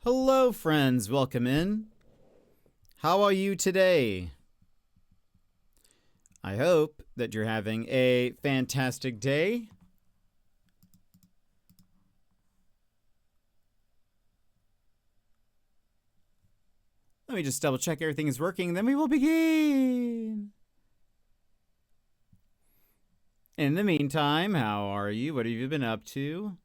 Hello, friends. Welcome in. How are you today? I hope that you're having a fantastic day. Let me just double check everything is working, then we will begin. In the meantime, how are you? What have you been up to?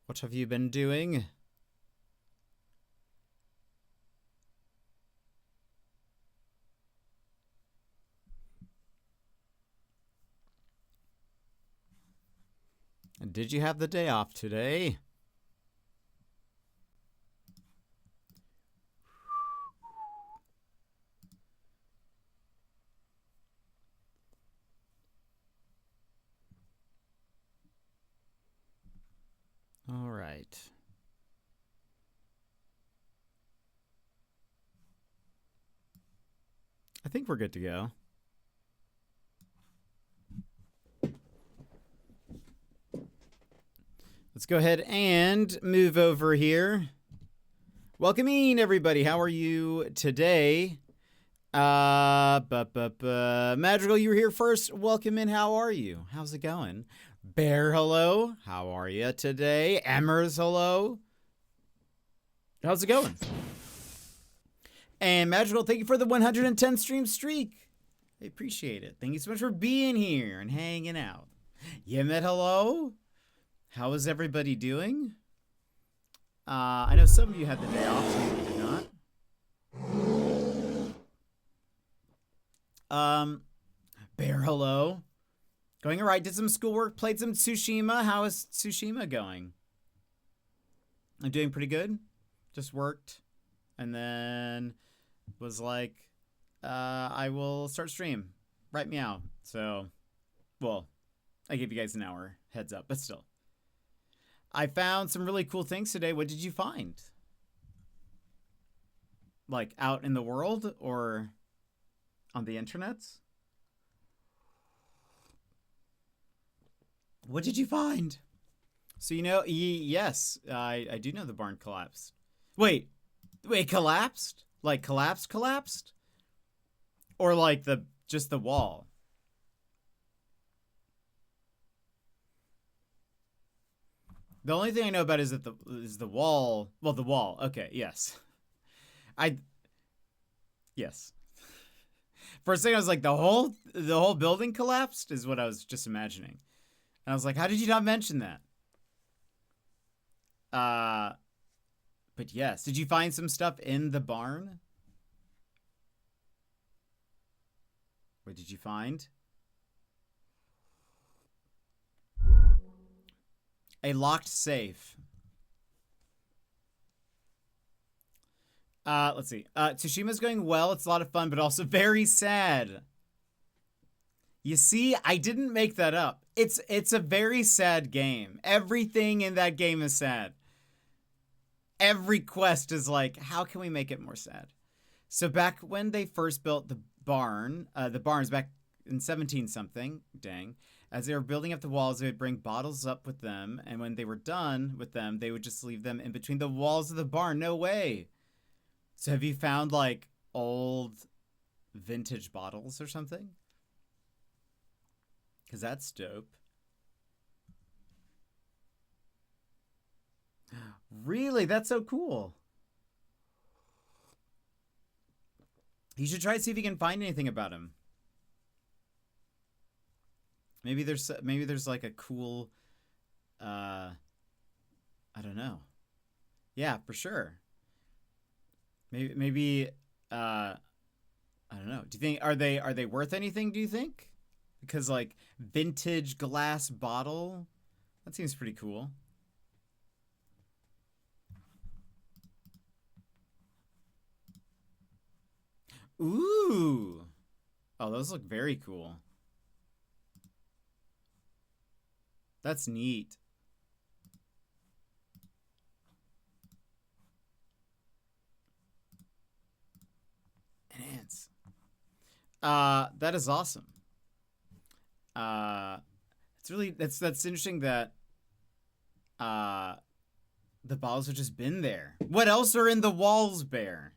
What have you been doing? Did you have the day off today? All right. I think we're good to go. Let's go ahead and move over here. Welcome in, everybody. How are you today? Magical, you were here first. Welcome in. How are you? How's it going? Bear, hello. How are you today? Emmers, hello. How's it going? And Magical, thank you for the 110 stream streak. I appreciate it. Thank you so much for being here and hanging out. Yemet, hello. How is everybody doing? I know some of you had the day off, some of you did not. Bear, hello. Going all right. Did some schoolwork, played some Tsushima. How is Tsushima going? I'm doing pretty good. Just worked. And then was like, I will start stream. Right meow. So, well, I gave you guys an hour heads up, but still. I found some really cool things today. What did you find? Like out in the world or on the internets? What did you find? So, you know, yes, I do know the barn collapsed. Wait, collapsed? Like collapsed? Or like just the wall? The only thing I know about is that the wall. Well, the wall. Okay, yes. Yes. For a second, I was like, the whole building collapsed is what I was just imagining. And I was like, how did you not mention that? But yes. Did you find some stuff in the barn? What did you find? A locked safe. Let's see. Tsushima's going well. It's a lot of fun, but also very sad. You see, I didn't make that up. It's a very sad game. Everything in that game is sad. Every quest is like, how can we make it more sad? So back when they first built the barns back in 17 something, dang, as they were building up the walls, they would bring bottles up with them, and when they were done with them, they would just leave them in between the walls of the barn. No way. So have you found like old vintage bottles or something? Because that's dope. Really? That's so cool. You should try to see if you can find anything about him. Maybe there's like a cool, I don't know. Yeah, for sure. Maybe, I don't know. Do you think, are they worth anything, do you think? Because like vintage glass bottle, that seems pretty cool. Ooh. Oh, those look very cool. That's neat. Enhance. That is awesome. It's really that's interesting that the bottles have just been there. What else are in the walls, Bear?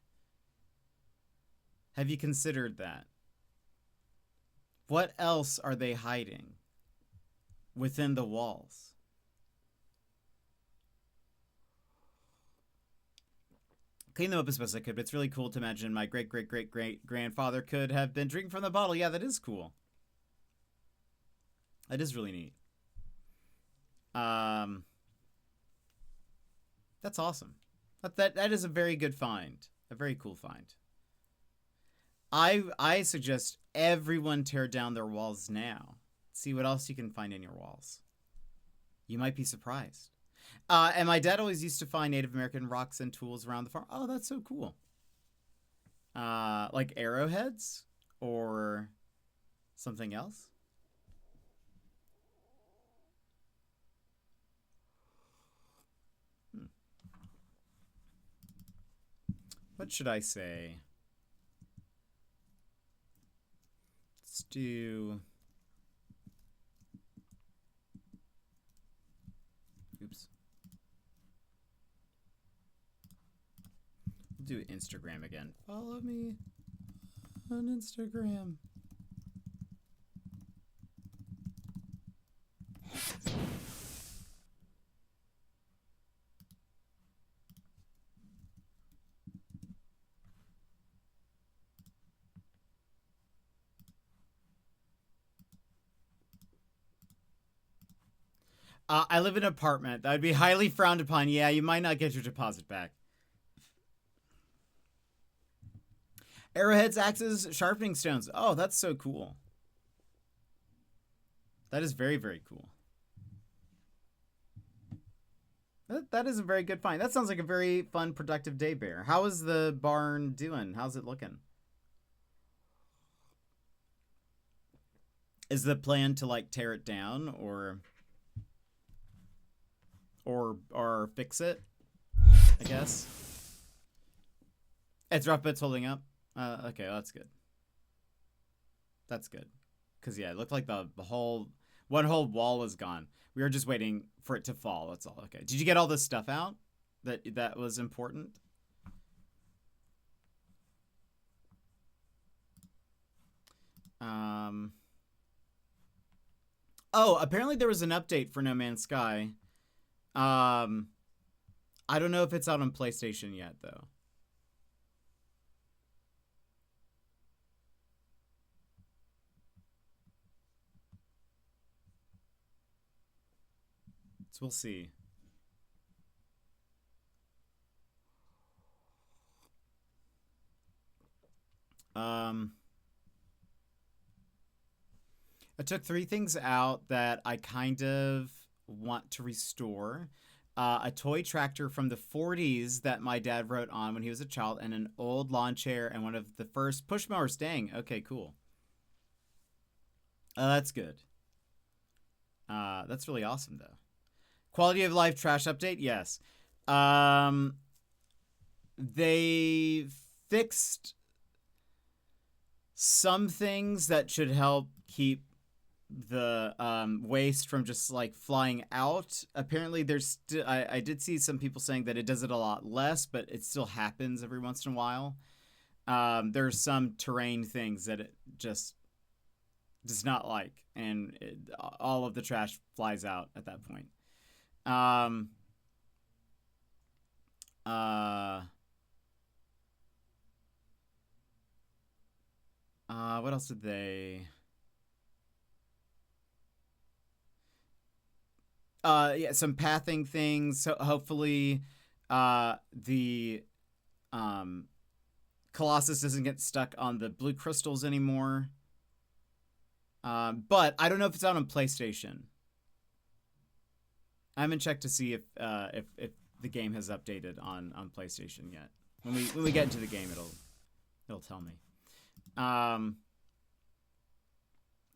Have you considered that? What else are they hiding within the walls? Clean them up as best I could, but it's really cool to imagine my great-great-great-great-grandfather could have been drinking from the bottle. Yeah, that is cool. That is really neat. That's awesome. That is a very good find. A very cool find. I suggest everyone tear down their walls now. See what else you can find in your walls. You might be surprised. And my dad always used to find Native American rocks and tools around the farm. Oh, that's so cool. Like arrowheads or something else. What should I say? Let's do... Oops. We'll do Instagram again. Follow me on Instagram. I live in an apartment. That would be highly frowned upon. Yeah, you might not get your deposit back. Arrowheads, axes, sharpening stones. Oh, that's so cool. That is very, very cool. That is a very good find. That sounds like a very fun, productive day, Bear. How is the barn doing? How's it looking? Is the plan to, like, tear it down or fix it, I guess? It's rough, but it's holding up. Okay, well, that's good. That's good. Because, yeah, it looked like the whole... One whole wall was gone. We were just waiting for it to fall, that's all. Okay. Did you get all this stuff out that was important? Oh, apparently there was an update for No Man's Sky. I don't know if it's out on PlayStation yet, though. So we'll see. I took 3 things out that I kind of want to restore. A toy tractor from the 40s that my dad wrote on when he was a child, and an old lawn chair, and one of the first push mowers. Dang. Okay, cool. That's good. That's really awesome, though. Quality of life trash update? Yes. They fixed some things that should help keep the waste from just like flying out. Apparently there's still I did see some people saying that it does it a lot less, but it still happens every once in a while. There's some terrain things that it just does not like, and all of the trash flies out at that point. What else did they... yeah, some pathing things. So hopefully, the Colossus doesn't get stuck on the blue crystals anymore. But I don't know if it's out on PlayStation. I haven't checked to see if the game has updated on PlayStation yet. When we get into the game, it'll tell me.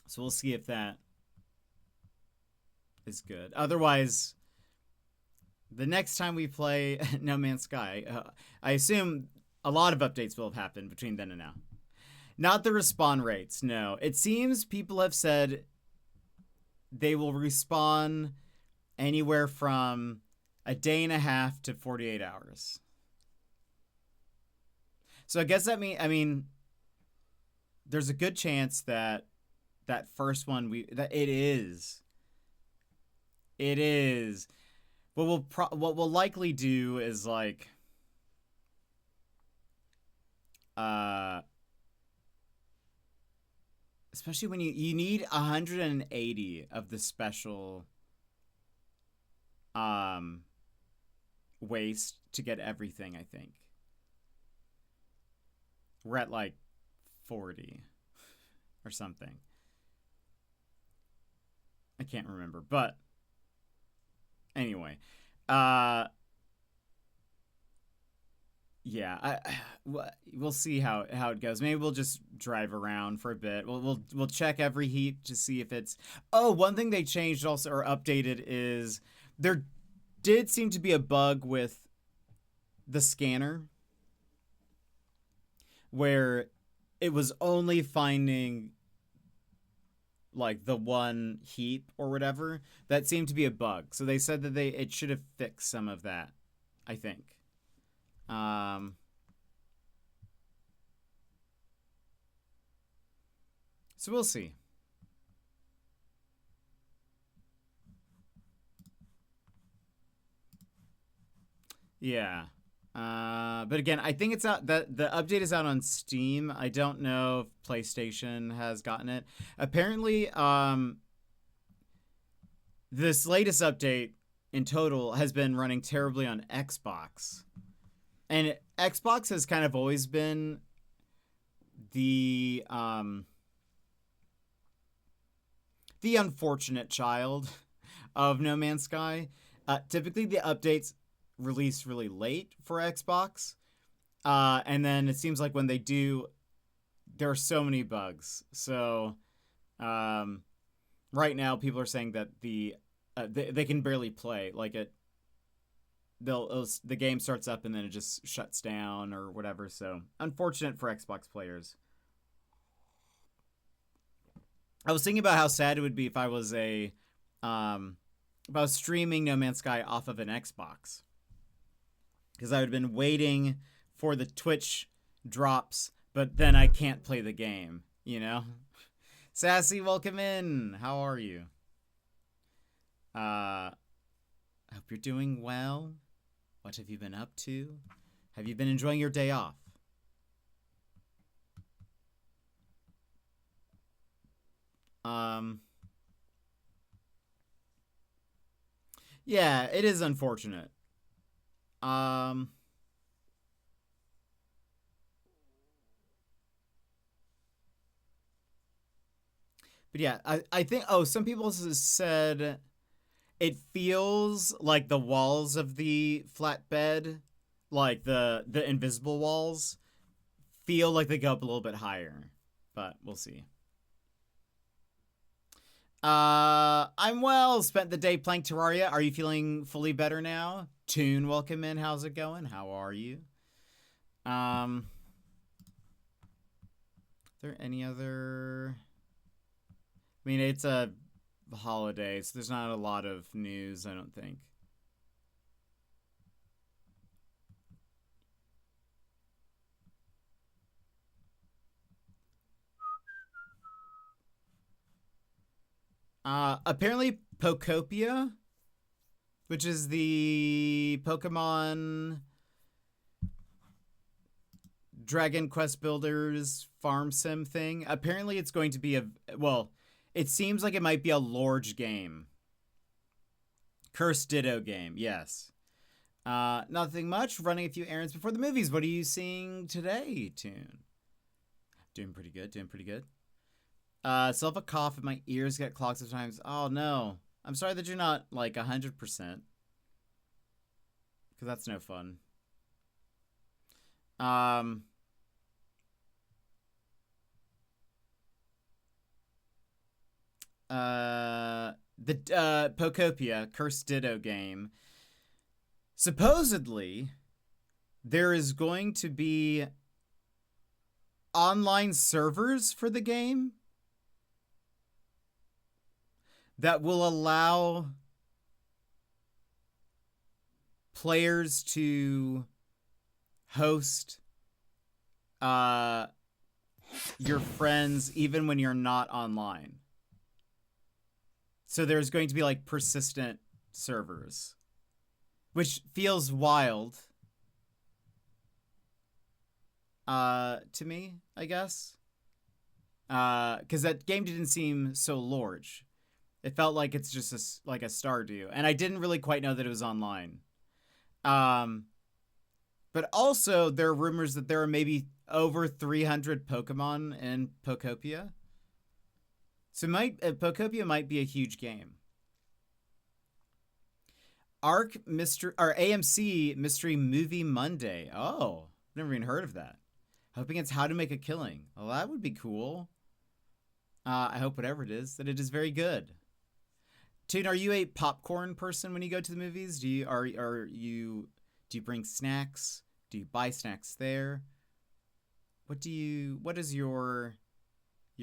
So we'll see if that is good. Otherwise, the next time we play No Man's Sky, I assume a lot of updates will have happened between then and now. Not the respawn rates, no. It seems people have said they will respawn anywhere from a day and a half to 48 hours. So I guess that mean there's a good chance that that first one that it is. What we'll likely do is like especially when you need 180 of the special waste to get everything, I think. We're at like 40 or something. I can't remember, but anyway, yeah, we'll see how it goes. Maybe we'll just drive around for a bit. We'll check every heat to see if it's. Oh, one thing they changed also or updated is there did seem to be a bug with the scanner where it was only finding like the one heap or whatever. That seemed to be a bug. So they said that it should have fixed some of that, I think. So we'll see. Yeah. But again, I think it's out that the update is out on Steam. I don't know if PlayStation has gotten it. Apparently, this latest update in total has been running terribly on Xbox. And Xbox has kind of always been the unfortunate child of No Man's Sky. Typically, the updates release really late for Xbox. And then it seems like when they do, there are so many bugs. So right now, people are saying that they can barely play. Like the game starts up and then it just shuts down or whatever. So unfortunate for Xbox players. I was thinking about how sad it would be if I was streaming No Man's Sky off of an Xbox, because I would have been waiting for the Twitch drops, but then I can't play the game, you know? Sassy, welcome in. How are you? I hope you're doing well. What have you been up to? Have you been enjoying your day off? Yeah, it is unfortunate. But yeah, I think, some people said it feels like the walls of the flatbed, like the invisible walls, feel like they go up a little bit higher, but we'll see. I'm well. Spent the day playing Terraria. Are you feeling fully better now? Toon, welcome in. How's it going? How are you? Are there any other? I mean, it's a holiday, so there's not a lot of news, I don't think. Apparently Pokopia, which is the Pokemon Dragon Quest Builders farm sim thing. Apparently it's going to be it seems like it might be a large game. Cursed Ditto game, yes. Nothing much. Running a few errands before the movies. What are you seeing today, Toon? Doing pretty good, still have a cough and my ears get clogged sometimes. Oh no. I'm sorry that you're not like 100%. Because that's no fun. The Pokopia Cursed Ditto game. Supposedly, there is going to be online servers for the game that will allow players to host your friends even when you're not online. So there's going to be like persistent servers, which feels wild to me, I guess. Because that game didn't seem so large. It felt like it's just like a Stardew, and I didn't really quite know that it was online. But also there are rumors that there are maybe over 300 Pokemon in Pokopia. So Pokopia might be a huge game. AMC Mystery Movie Monday. Oh, never even heard of that. Hoping it's How to Make a Killing. Well, that would be cool. I hope whatever it is, that it is very good. Toon, are you a popcorn person when you go to the movies? Do you bring snacks? Do you buy snacks there? What is your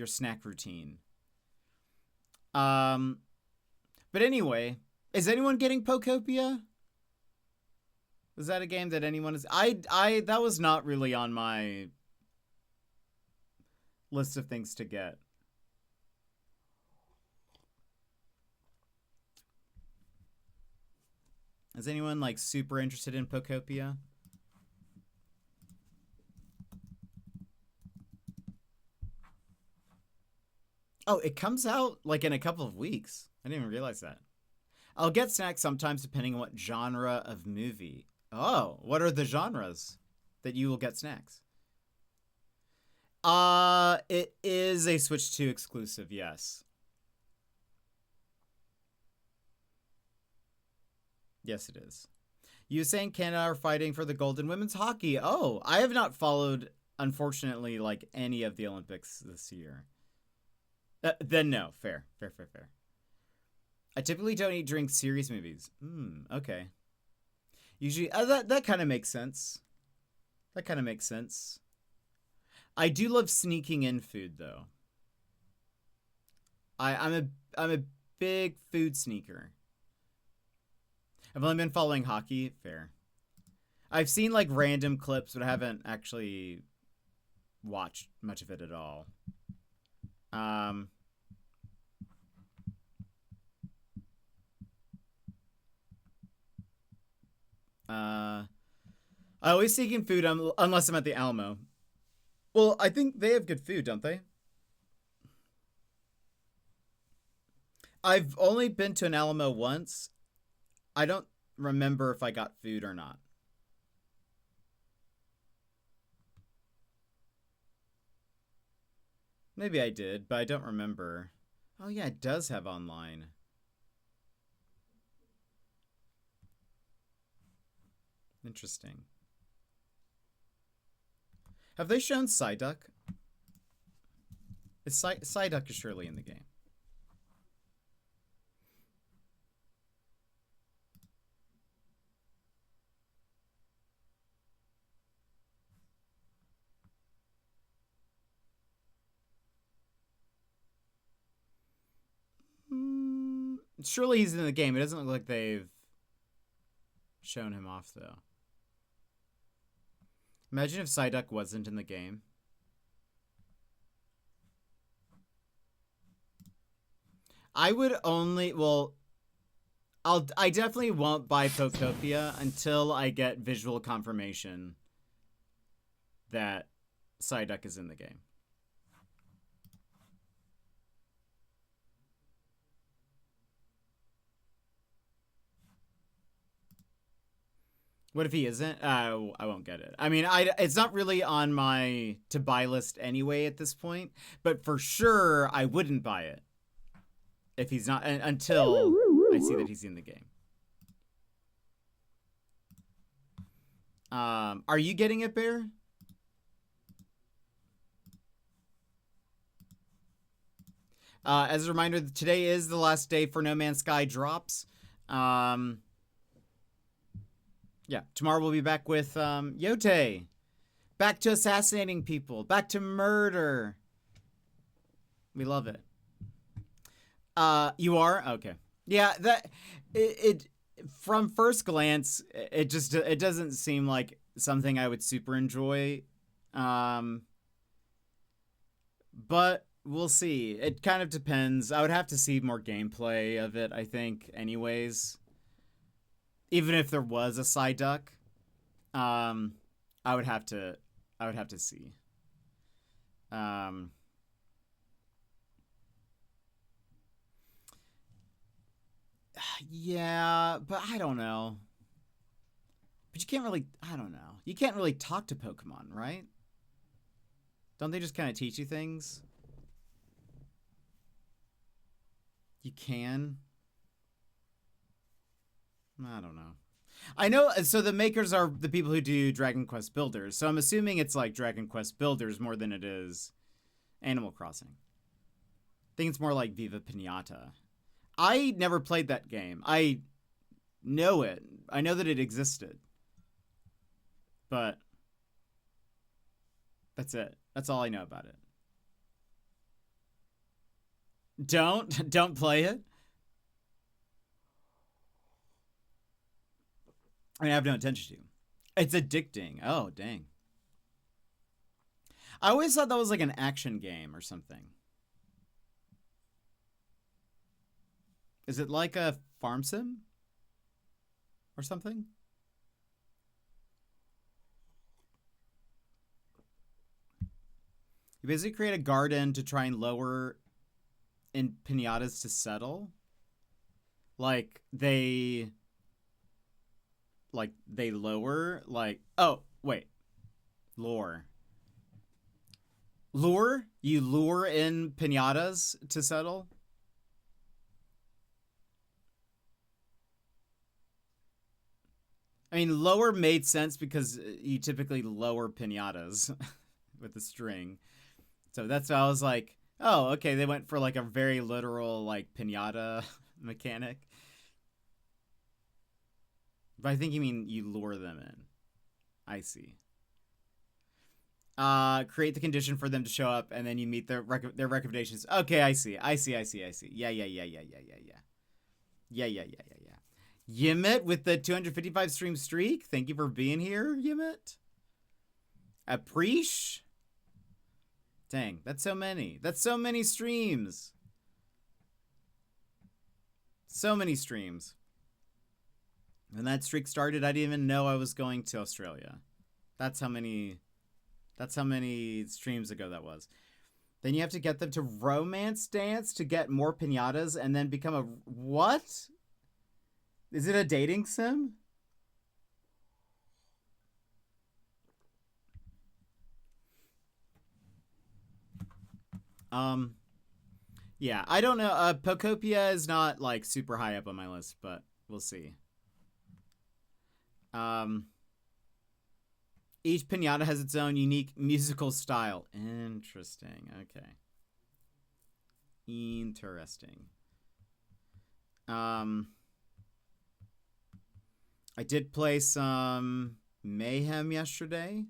snack routine? But anyway, is anyone getting Pokopia? Was that a game that anyone is? That was not really on my list of things to get. Is anyone like super interested in Pokopia? Oh, it comes out like in a couple of weeks. I didn't even realize that. I'll get snacks sometimes depending on what genre of movie. Oh, what are the genres that you will get snacks? It is a Switch 2 exclusive, yes. Yes, it is. You saying Canada are fighting for the gold in women's hockey. Oh, I have not followed, unfortunately, like any of the Olympics this year. Then no, fair. I typically don't eat during series movies. Okay. Usually, that kind of makes sense. I do love sneaking in food, though. I'm a big food sneaker. I've only been following hockey. Fair. I've seen like random clips, but I haven't actually watched much of it at all. I always sneak in food unless I'm at the Alamo. Well, I think they have good food, don't they? I've only been to an Alamo once. I don't remember if I got food or not. Maybe I did, but I don't remember. Oh yeah, it does have online. Interesting. Have they shown Psyduck? Psyduck is surely in the game. Surely he's in the game. It doesn't look like they've shown him off, though. Imagine if Psyduck wasn't in the game. I would only... Well, I definitely won't buy Pokopia until I get visual confirmation that Psyduck is in the game. What if he isn't? I won't get it. I mean, it's not really on my to-buy list anyway at this point, but for sure I wouldn't buy it if he's not, until I see that he's in the game. Are you getting it, Bear? As a reminder, today is the last day for No Man's Sky drops. Yeah, tomorrow we'll be back with Yote Back to assassinating people. Back to murder. We love it. You are? Okay. Yeah, that it from first glance, it doesn't seem like something I would super enjoy. But we'll see. It kind of depends. I would have to see more gameplay of it, I think, anyways. Even if there was a side duck, I would have to see. Yeah, but I don't know. But you can't really, I don't know. You can't really talk to Pokemon, right? Don't they just kind of teach you things? You can? I don't know. I know, so the makers are the people who do Dragon Quest Builders, so I'm assuming it's like Dragon Quest Builders more than it is Animal Crossing. I think it's more like Viva Pinata. I never played that game. I know it. I know that it existed. But that's it. That's all I know about it. Don't play it. I mean, I have no intention to. It's addicting. Oh, dang. I always thought that was like an action game or something. Is it like a farm sim? Or something? You basically create a garden to try and lower in pinatas to settle. Like they lower, like, oh, wait. Lure. Lure? You lure in pinatas to settle? I mean, lower made sense because you typically lower pinatas with a string. So that's why I was like, oh, okay, they went for like a very literal like pinata mechanic. But I think you mean you lure them in. I see. Create the condition for them to show up, and then you meet their recommendations. Okay, I see. Yeah. Yimit with the 255 stream streak. Thank you for being here, Yimit. Appreciate. Dang, that's so many. That's so many streams. So many streams. When that streak started, I didn't even know I was going to Australia. That's how many streams ago that was. Then you have to get them to romance dance to get more pinatas and then become a... What? Is it a dating sim? Yeah, I don't know. Pokopia is not like super high up on my list, but we'll see. Each pinata has its own unique musical style. Interesting. Okay. Interesting. I did play some Mayhem yesterday.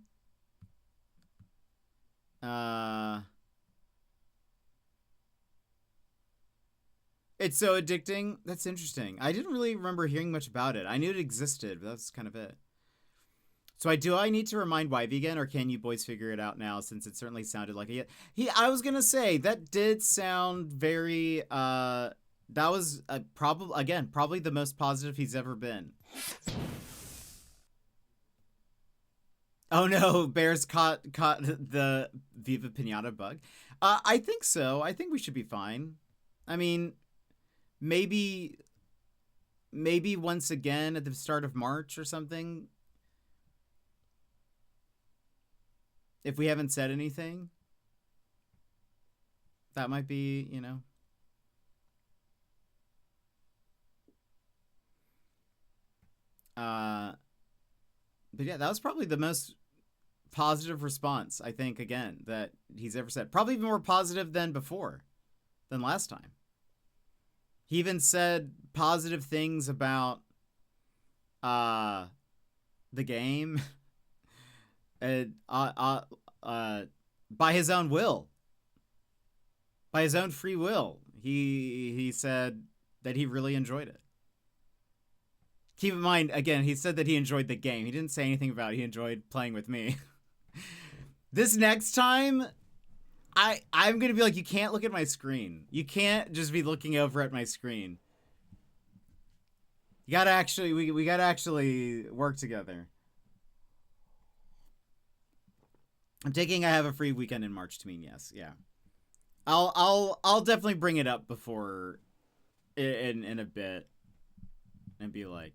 It's so addicting. That's interesting. I didn't really remember hearing much about it. I knew it existed, but that's kind of it. So I need to remind Yvie again, or can you boys figure it out now? Since it certainly sounded like I was gonna say that did sound very. That was probably the most positive he's ever been. Oh no, Bears caught the Viva Pinata bug. I think so. I think we should be fine. I mean, maybe once again at the start of March or something. If we haven't said anything, that might be, you know. But yeah, that was probably the most positive response, I think, again, that he's ever said. Probably even more positive than before, than last time. He even said positive things about the game. by his own will, by his own free will, he said that he really enjoyed it. Keep in mind, again, he said that he enjoyed the game. He didn't say anything about he enjoyed playing with me. This next time, I'm gonna be like, you can't look at my screen. You can't just be looking over at my screen. You gotta actually, we gotta actually work together. I'm taking I have a free weekend in March to mean yes, yeah. I'll definitely bring it up before in a bit and be like,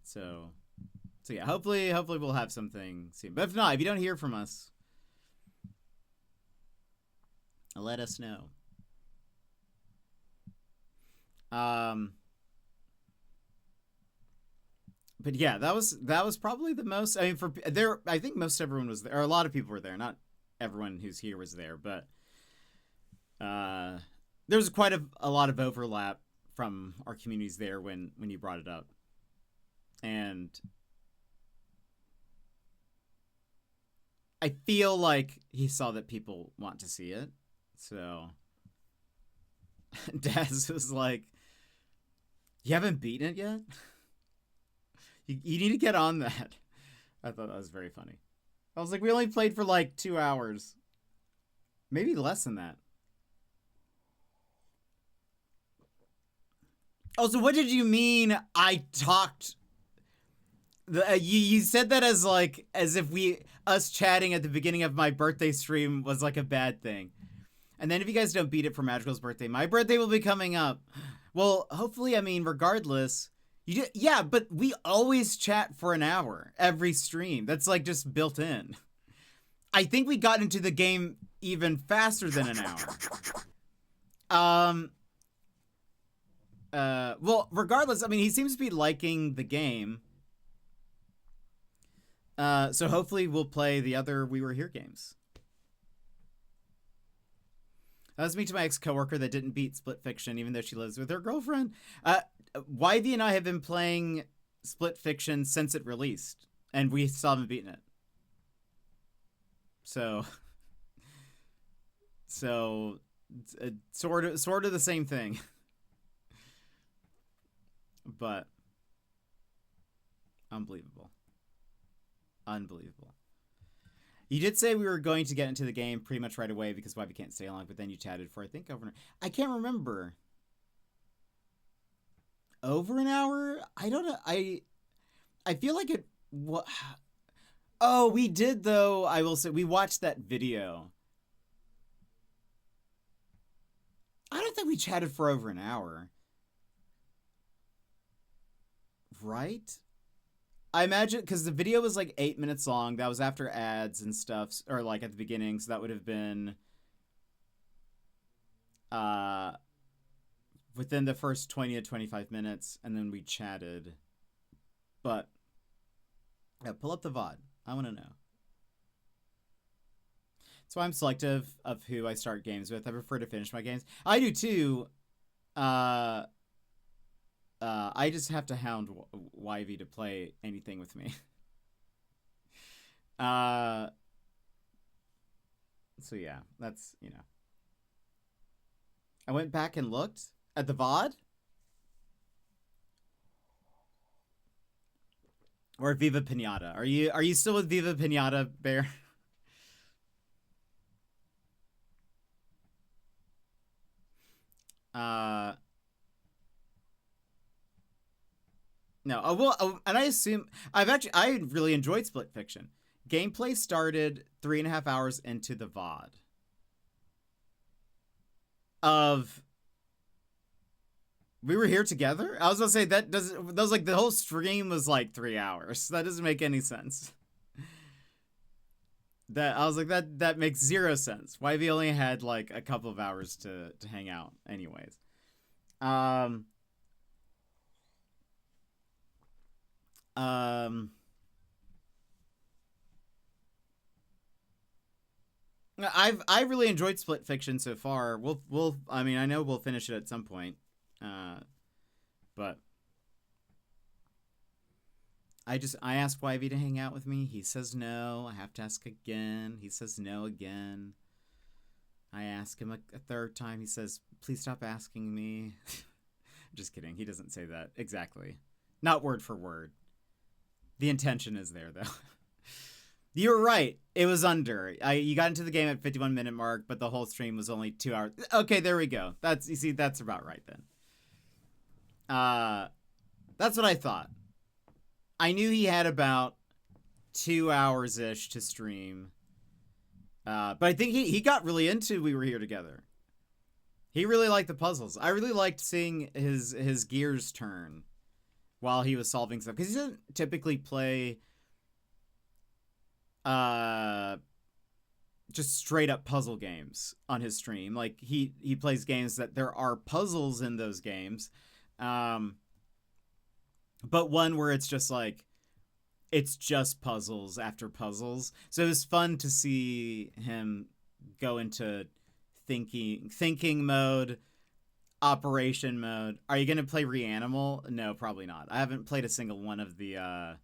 so yeah, hopefully we'll have something soon. But if not, if you don't hear from us, let us know. But yeah, that was probably the most. I mean, I think most everyone was there, or a lot of people were there. Not everyone who's here was there, but there's quite a lot of overlap from our communities there when you brought it up, and I feel like he saw that people want to see it, so Daz was like, "You haven't beaten it yet? You need to get on that." I thought that was very funny. I was like, we only played for like 2 hours. Maybe less than that. Oh, so what did you mean I talked? You said that as if us chatting at the beginning of my birthday stream was like a bad thing. And then if you guys don't beat it for Magical's birthday, my birthday will be coming up. Well, hopefully, I mean, regardless... Yeah, but we always chat for an hour every stream. That's like just built in. I think we got into the game even faster than an hour. Well, regardless, I mean, he seems to be liking the game. So hopefully we'll play the other We Were Here games. That was me to my ex-coworker that didn't beat Split Fiction, even though she lives with her girlfriend. YV and I have been playing Split Fiction since it released, and we still haven't beaten it. So sort of the same thing. But unbelievable. You did say we were going to get into the game pretty much right away because YV can't stay long, but then you chatted for, I think, over... I can't remember. Over an hour? I don't know. I feel like it... Oh, we did, though. I will say, we watched that video. I don't think we chatted for over an hour. Right? I imagine, because the video was like 8 minutes long. That was after ads and stuff, or like at the beginning, so that would have been within the first 20 to 25 minutes, and then we chatted. But yeah, pull up the VOD. I want to know. So I'm selective of who I start games with. I prefer to finish my games. I do too. I just have to hound YV to play anything with me. So yeah, that's, you know. I went back and looked at the VOD. Or Viva Pinata. Are you still with Viva Pinata, Bear? No. Well, and I assume I really enjoyed Split Fiction. Gameplay started 3.5 hours into the VOD. We were here together? I was gonna say that was like the whole stream was like 3 hours. That doesn't make any sense. I was like, that makes zero sense. YV only had like a couple of hours to hang out anyways. I really enjoyed Split Fiction so far. I mean, I know we'll finish it at some point. But I asked YV to hang out with me. He says no. I have to ask again. He says no again. I ask him a third time. He says, please stop asking me. Just kidding. He doesn't say that exactly. Not word for word. The intention is there, though. You were right. It was under. You got into the game at 51-minute mark, but the whole stream was only 2 hours. Okay, there we go. You see, that's about right then. That's what I thought. I knew he had about 2 hours-ish to stream. But I think he got really into We Were Here Together. He really liked the puzzles. I really liked seeing his gears turn while he was solving stuff. Because he doesn't typically play just straight up puzzle games on his stream. Like he plays games that there are puzzles in those games. But one where it's just like, it's just puzzles after puzzles. So it was fun to see him go into thinking mode, operation mode. Are you going to play Reanimal? No, probably not. I haven't played a single one of the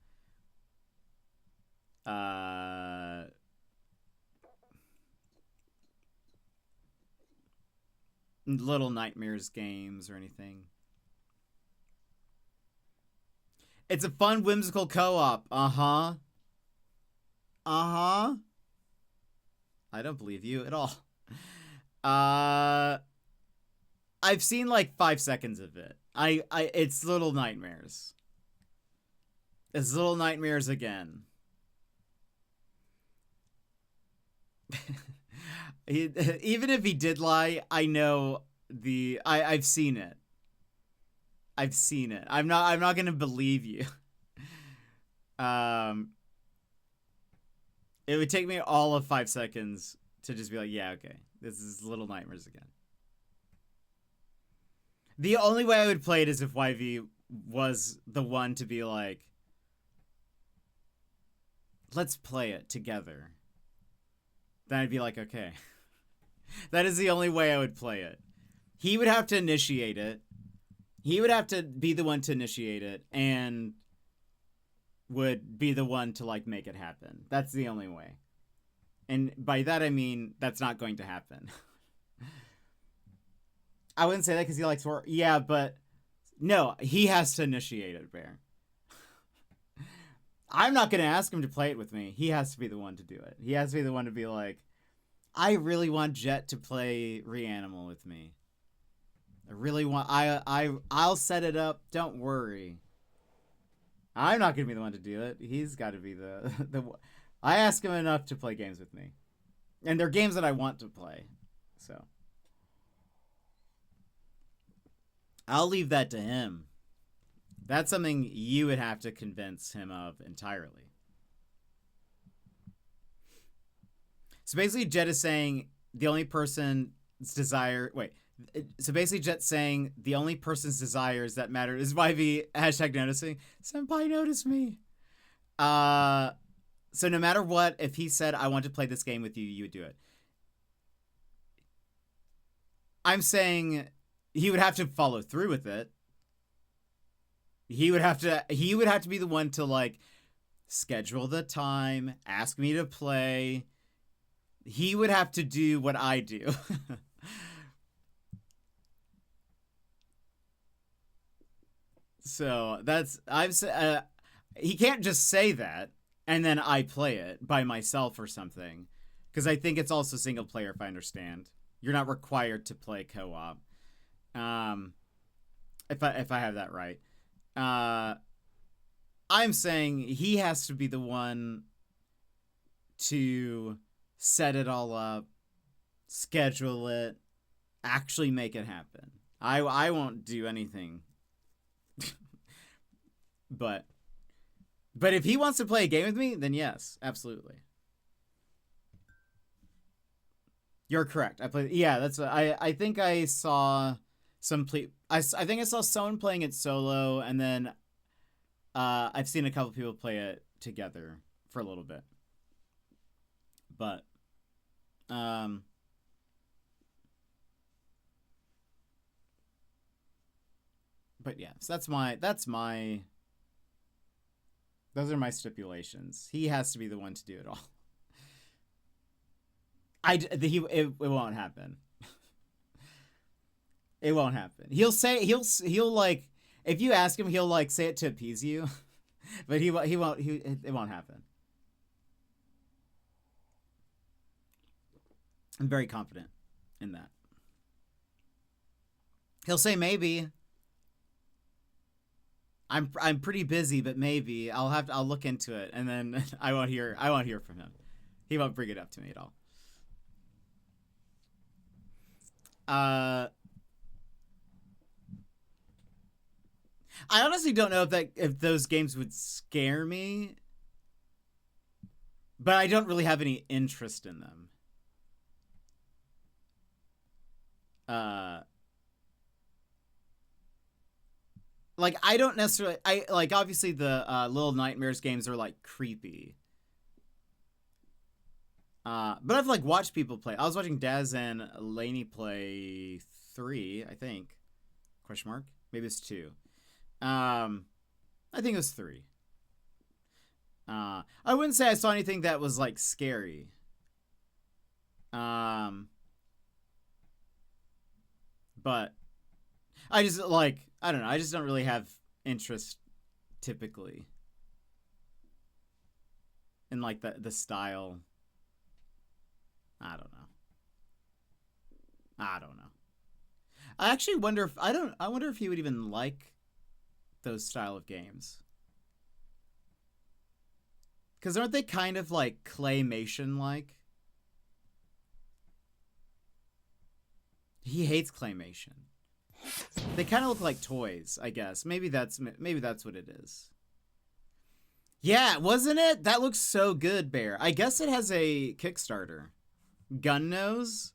Little Nightmares games or anything. It's a fun, whimsical co-op. Uh-huh. Uh-huh. I don't believe you at all. I've seen like 5 seconds of it. It's Little Nightmares. It's Little Nightmares again. Even if he did lie, I know I've seen it. I've seen it. I'm not gonna believe you. It would take me all of 5 seconds to just be like, yeah, okay, this is Little Nightmares again. The only way I would play it is if YV was the one to be like, let's play it together. Then I'd be like, okay. That is the only way I would play it. He would have to initiate it. He would have to be the one to initiate it and would be the one to like make it happen. That's the only way. And by that I mean that's not going to happen. I wouldn't say that because he likes horror. Yeah, but no, he has to initiate it, Bear. I'm not going to ask him to play it with me. He has to be the one to do it. He has to be the one to be like, I really want Jet to play Reanimal with me. I really want... I'll set it up. Don't worry. I'm not going to be the one to do it. He's got to be the... I ask him enough to play games with me. And they're games that I want to play. So... I'll leave that to him. That's something you would have to convince him of entirely. So basically, Jet is saying the only person's desire... Wait. So basically, Jet's saying the only person's desires that matter is YV hashtag noticing. Senpai, notice me. So no matter what, if he said, I want to play this game with you, you would do it. I'm saying he would have to follow through with it. He would have to be the one to like schedule the time, ask me to play. He would have to do what I do. So he can't just say that and then I play it by myself or something, because I think it's also single player if I understand. You're not required to play co-op. If I have that right. I'm saying he has to be the one to set it all up, schedule it, actually make it happen. I won't do anything. But if he wants to play a game with me, then yes, absolutely. You're correct. That's what I think I saw I think I saw someone playing it solo, and then I've seen a couple people play it together for a little bit. But yeah, so that's my Those are my stipulations. He has to be the one to do it all. It won't happen. It won't happen. He'll like, if you ask him, he'll like say it to appease you, but it won't happen. I'm very confident in that. He'll say maybe. I'm pretty busy, but maybe I'll look into it, and then I won't hear from him. He won't bring it up to me at all. I honestly don't know if those games would scare me, but I don't really have any interest in them. Like, I don't necessarily... like, obviously, the Little Nightmares games are, like, creepy. But I've, like, watched people play. I was watching Daz and Lainey play 3, I think. Question mark? Maybe it's 2. I think it was 3. I wouldn't say I saw anything that was, like, scary. But I just, like... I don't know. I just don't really have interest, typically, in like the style. I don't know. I actually wonder if I wonder if he would even like those style of games. Because aren't they kind of like claymation like? He hates claymation. They kind of look like toys, I guess. Maybe that's what it is. Yeah, wasn't it? That looks so good, Bear. I guess it has a Kickstarter. Gun Nose?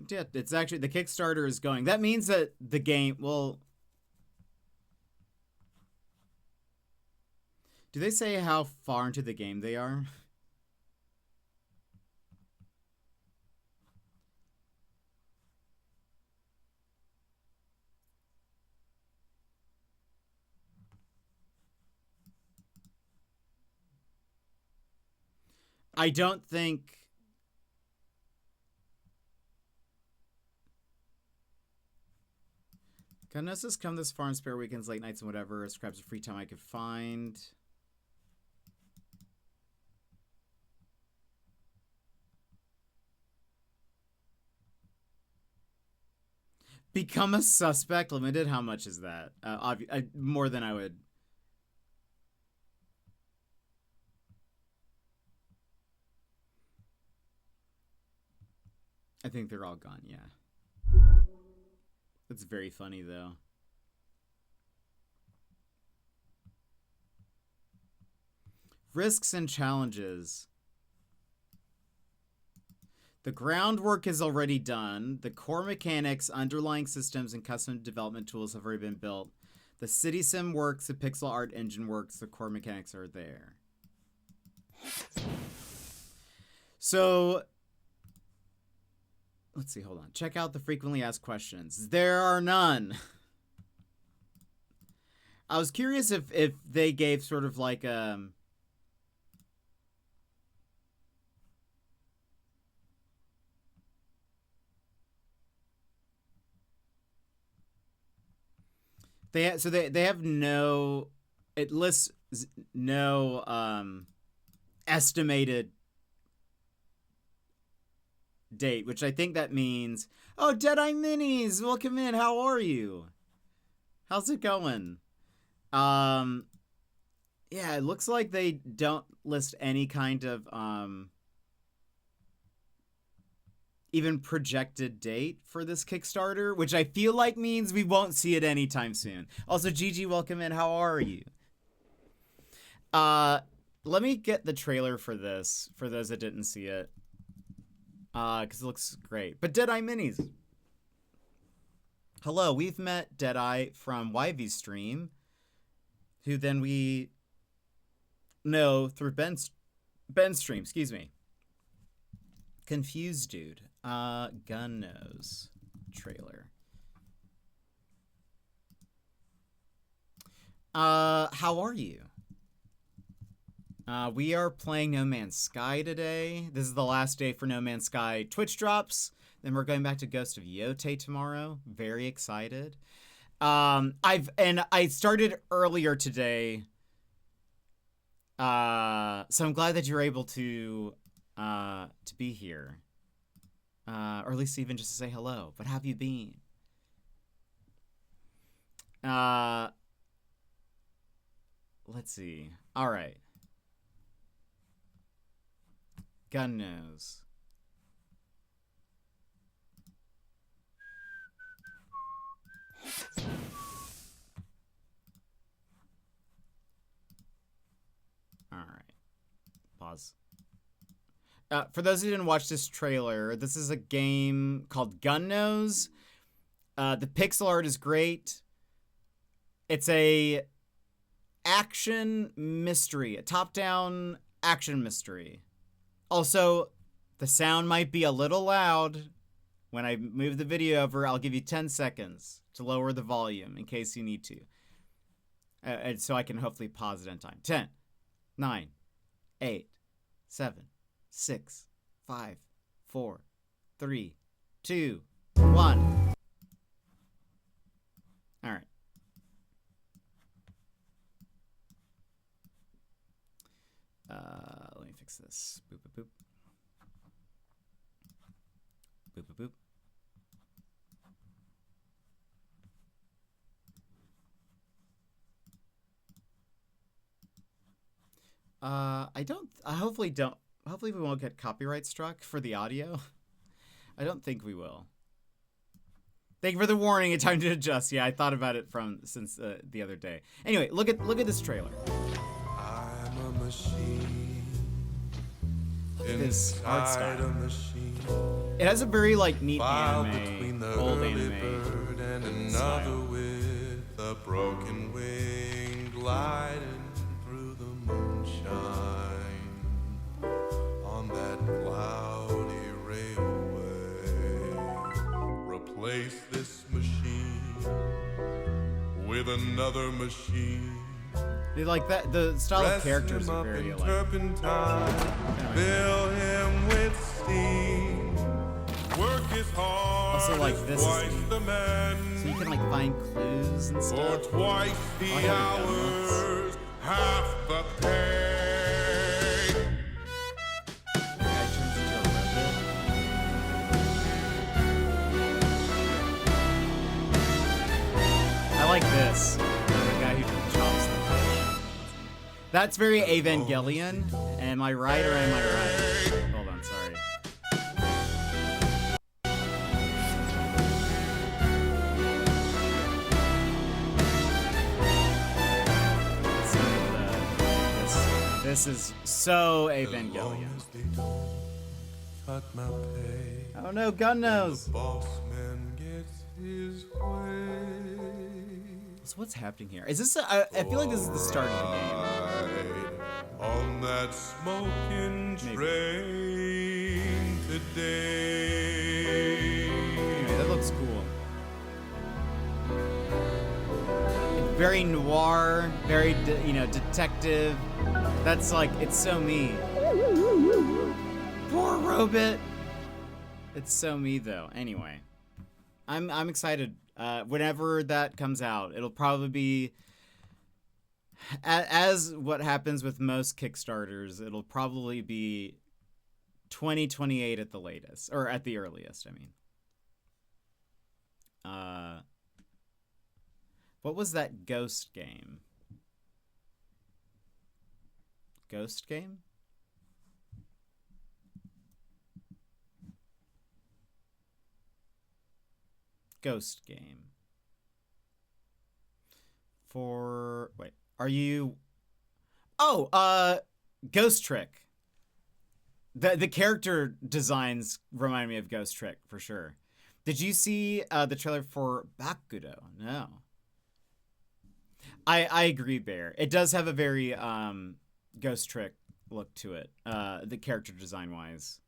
Yeah, it's actually, the Kickstarter is going. That means that the game, well... Do they say how far into the game they are? I don't think... Goodness, has come this far on spare weekends, late nights, and whatever. Scraps of free time I could find. Become a suspect limited? How much is that? More than I would. I think they're all gone, yeah. That's very funny, though. Risks and challenges. The groundwork is already done. The core mechanics, underlying systems, and custom development tools have already been built. The city sim works, the pixel art engine works, the core mechanics are there. So, let's see, hold on. Check out the frequently asked questions. There are none. I was curious if they gave sort of like they have no, it lists no estimated date, which I think that means, oh, Deadeye Minis, welcome in. How are you? How's it going? Yeah, it looks like they don't list any kind of even projected date for this Kickstarter, which I feel like means we won't see it anytime soon. Also, Gigi, welcome in. How are you? Let me get the trailer for this for those that didn't see it. Because it looks great. But Deadeye Minis. Hello, we've met Deadeye from YV's stream, who then we know through Ben's stream, excuse me. Confused dude. Gun nose trailer. How are you? We are playing No Man's Sky today. This is the last day for No Man's Sky Twitch drops. Then we're going back to Ghost of Yote tomorrow. Very excited. I started earlier today. So I'm glad that you're able to be here. Or at least even just to say hello. But how have you been? Let's see. All right. Gun nose. All right. Pause. For those who didn't watch this trailer, this is a game called Gun Nose. The pixel art is great. It's a action mystery, a top-down action mystery. Also, the sound might be a little loud. When I move the video over, I'll give you 10 seconds to lower the volume in case you need to. And so I can hopefully pause it in time. 10, 9, 8, 7, 6, 5, 4, 3, 2, 1. All right. Let me fix this. Boop, boop, boop. Boop, boop, boop. Hopefully we won't get copyright struck for the audio. I don't think we will. Thank you for the warning. It's time to adjust. Yeah, I thought about it since the other day. Anyway, look at this trailer. I'm a machine. Look at this art style. It has a very neat anime, old anime and another style. with a broken wing gliding through the moonshine on that cloudy railway. Replace this machine with another machine. They like that. The style of characters are very turpentine, fill him with steam. Work is hard. Also, this twice is the man. so you can find clues and For stuff. twice the hours, half the pay. The guy turns into a robot. I like this. The guy who chops the fish. That's very Evangelion. Am I right or am I right? Hold on, sorry. This is so Evangelion. Cut my pay. Oh no, Gun Nose! The boss man gets his way. So what's happening here? Is this? I feel like this is the start of the game. On that smoking train today. Anyway, that looks cool. It's very noir, very detective. That's it's so me. Poor Robot. It's so me though. Anyway, I'm excited. Whenever that comes out, it'll probably be as what happens with most Kickstarters. It'll probably be 2028 at the latest, or at the earliest. I mean, what was that ghost game? Ghost game? Ghost game. Wait, are you... Oh, Ghost Trick. The character designs remind me of Ghost Trick, for sure. Did you see the trailer for Bakudo? No. I agree, Bear. It does have a very Ghost Trick look to it, the character design wise.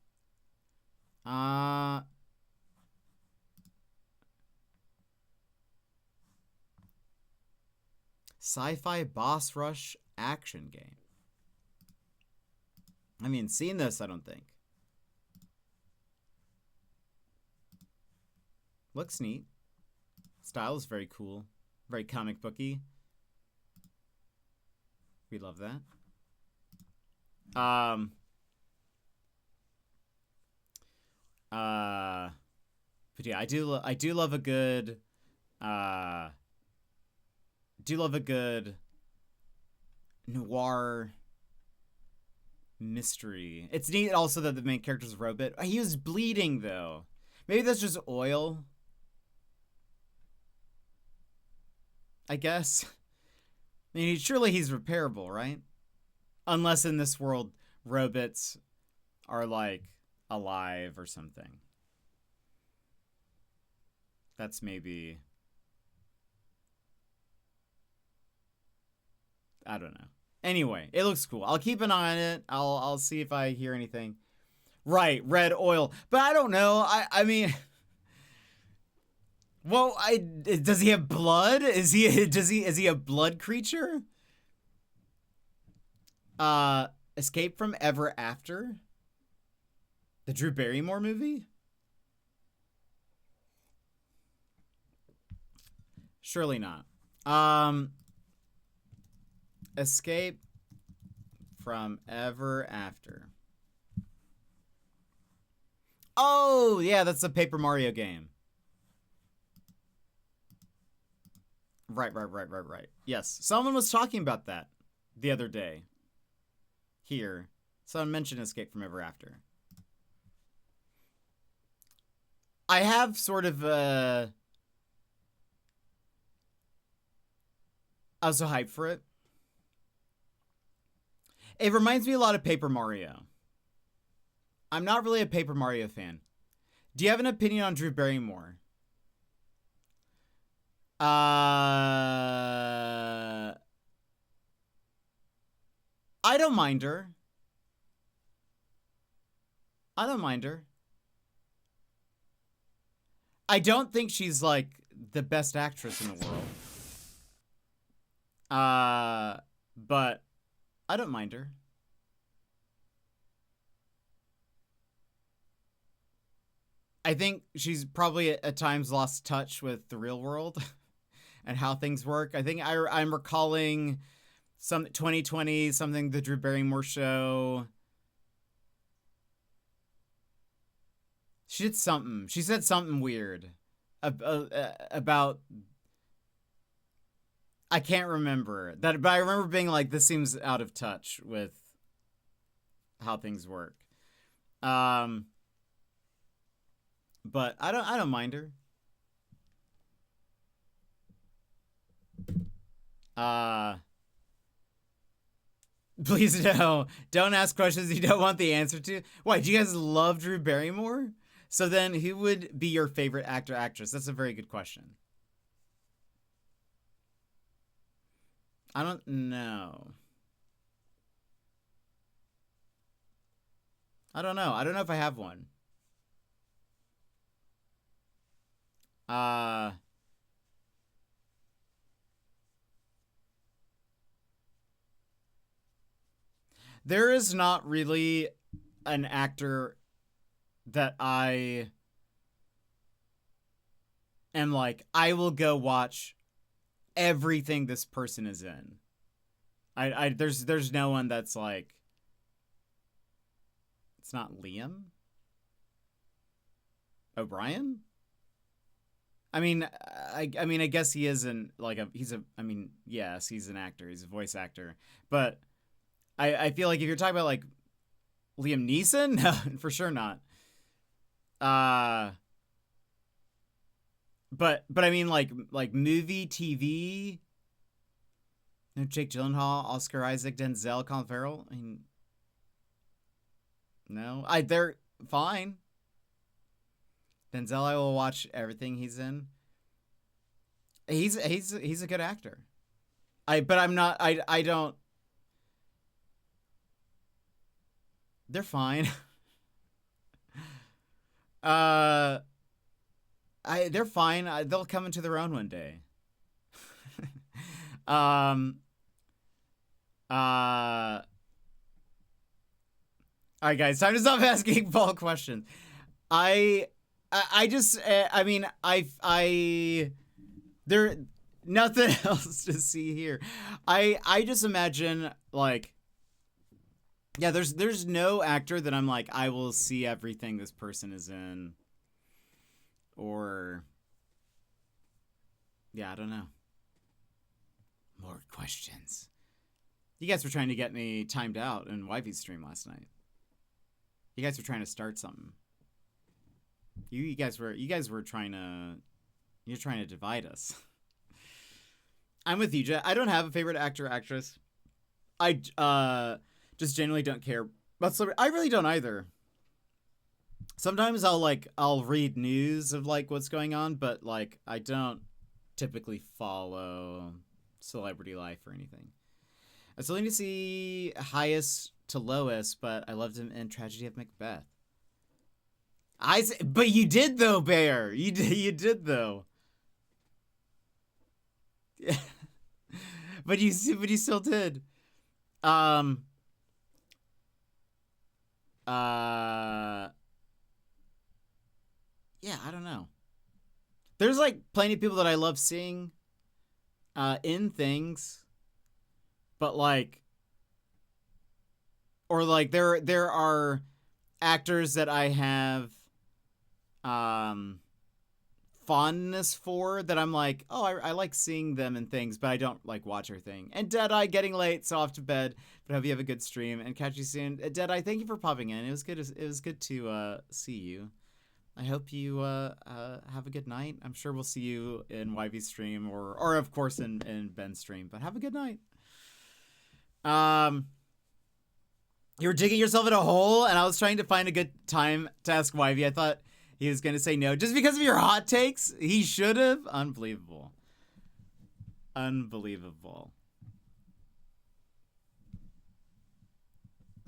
Sci-fi boss rush action game. I mean, seen this, I don't think. Looks neat. Style is very cool. Very comic booky. We love that. But yeah, I do love a good noir mystery. It's neat also that the main character's a robot. He was bleeding though. Maybe that's just oil. I guess. I mean, surely he's repairable, right? Unless in this world, robots are like alive or something. That's maybe... I don't know. Anyway, it looks cool. I'll keep an eye on it. I'll see if I hear anything. Right, red oil. But I don't know. I mean... Well, does he have blood? Is he a blood creature? Escape from Ever After? The Drew Barrymore movie? Surely not. Escape from Ever After. Oh, yeah, that's a Paper Mario game. Right. Yes, someone was talking about that the other day. Here. Someone mentioned Escape from Ever After. I have sort of I was so hyped for it. It reminds me a lot of Paper Mario. I'm not really a Paper Mario fan. Do you have an opinion on Drew Barrymore? I don't mind her. I don't think she's like the best actress in the world. But I don't mind her. I think she's probably at times lost touch with the real world and how things work. I think I'm recalling some 2020, something, the Drew Barrymore show. She did something. She said something weird about... I can't remember that, but I remember being like, this seems out of touch with how things work. But I don't mind her. Please no. Don't ask questions you don't want the answer to. Why, do you guys love Drew Barrymore? So then who would be your favorite actor, actress? That's a very good question. I don't know. I don't know. I don't know if I have one. There is not really an actor that I am like, I will go watch everything this person is in. There's no one that's like, it's not Liam O'Brien. I mean, I guess he isn't like yes, he's an actor, he's a voice actor, but I feel like if you're talking about like Liam Neeson, no, for sure not. But I mean like movie, TV. No, Jake Gyllenhaal, Oscar Isaac, Denzel, Colin Farrell. I mean, no, they're fine. Denzel, I will watch everything he's in. He's a good actor. But I'm not. I don't. They're fine. They're fine. They'll come into their own one day. um. All right, guys, time to stop asking Paul questions. I just, I mean, there, nothing else to see here. I just imagine, like, yeah, there's no actor that I'm like, I will see everything this person is in. Or, yeah, I don't know. More questions. You guys were trying to get me timed out in Wifey's stream last night. You guys were trying to start something. You guys were trying to, you're trying to divide us. I'm with you, Jet. I don't have a favorite actor or actress. I just genuinely don't care about celebrity. I really don't either. Sometimes I'll read news of like what's going on, but like I don't typically follow celebrity life or anything. I still need to see highest to lowest, but I loved him in Tragedy of Macbeth. But you did though, Bear. You did though. Yeah. but you still did. Yeah, I don't know. There's like plenty of people that I love seeing in things. But like, or like there are actors that I have fondness for that I'm like, oh, I like seeing them in things, but I don't like watch everything. And Deadeye, getting late, so off to bed. But hope you have a good stream and catch you soon. Deadeye, thank you for popping in. It was good to see you. I hope you have a good night. I'm sure we'll see you in YV's stream or of course in Ben's stream. But have a good night. You were digging yourself in a hole, and I was trying to find a good time to ask Wivey. I thought he was going to say no. Just because of your hot takes? He should have? Unbelievable. Unbelievable.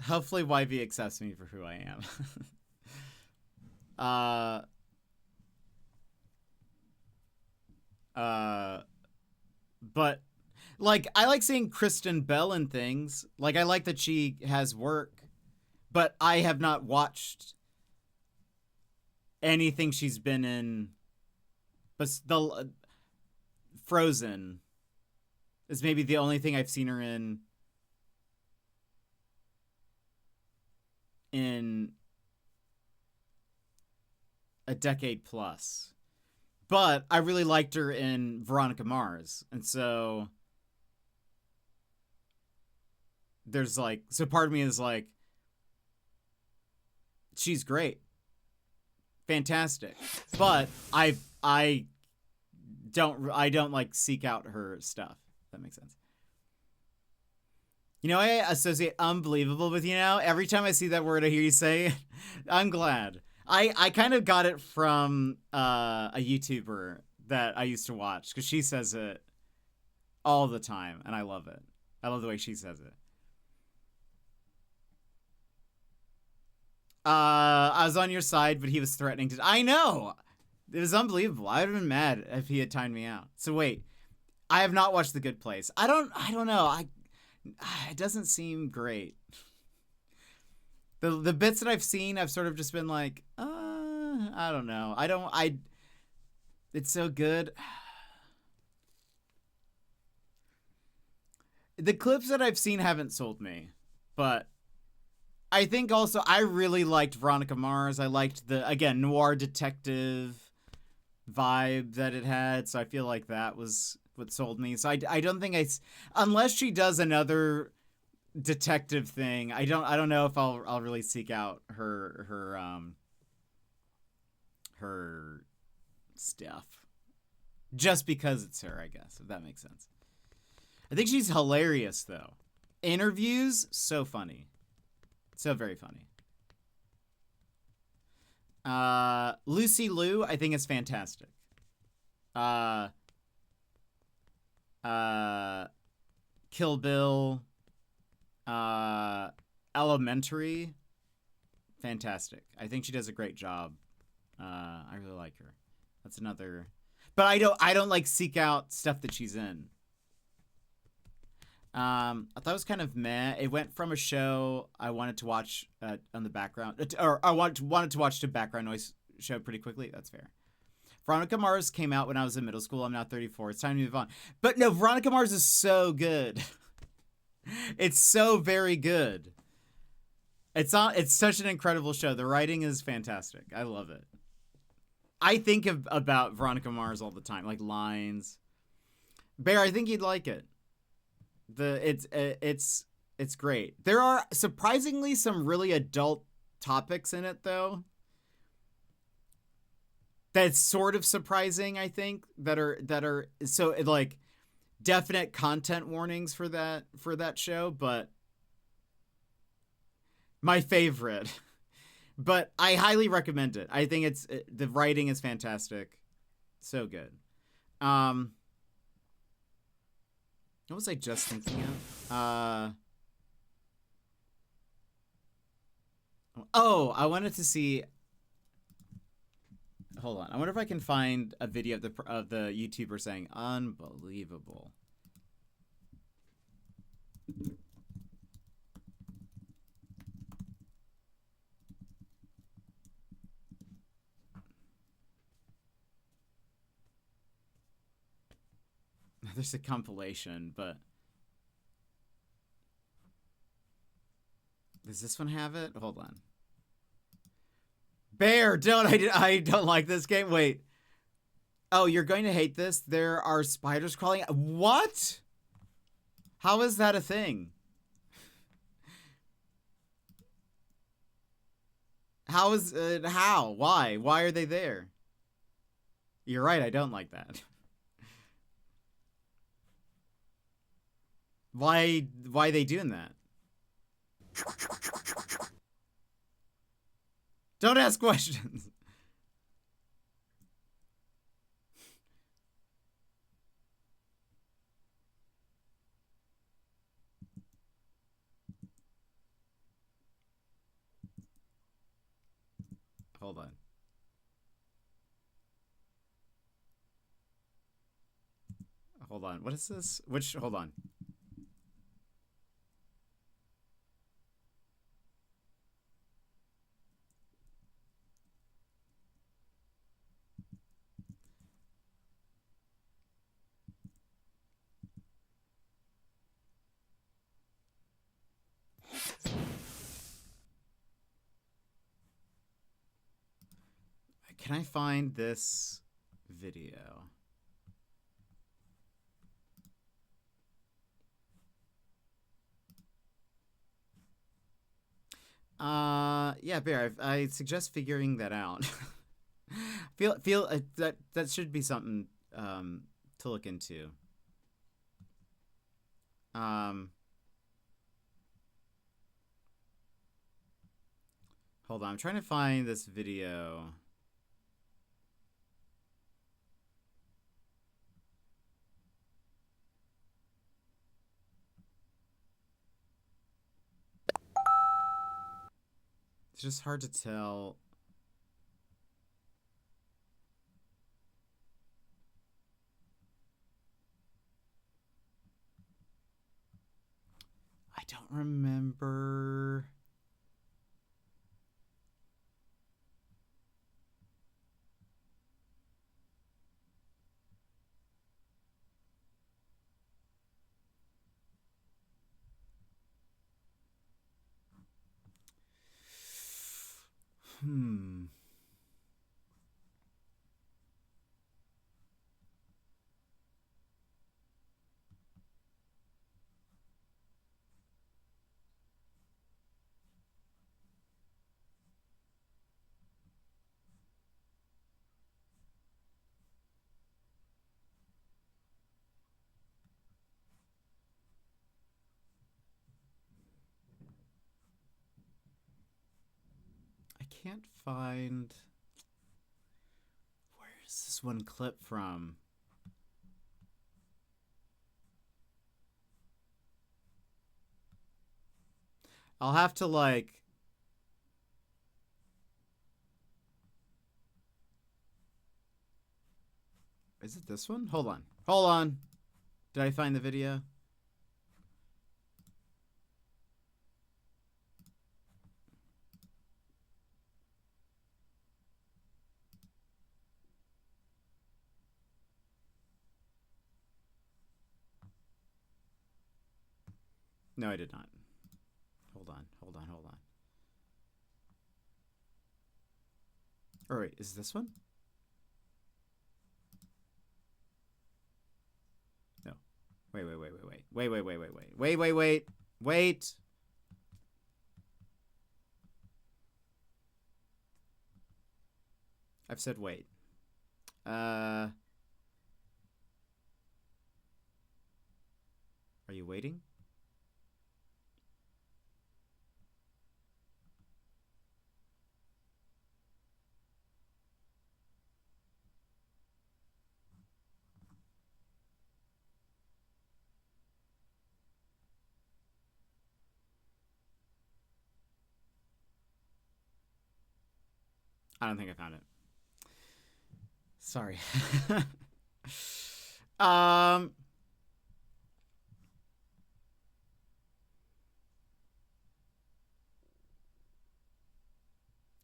Hopefully Wivey accepts me for who I am. But like, I like seeing Kristen Bell in things. Like, I like that she has work, but I have not watched anything she's been in. But the Frozen is maybe the only thing I've seen her in a decade plus. But I really liked her in Veronica Mars, and so there's like, so part of me is like, she's great, fantastic, but I don't like seek out her stuff, if that makes sense. You know, I associate unbelievable with you now. Every time I see that word, I hear you say it. I'm glad. I kind of got it from a YouTuber that I used to watch, because she says it all the time, and I love it. I love the way she says it. I was on your side, but he was threatening to... I know! It was unbelievable. I would have been mad if he had timed me out. So wait, I have not watched The Good Place. I don't know. It doesn't seem great. The bits that I've seen, I've sort of just been like, I don't know. It's so good. The clips that I've seen haven't sold me, but I think also I really liked Veronica Mars. I liked the, again, noir detective vibe that it had, so I feel like that was what sold me. So I don't think unless she does another detective thing, I don't know if I'll really seek out her stuff just because it's her, I guess, if that makes sense. I think she's hilarious though. Interviews, so funny. So very funny. Lucy Liu, I think is fantastic. Kill Bill, Elementary, fantastic. I think she does a great job I really like her. That's another. But I don't like seek out stuff that she's in. I thought it was kind of meh. It went from a show I wanted to watch on the background, or I wanted to watch to background noise show pretty quickly. That's fair. Veronica Mars came out when I was in middle school. I'm now 34. It's time to move on. But no, Veronica Mars is so good. It's so very good. It's such an incredible show. The writing is fantastic. I love it. I think about Veronica Mars all the time, like lines. Bear, I think you'd like it. It's great. There are surprisingly some really adult topics in it though. That's sort of surprising, I think, that are so like definite content warnings for that show, but my favorite. But I highly recommend it. I think the writing is fantastic. So good. What was I just thinking of? Oh, I wanted to see. Hold on. I wonder if I can find a video of the YouTuber saying "unbelievable." There's a compilation, but does this one have it? Hold on. Bear, I don't like this game. Wait. Oh, you're going to hate this. There are spiders crawling. What? How is that a thing? How is how? Why? Why are they there? You're right, I don't like that. Why are they doing that? Don't ask questions. Hold on. Hold on. What is this? Hold on. Can I find this video? Yeah, Bear, I suggest figuring that out. feel that should be something to look into. Hold on, I'm trying to find this video. It's just hard to tell. I don't remember. I can't find. Where is this one clip from? I'll have to like. Is it this one? Hold on. Hold on. Did I find the video? No, I did not. Hold on. Hold on. Hold on. All right. Is this one? No. Wait. Wait. I've said wait. Are you waiting? I don't think I found it. Sorry.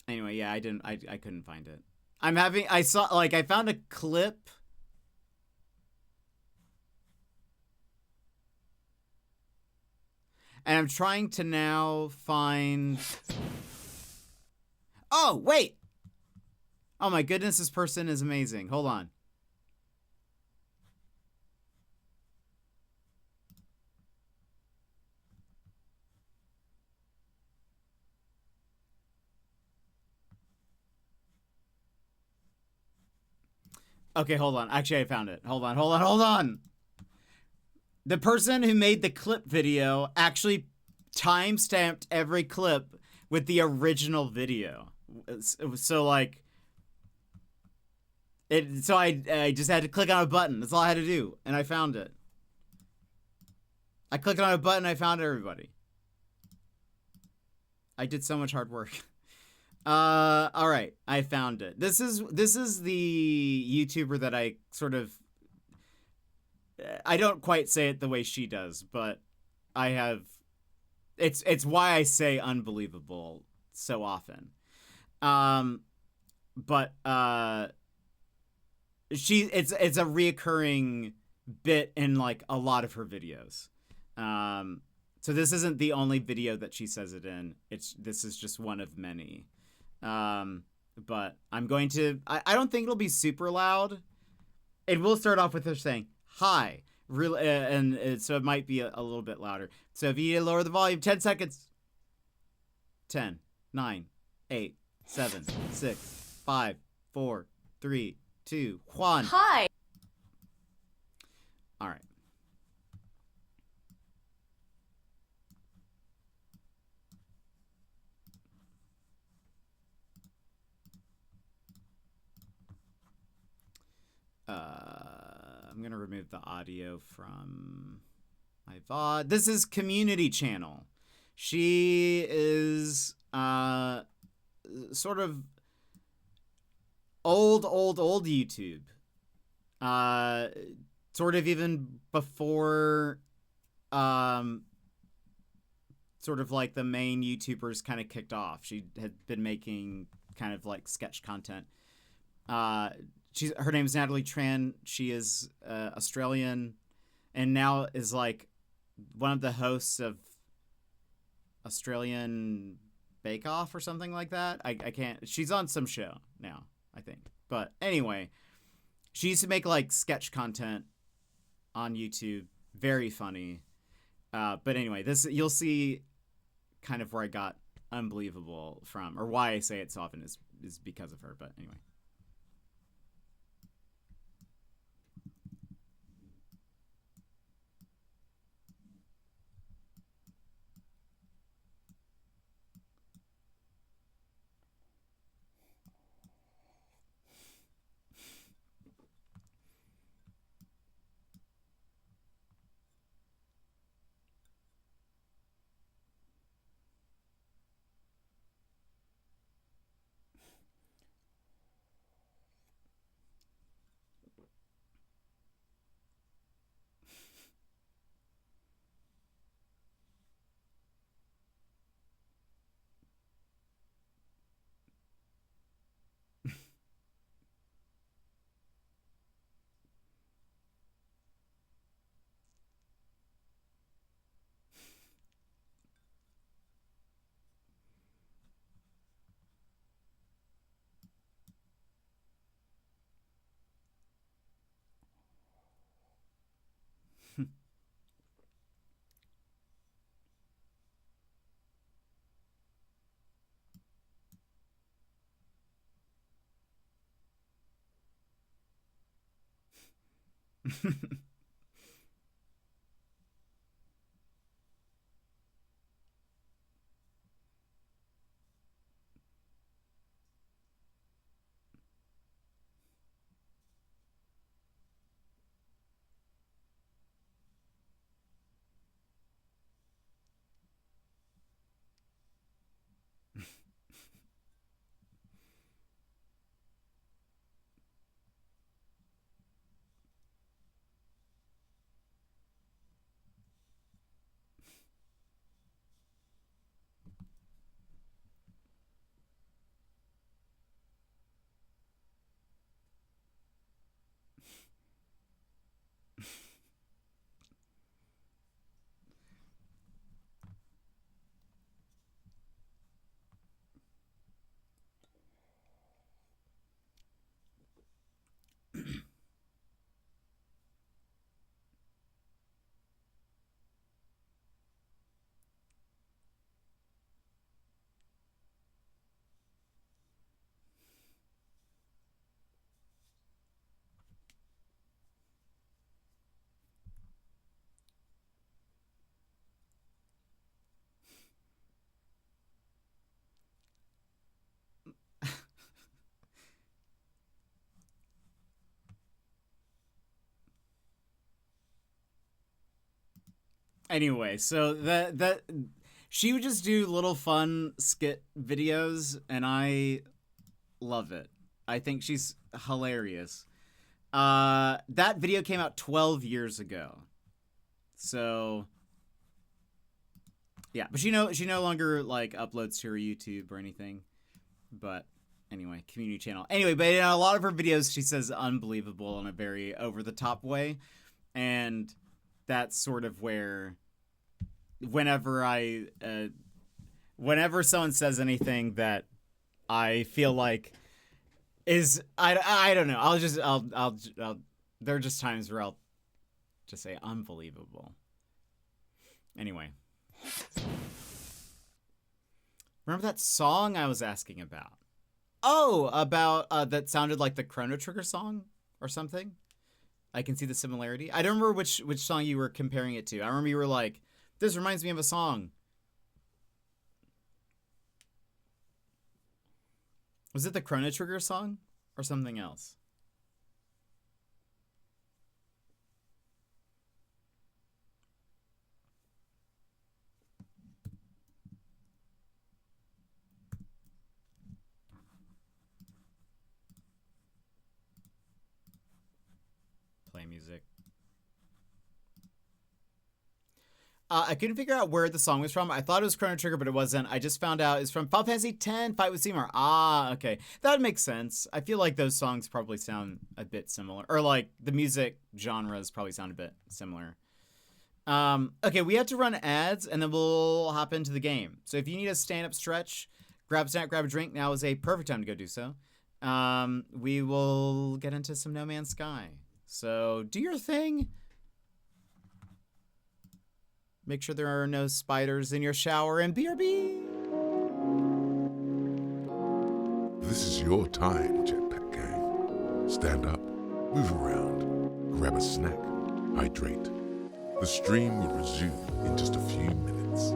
Anyway, yeah, I couldn't find it. I found a clip. And I'm trying to now find... Oh, wait! Oh my goodness, this person is amazing. Hold on. Okay, hold on. Actually, I found it. Hold on. The person who made the clip video actually timestamped every clip with the original video. So, like... So I just had to click on a button. That's all I had to do. And I found it. I clicked on a button, I found everybody. I did so much hard work. All right, I found it. This is the YouTuber that I sort of... I don't quite say it the way she does, but I have... It's why I say unbelievable so often. It's a reoccurring bit in like a lot of her videos. So this isn't the only video that she says it in. This is just one of many. But I'm going to... I don't think it'll be super loud. It will start off with her saying, hi. So it might be a little bit louder. So if you lower the volume, 10 seconds. 10, 9, 8, 7, 6, 5, 4, 3, 2, 1. Hi. All right. I'm going to remove the audio from my VOD. This is community channel. She is sort of old YouTube. Sort of even before sort of like the main YouTubers kind of kicked off. She had been making kind of like sketch content. Her name is Natalie Tran. She is Australian, and now is like one of the hosts of Australian Bake Off or something like that. I can't. She's on some show now, I think. But anyway, she used to make like sketch content on YouTube. Very funny. But anyway, this you'll see kind of where I got unbelievable from, or why I say it so often is because of her. But anyway. Anyway, so that she would just do little fun skit videos, and I love it. I think she's hilarious. That video came out 12 years ago. So yeah, but she no longer like uploads to her YouTube or anything. But anyway, community channel. Anyway, but in a lot of her videos she says unbelievable in a very over the top way. And that's sort of where whenever someone says anything that I feel like is I don't know. I'll there are just times where I'll just say unbelievable. Anyway. Remember that song I was asking about? Oh, about that sounded like the Chrono Trigger song or something. I can see the similarity. I don't remember which song you were comparing it to. I remember you were like, this reminds me of a song. Was it the Chrono Trigger song or something else? Play music. I couldn't figure out where the song was from. I thought it was Chrono Trigger, but it wasn't. I just found out it's from Final Fantasy X, Fight with Seymour. Ah, okay. That makes sense. I feel like those songs probably sound a bit similar. Or like the music genres probably sound a bit similar. Okay, we have to run ads, and then we'll hop into the game. So if you need a stand-up stretch, grab a snack, grab a drink, now is a perfect time to go do so. We will get into some No Man's Sky. So do your thing. Make sure there are no spiders in your shower, and BRB. This is your time, Jetpack Gang. Stand up, move around, grab a snack, hydrate. The stream will resume in just a few minutes.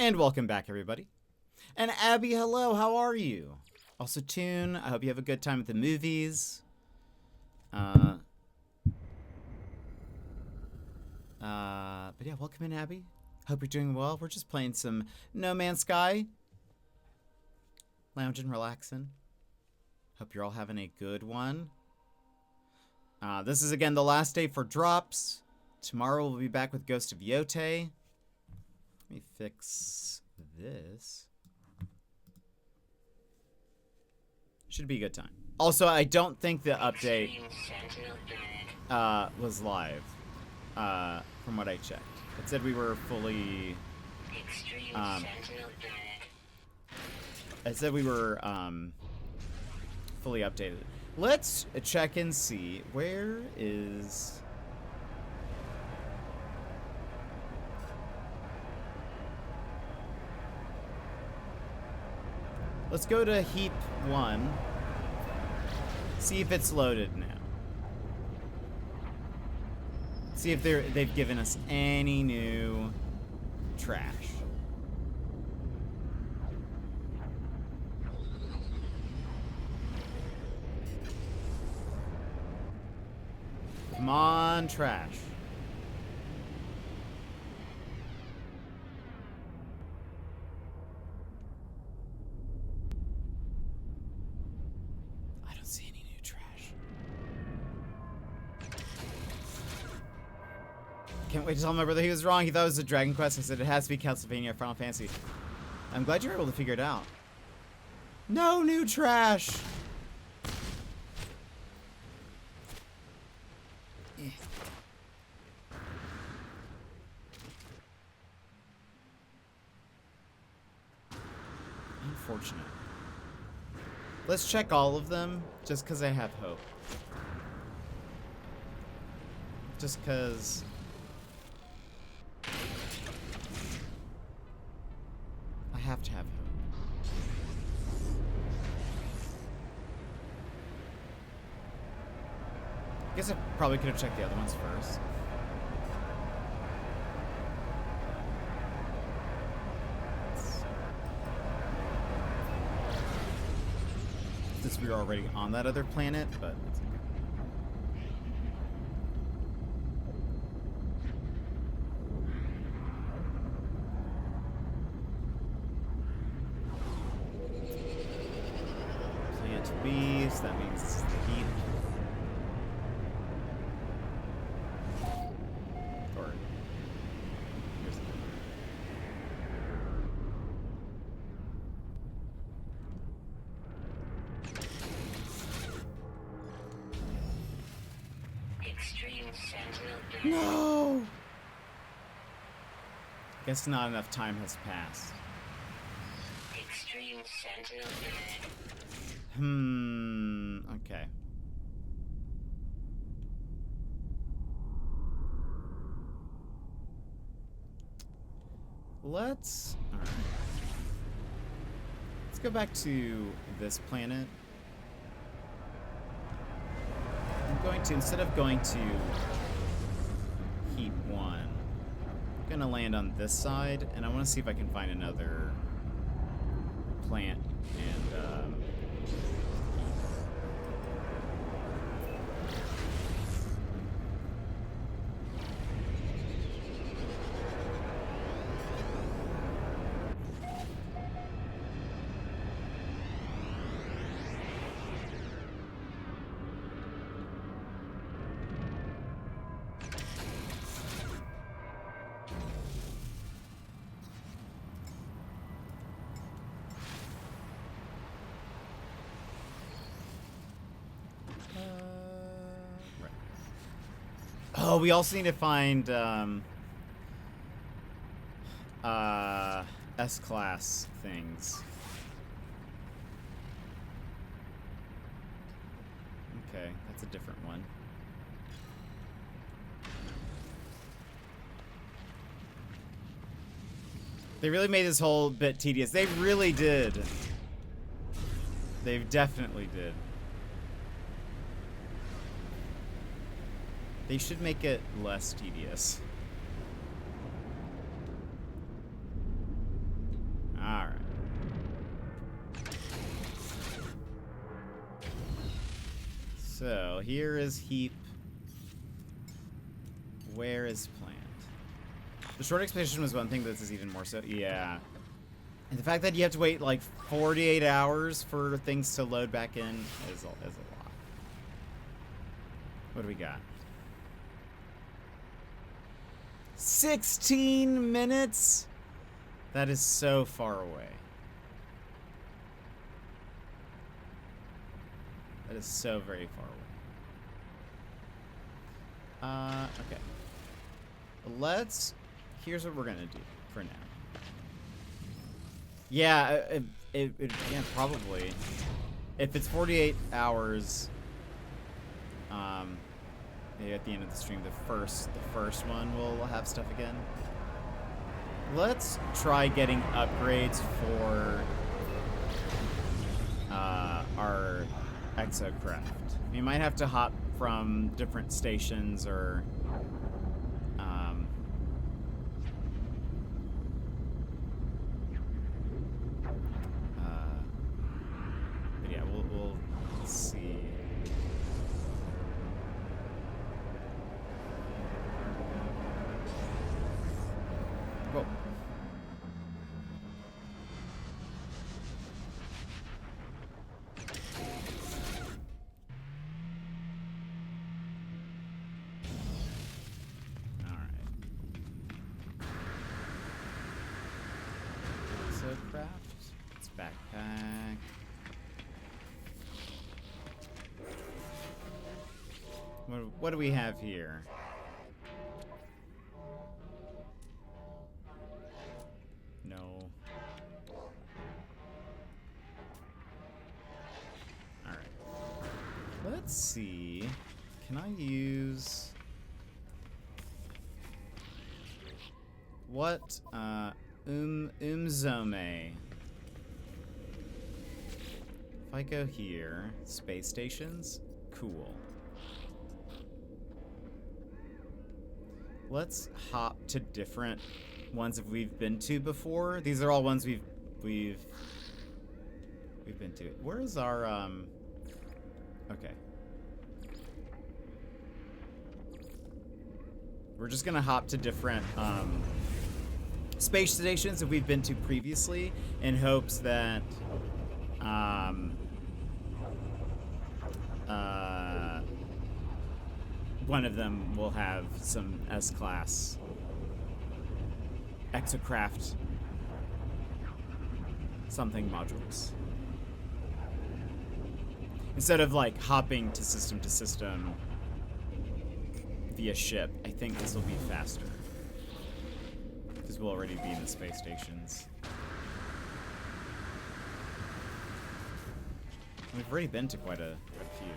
And welcome back, everybody. And Abby, hello, how are you? Also, Toon, I hope you have a good time at the movies. But yeah, welcome in, Abby. Hope you're doing well. We're just playing some No Man's Sky. Lounging, relaxing. Hope you're all having a good one. This is, again, the last day for drops. Tomorrow we'll be back with Ghost of Yote. Let me fix this. Should be a good time. Also, I don't think the update was live, from what I checked. It said we were fully... it said we were fully updated. Let's check and see. Where is... Let's go to heap 1. See if it's loaded now. See if they've given us any new trash. Come on, trash. I don't see any new trash. Can't wait to tell my brother he was wrong. He thought it was a Dragon Quest. I said it has to be Castlevania or Final Fantasy. I'm glad you were able to figure it out. No new trash. Unfortunate. Let's check all of them, just because I have hope. Just because... I have to have hope. I guess I probably could have checked the other ones first. Since we were already on that other planet, but it's okay. Plant B, so that means it's the heat. Or here's the No! Guess not enough time has passed. Extreme Sentinel. Okay. Let's... Alright. Let's go back to this planet. I'm going to, instead of going to heap 1, I'm gonna land on this side, and I want to see if I can find another plant and right. Oh, we also need to find S-class things. Okay, that's a different one. They really made this whole bit tedious. They really did. They definitely did. They should make it less tedious. here is heap. Where is plant? The short expedition was one thing, but this is even more so. Yeah. And the fact that you have to wait like 48 hours for things to load back in is a lot. What do we got? 16 minutes? That is so far away. That is so very far away. Okay. Here's what we're gonna do for now. Yeah, yeah, probably. If it's 48 hours, maybe at the end of the stream, the first one will have stuff again. Let's try getting upgrades for our exocraft. We might have to hop from different stations or but yeah, we'll see. Whoa. It's backpack. What do we have here? No. Alright. Let's see. Can I use... What? Umzome. If I go here, space stations, cool. Let's hop to different ones that we've been to before. These are all ones we've been to. Where is our okay. We're just gonna hop to different space stations that we've been to previously in hopes that one of them will have some S-class exocraft something modules. Instead of like hopping to system via ship, I think this will be faster. Because we'll already be in the space stations. We've already been to quite a few.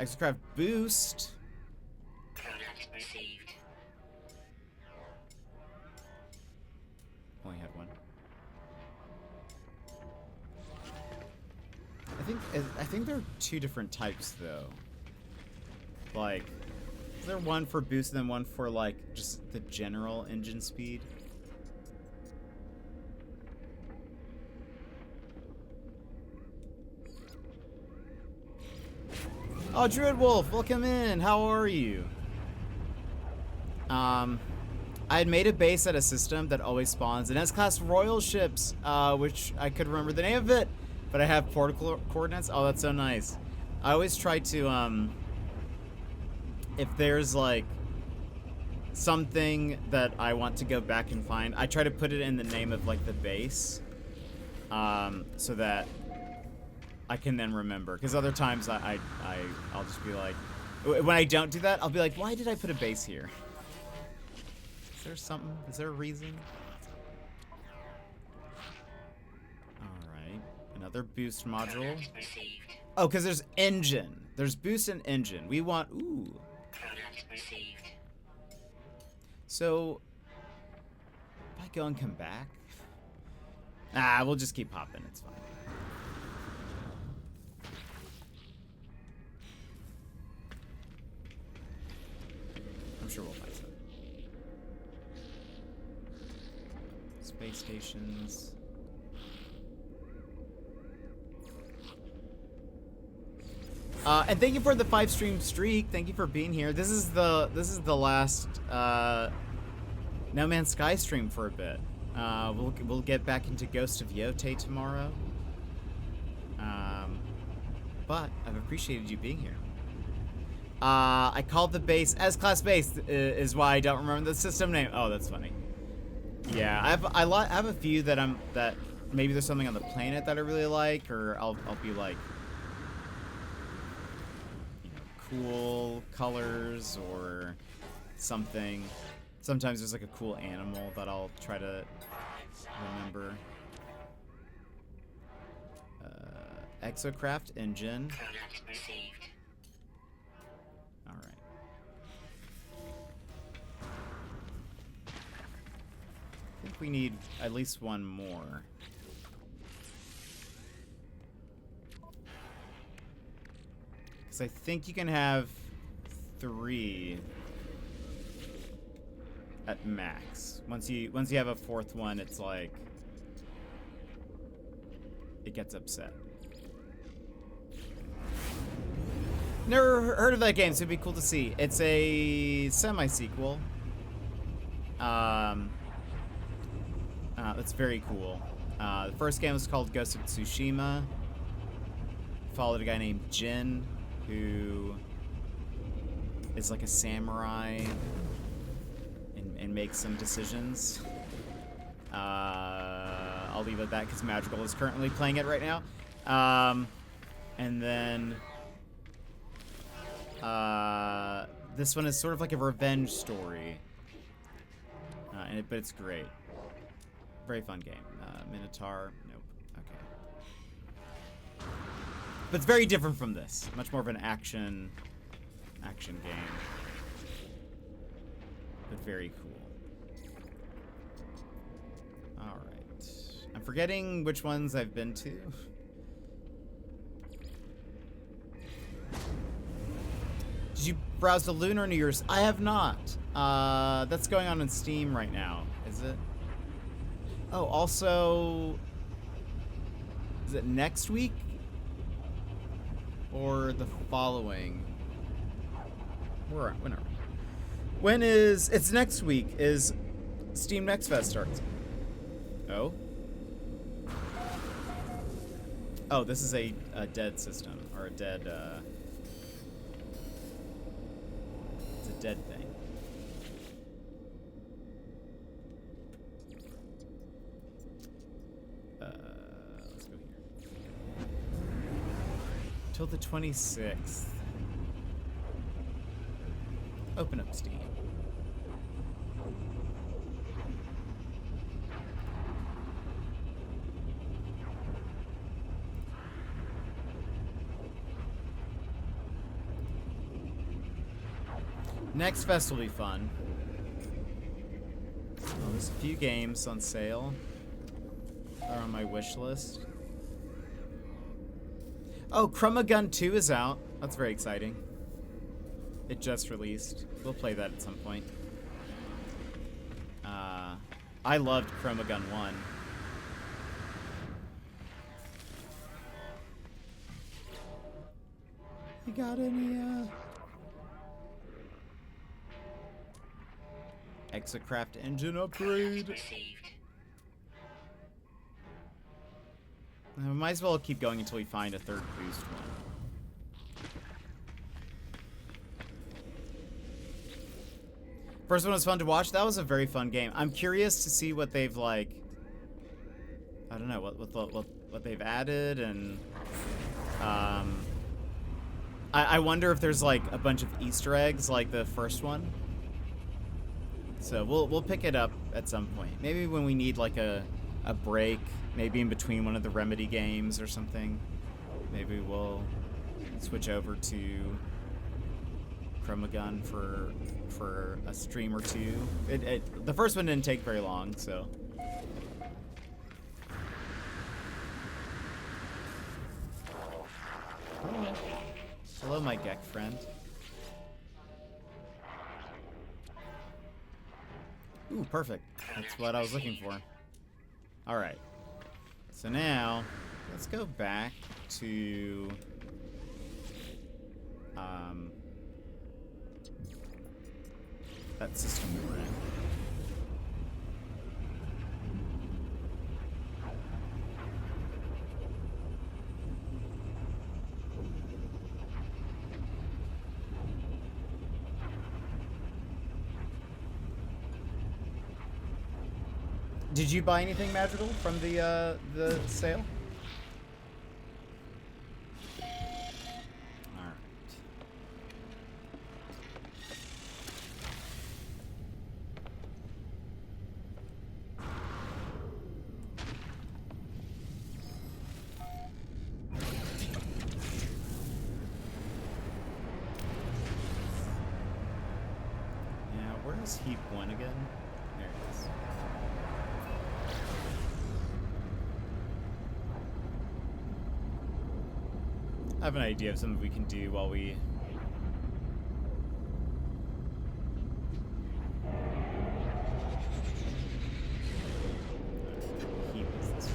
Exocraft boost. Product received. Only had one. I think there are two different types though. Like, is there one for boost and then one for like just the general engine speed? Oh, Druid Wolf, welcome in. How are you? I had made a base at a system that always spawns an S-class royal ships, which I could remember the name of it, but I have portal coordinates. Oh, that's so nice. I always try to, if there's like something that I want to go back and find, I try to put it in the name of like the base, so that I can then remember. Because other times I'll just be like, when I don't do that, I'll be like, why did I put a base here? Is there something? Is there a reason? Alright. Another boost module. Oh, because there's engine. There's boost and engine. We want... Ooh. So... If I go and come back... Ah, we'll just keep hopping. It's fine. I'm sure we'll find something. Space stations. And thank you for the 5-stream streak. Thank you for being here. This is the last No Man's Sky stream for a bit. We'll get back into Ghost of Yote tomorrow. But I've appreciated you being here. I called the base S-Class base is why I don't remember the system name. Oh, that's funny. Yeah, I have a few that maybe there's something on the planet that I really like, or I'll be like, you know, cool colors or something. Sometimes there's like a cool animal that I'll try to remember. Exocraft engine. Coordinates received. All right. I think we need at least one more. Because I think you can have 3 at max. Once you have a 4th one, it's like it gets upset. Never heard of that game, so it'd be cool to see. It's a semi-sequel. That's very cool. The first game was called Ghost of Tsushima. Followed a guy named Jin, who is like a samurai and makes some decisions. I'll leave it at that because Madrigal is currently playing it right now. And then this one is sort of like a revenge story, but it's great. Very fun game. Minotaur, nope. Okay. But it's very different from this. Much more of an action game. But very cool. Alright. I'm forgetting which ones I've been to. Did you browse the Lunar New Year's? I have not. That's going on in Steam right now, is it? Oh, also, is it next week? Or the following? When are we? When is, it's next week, is Steam Next Fest starts. Oh? Oh, this is a dead system, or a dead, it's a dead thing. Let's go here. Till the 26th. Open up Steam. Next fest will be fun. Oh, there's a few games on sale. Are on my wish list. Oh, Chroma Gun 2 is out. That's very exciting. It just released. We'll play that at some point. I loved Chroma Gun 1. You got any, Exocraft engine upgrade? We might as well keep going until we find a third boost one. First one was fun to watch. That was a very fun game. I'm curious to see what they've like. I don't know what they've added, and I wonder if there's like a bunch of Easter eggs like the first one. So we'll pick it up at some point. Maybe when we need like a break, maybe in between one of the Remedy games or something. Maybe we'll switch over to Chroma Gun for a stream or two. The first one didn't take very long, so. Hello, my Gek friend. Ooh, perfect. That's what I was looking for. Alright. So now, let's go back to... that system we were in. Did you buy anything magical from the sale? Alright. Yeah, where's heap 1 again? There it is. I have an idea of something we can do while we... Heap is this way.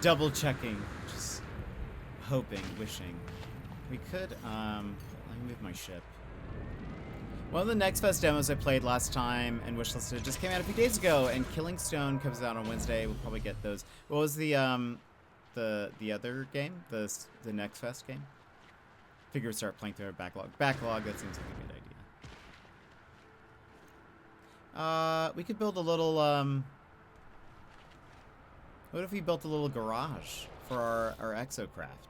Double checking, just hoping, wishing. We could, let me move my ship. One of the Next Fest demos I played last time and wishlisted just came out a few days ago, and Killing Stone comes out on Wednesday. We'll probably get those. What was the other game? The Next Fest game? Figure we'd start playing through our backlog. Backlog, that seems like a good idea. We could build a little, what if we built a little garage for our exocraft?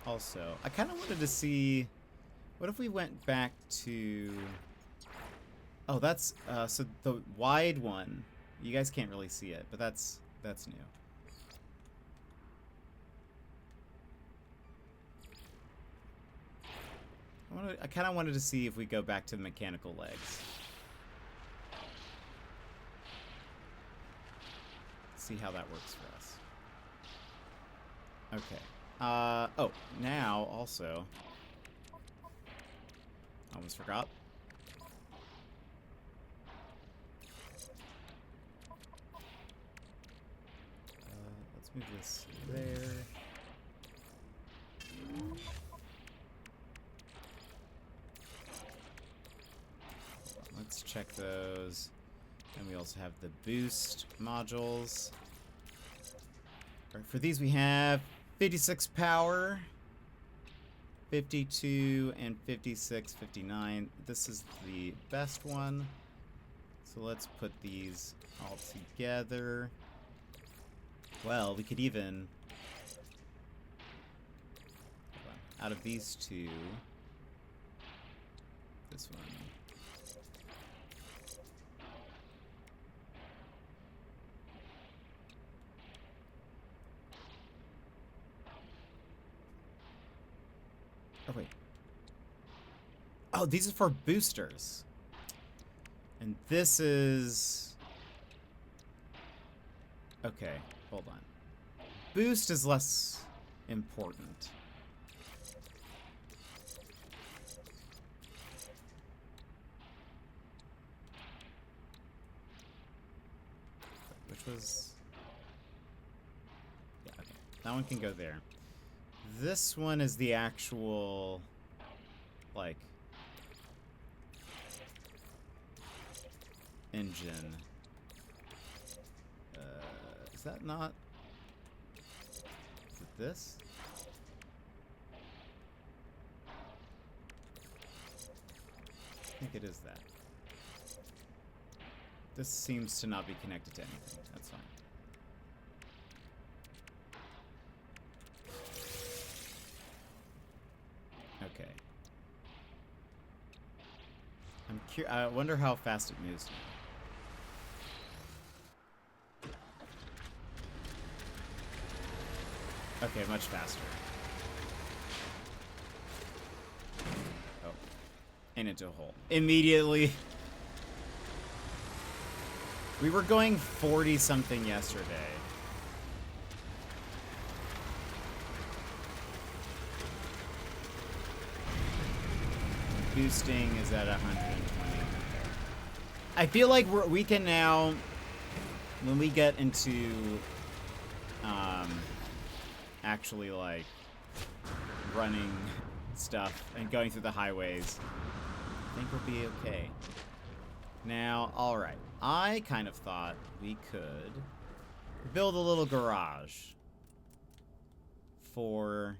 Also, I kind of wanted to see, what if we went back to... Oh, that's, so the wide one, you guys can't really see it, but that's new. I kind of wanted to see if we go back to the mechanical legs. See how that works for us. Okay. Oh, now, also, almost forgot. Let's move this there. Let's check those. And we also have the boost modules. Alright, for these we have 56 power, 52, and 56, 59. This is the best one. So let's put these all together. Well, we could even, out of these two, this one. Oh, wait. Oh, these are for boosters. And this is... Okay, hold on. Boost is less important. Which was... Yeah, okay. That one can go there. This one is the actual, like, engine. Is that not? Is it this? I think it is that. This seems to not be connected to anything. That's fine. okay. I wonder how fast it moves now. Okay, much faster. Oh. And into a hole. Immediately. We were going 40-something yesterday. Boosting is at 120. I feel like we can now, when we get into actually like running stuff and going through the highways, I think we'll be okay. Now, all right. I kind of thought we could build a little garage for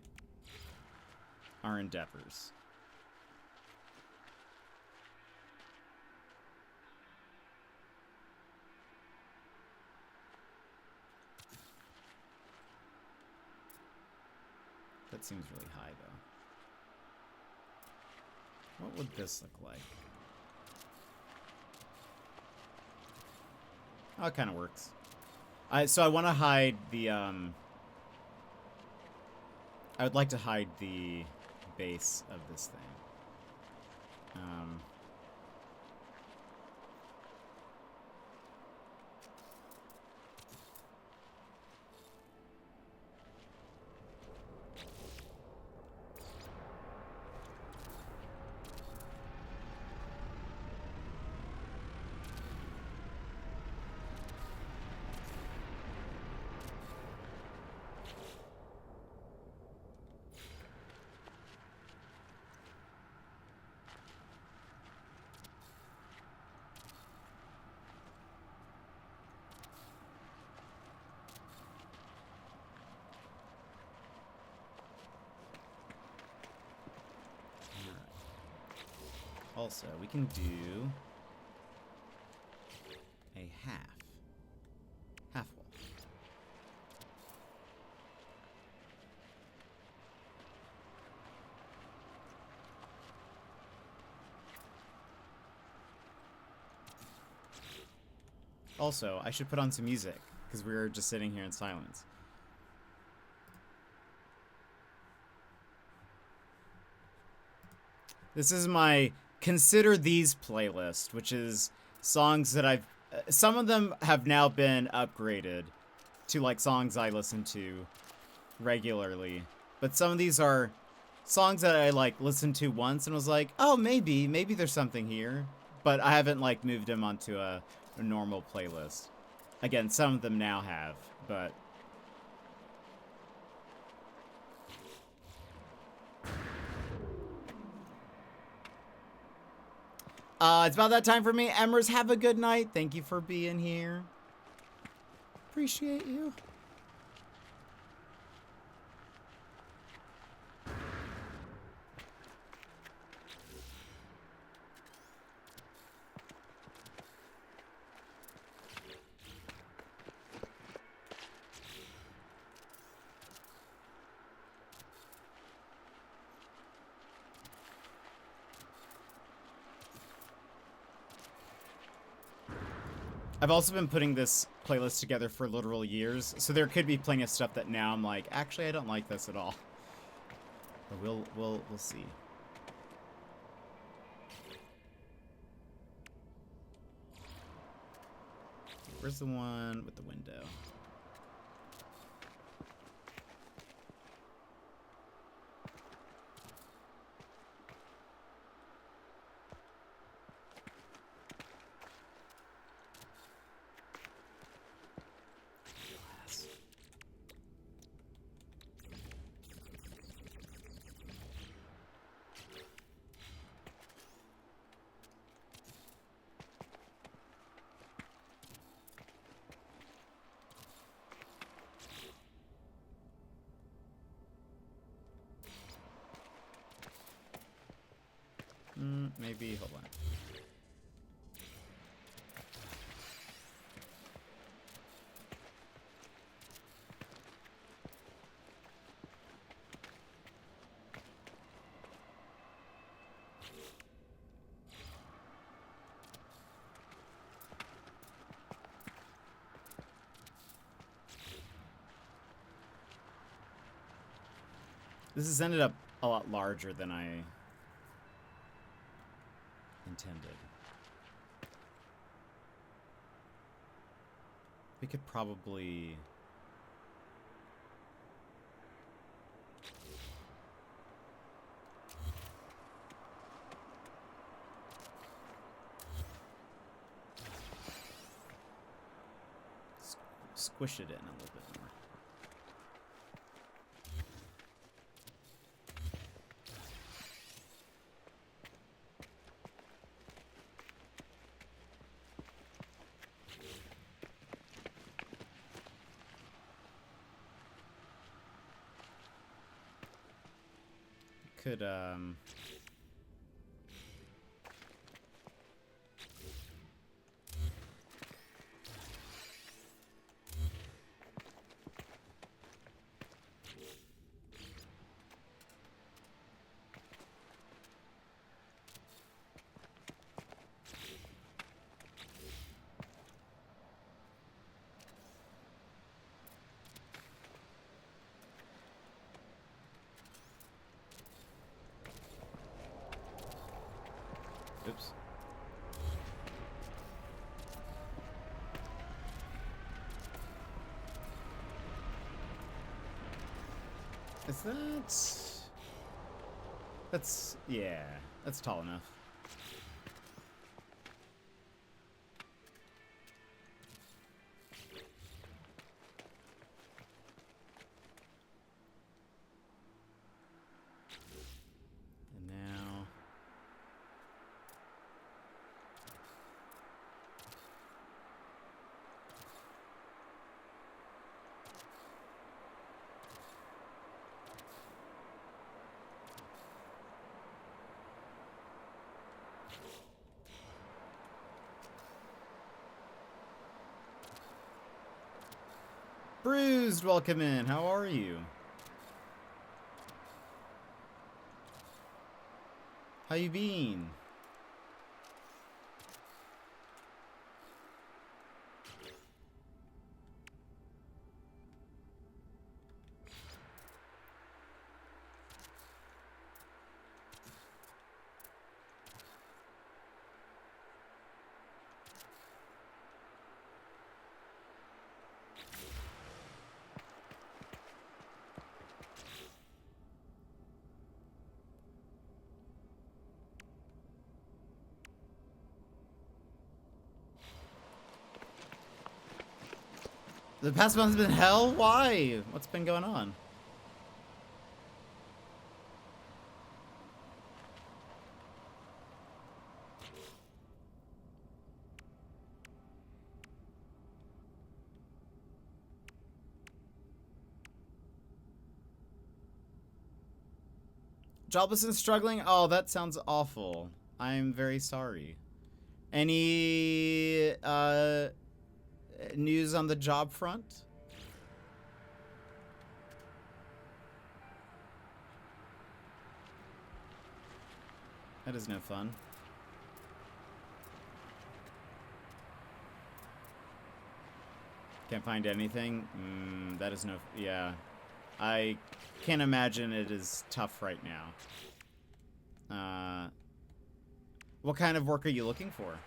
our endeavors. That seems really high, though. What would this look like? Oh, it kind of works. So I want to hide the, I would like to hide the base of this thing. Also, we can do a half wall. Also, I should put on some music because we were just sitting here in silence. This is my Consider These playlist, which is songs that I've... some of them have now been upgraded to, like, songs I listen to regularly. But some of these are songs that I, like, listened to once and was like, oh, maybe there's something here. But I haven't, like, moved them onto a normal playlist. Again, some of them now have, but... it's about that time for me. Emmers, have a good night. Thank you for being here. Appreciate you. I've also been putting this playlist together for literal years, so there could be plenty of stuff that now I'm like, actually, I don't like this at all. But we'll see. Where's the one with the window? Maybe, hold on. This has ended up a lot larger than I intended. We could probably... squish it in a little bit more. Could, oops. Is that... That's... yeah. That's tall enough. And now... Bruised, welcome in. How are you? How you been? The past month's been hell? Why? What's been going on? Jobless and struggling? Oh, that sounds awful. I'm very sorry. Any, news on the job front? That is no fun. Can't find anything? That is no... yeah. I can't imagine it is tough right now. What kind of work are you looking for?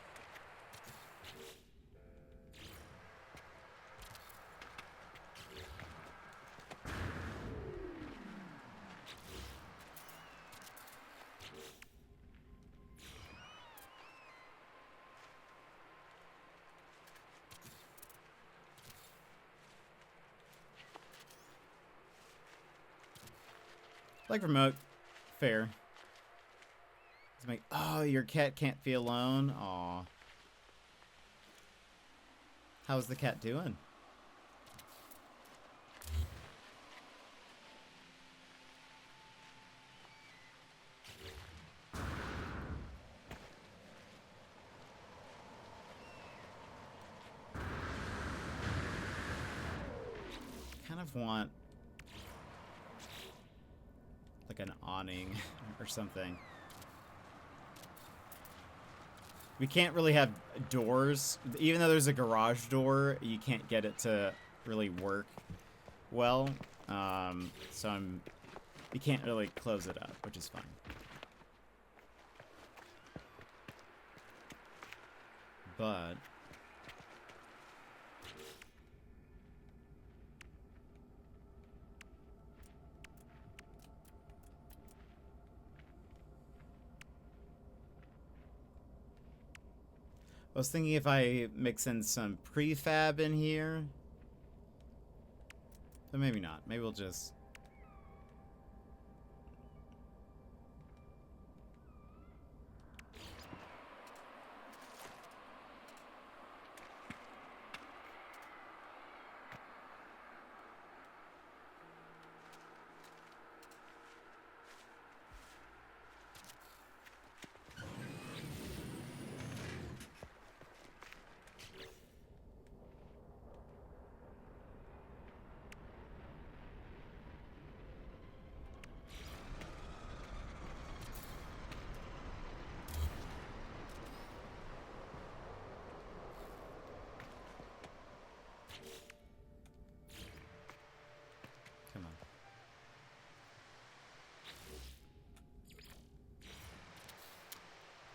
Like remote. Fair. It's like, oh, your cat can't be alone. Aw. How's the cat doing? Kind of want like an awning or something. We can't really have doors. Even though there's a garage door, you can't get it to really work well. So I'm you can't really close it up, which is fine. But I was thinking if I mix in some prefab in here, but maybe not. Maybe we'll just. Come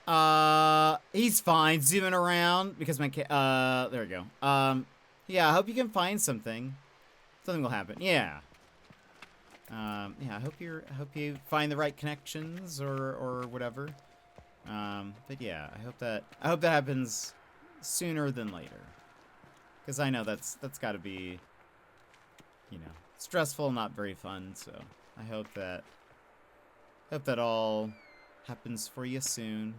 on. He's fine. Zooming around because my there we go. Yeah, I hope you can find something. Something will happen. Yeah. Yeah, I hope you find the right connections or whatever. But yeah, I hope that happens sooner than later. Because I know that's got to be, you know, stressful, not very fun. So I hope that all happens for you soon.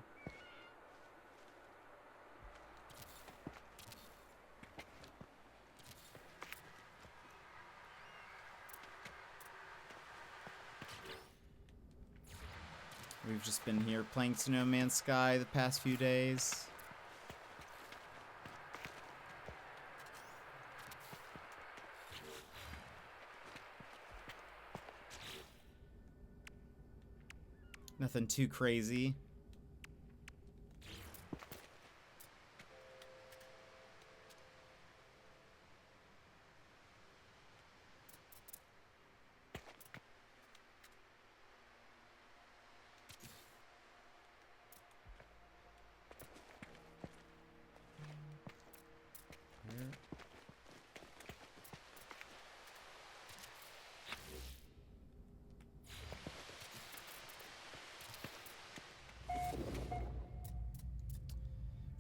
We've just been here playing Snowman Sky the past few days. Nothing too crazy.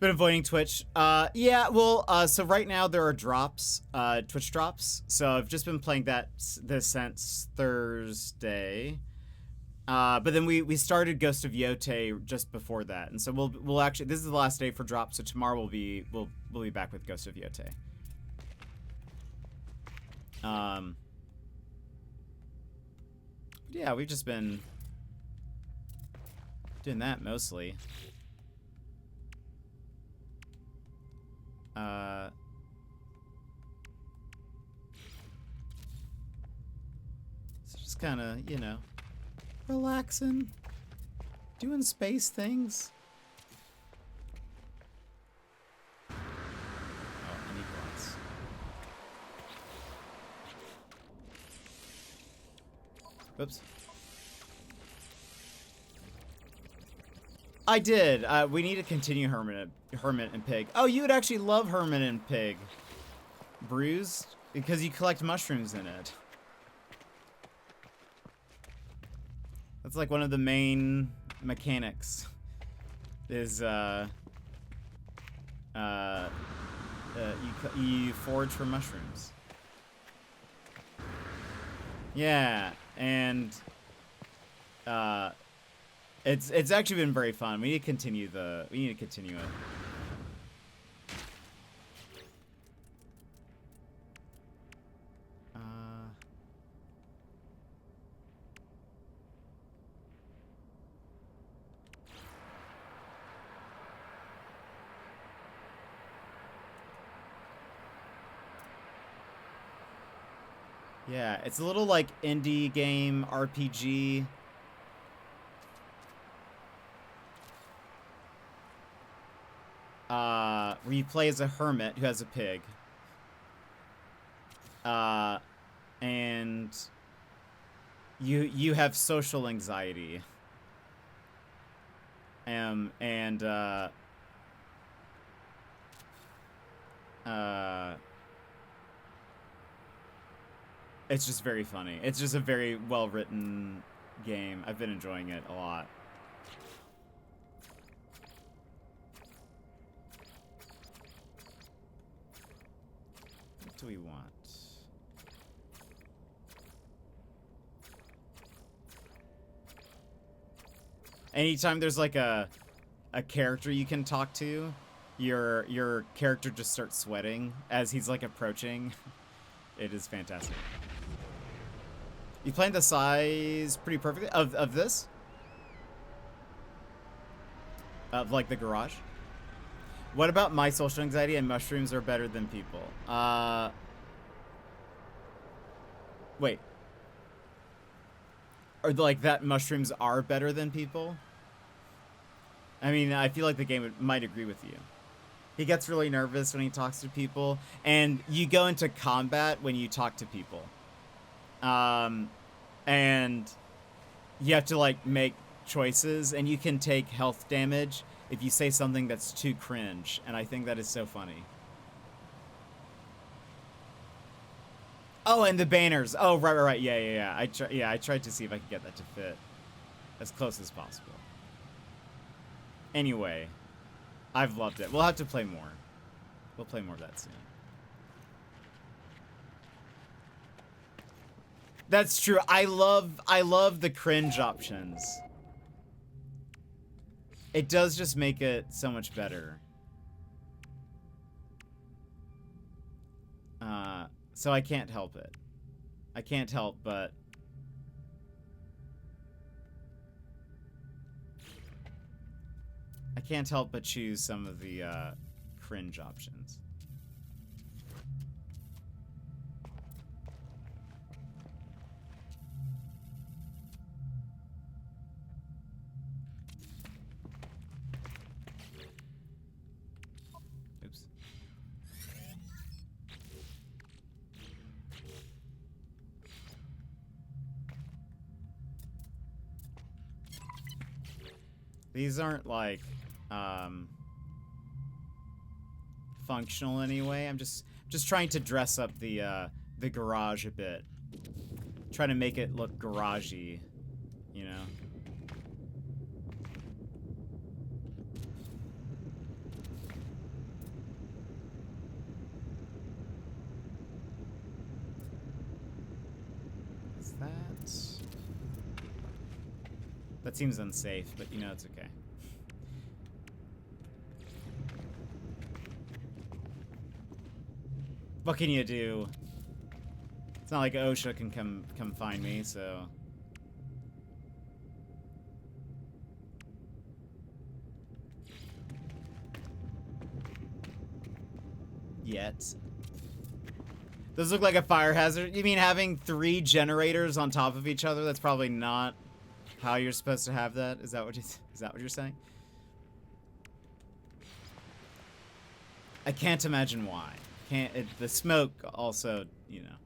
Been avoiding Twitch. Yeah, well, so right now there are drops, Twitch drops. So I've just been playing this since Thursday. But then we started Ghost of Yote just before that, and so we'll actually, this is the last day for drops. So tomorrow we'll be back with Ghost of Yote. Yeah, we've just been doing that mostly. So just kind of, you know, relaxing, doing space things. Oh, I need glass. Oops. I did. We need to continue Hermit and Pig. Oh, you would actually love Hermit and Pig. Bruised? Because you collect mushrooms in it. That's like one of the main mechanics. Is, you forage for mushrooms. Yeah, and, it's actually been very fun. We need to continue it. Yeah, it's a little like indie game RPG. Where you play as a hermit who has a pig. And You have social anxiety. And it's just very funny. It's just a very well written game. I've been enjoying it a lot. What do we want? Anytime there's like a character you can talk to, your character just starts sweating as he's like approaching. It is fantastic. You planned the size pretty perfectly of this? Of like the garage? What about my social anxiety and mushrooms are better than people? Wait. Or like that mushrooms are better than people? I mean, I feel like the game might agree with you. He gets really nervous when he talks to people, and you go into combat when you talk to people. And you have to like make choices, and you can take health damage if you say something that's too cringe, and I think that is so funny. Oh, and the banners. Oh, right. Yeah. I tried to see if I could get that to fit as close as possible. Anyway, I've loved it. We'll have to play more. We'll play more of that soon. That's true. I love the cringe options. It does just make it so much better. So I can't help it. I can't help but... I can't help but choose some of the cringe options. Oops. These aren't like functional anyway. I'm just trying to dress up the garage a bit. Try to make it look garagey, you know. Is that? That seems unsafe, but you know it's okay. What can you do? It's not like OSHA can come find me, so. Yet. Those look like a fire hazard. You mean having 3 generators on top of each other? That's probably not how you're supposed to have that. Is that what you're saying? I can't imagine why. The smoke also, you know.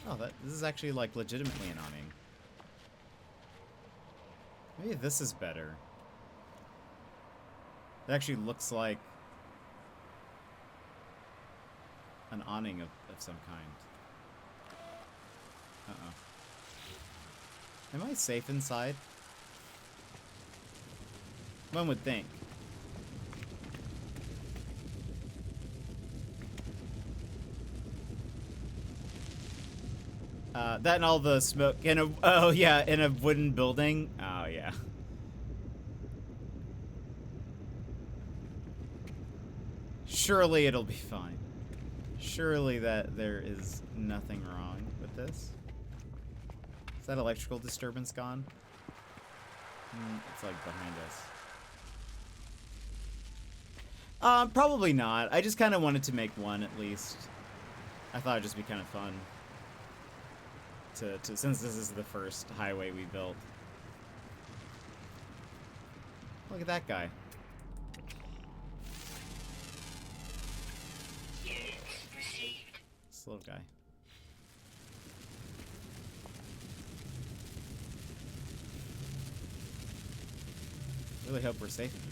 Oh, this is actually like legitimately an awning. Maybe this is better. It actually looks like an awning of some kind. Am I safe inside? One would think. That and all the smoke in a in a wooden building. Oh yeah. Surely it'll be fine. Surely that there is nothing wrong with this. Is that electrical disturbance gone? It's like behind us. Probably not. I just kind of wanted to make one at least. I thought it'd just be kind of fun. Since this is the first highway we built. Look at that guy. this little guy. Really hope we're safe in here.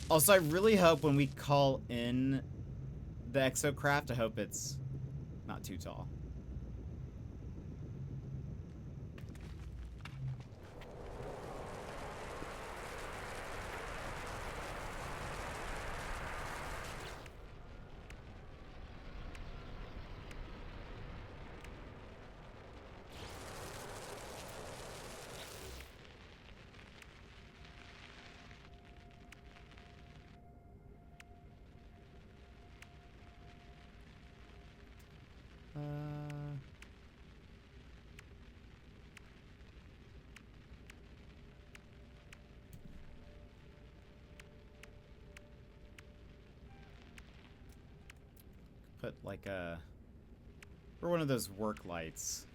Also, I really hope when we call in the exocraft, I hope it's not too tall. Put like a, or one of those work lights.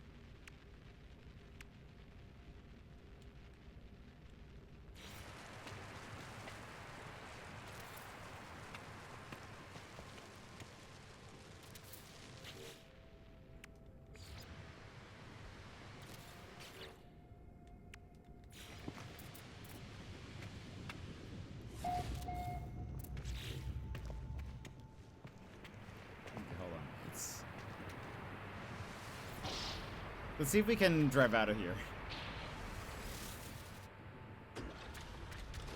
Let's see if we can drive out of here.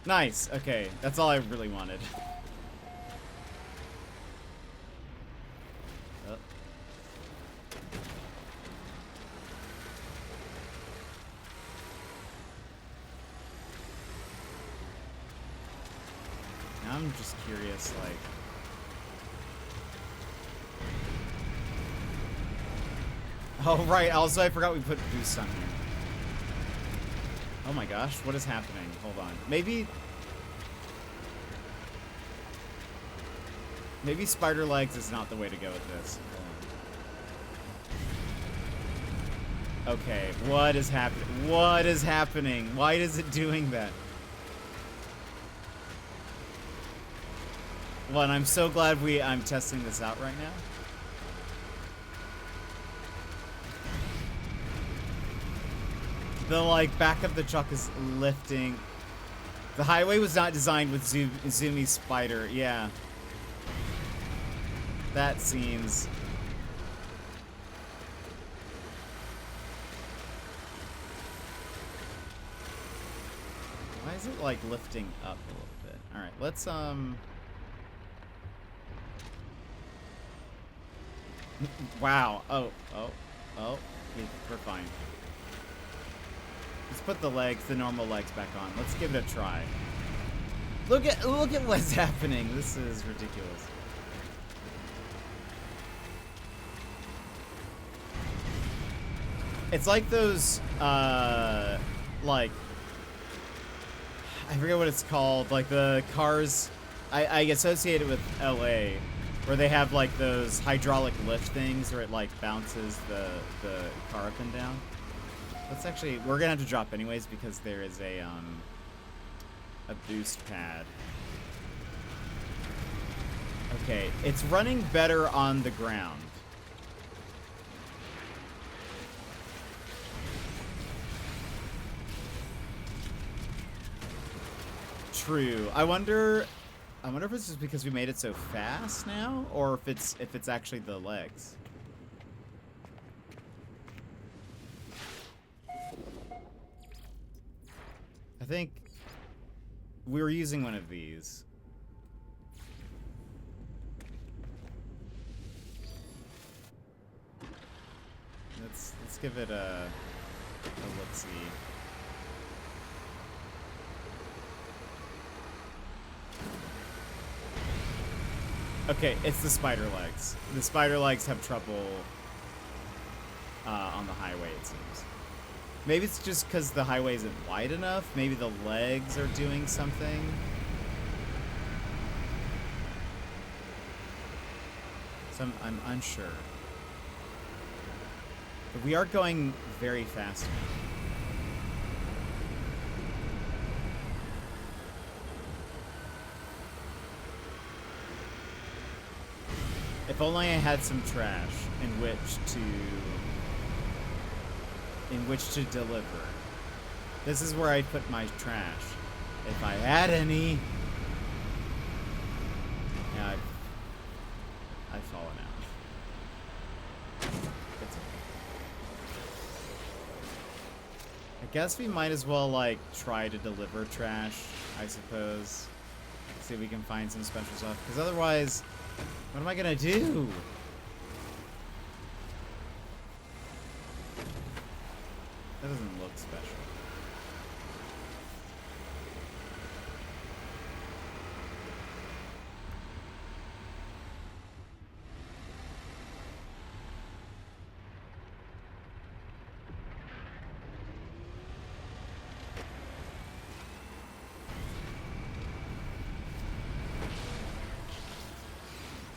Nice. Okay, that's all I really wanted. Oh. Now I'm just curious, like... Oh, right. Also, I forgot we put boost on here. Oh my gosh, what is happening? Hold on. Maybe spider legs is not the way to go with this. Okay, what is happening? What is happening? Why is it doing that? Well, and I'm so glad I'm testing this out right now. The, like, back of the truck is lifting. The highway was not designed with zoomy spider. Yeah. That seems... Why is it, like, lifting up a little bit? Alright, let's, Wow. Oh. We're fine. Let's put the normal legs back on. Let's give it a try. Look at what's happening. This is ridiculous. It's like those, like, I forget what it's called. Like the cars, I associate it with LA, where they have like those hydraulic lift things where it like bounces the car up and down. Let's actually, we're gonna have to drop anyways because there is a boost pad. Okay, it's running better on the ground. True. I wonder if it's just because we made it so fast now, or if it's actually the legs. I think we were using one of these. Let's give it a look-see. Okay, it's the spider legs. The spider legs have trouble on the highway, it seems. Maybe it's just because the highway isn't wide enough. Maybe the legs are doing something. So I'm unsure. But we are going very fast now. If only I had some trash in which to deliver. This is where I'd put my trash. If I had any. Yeah, I've fallen out. It's okay. I guess we might as well, like, try to deliver trash, I suppose. See if we can find some special stuff. Because otherwise, what am I gonna do? That doesn't look special.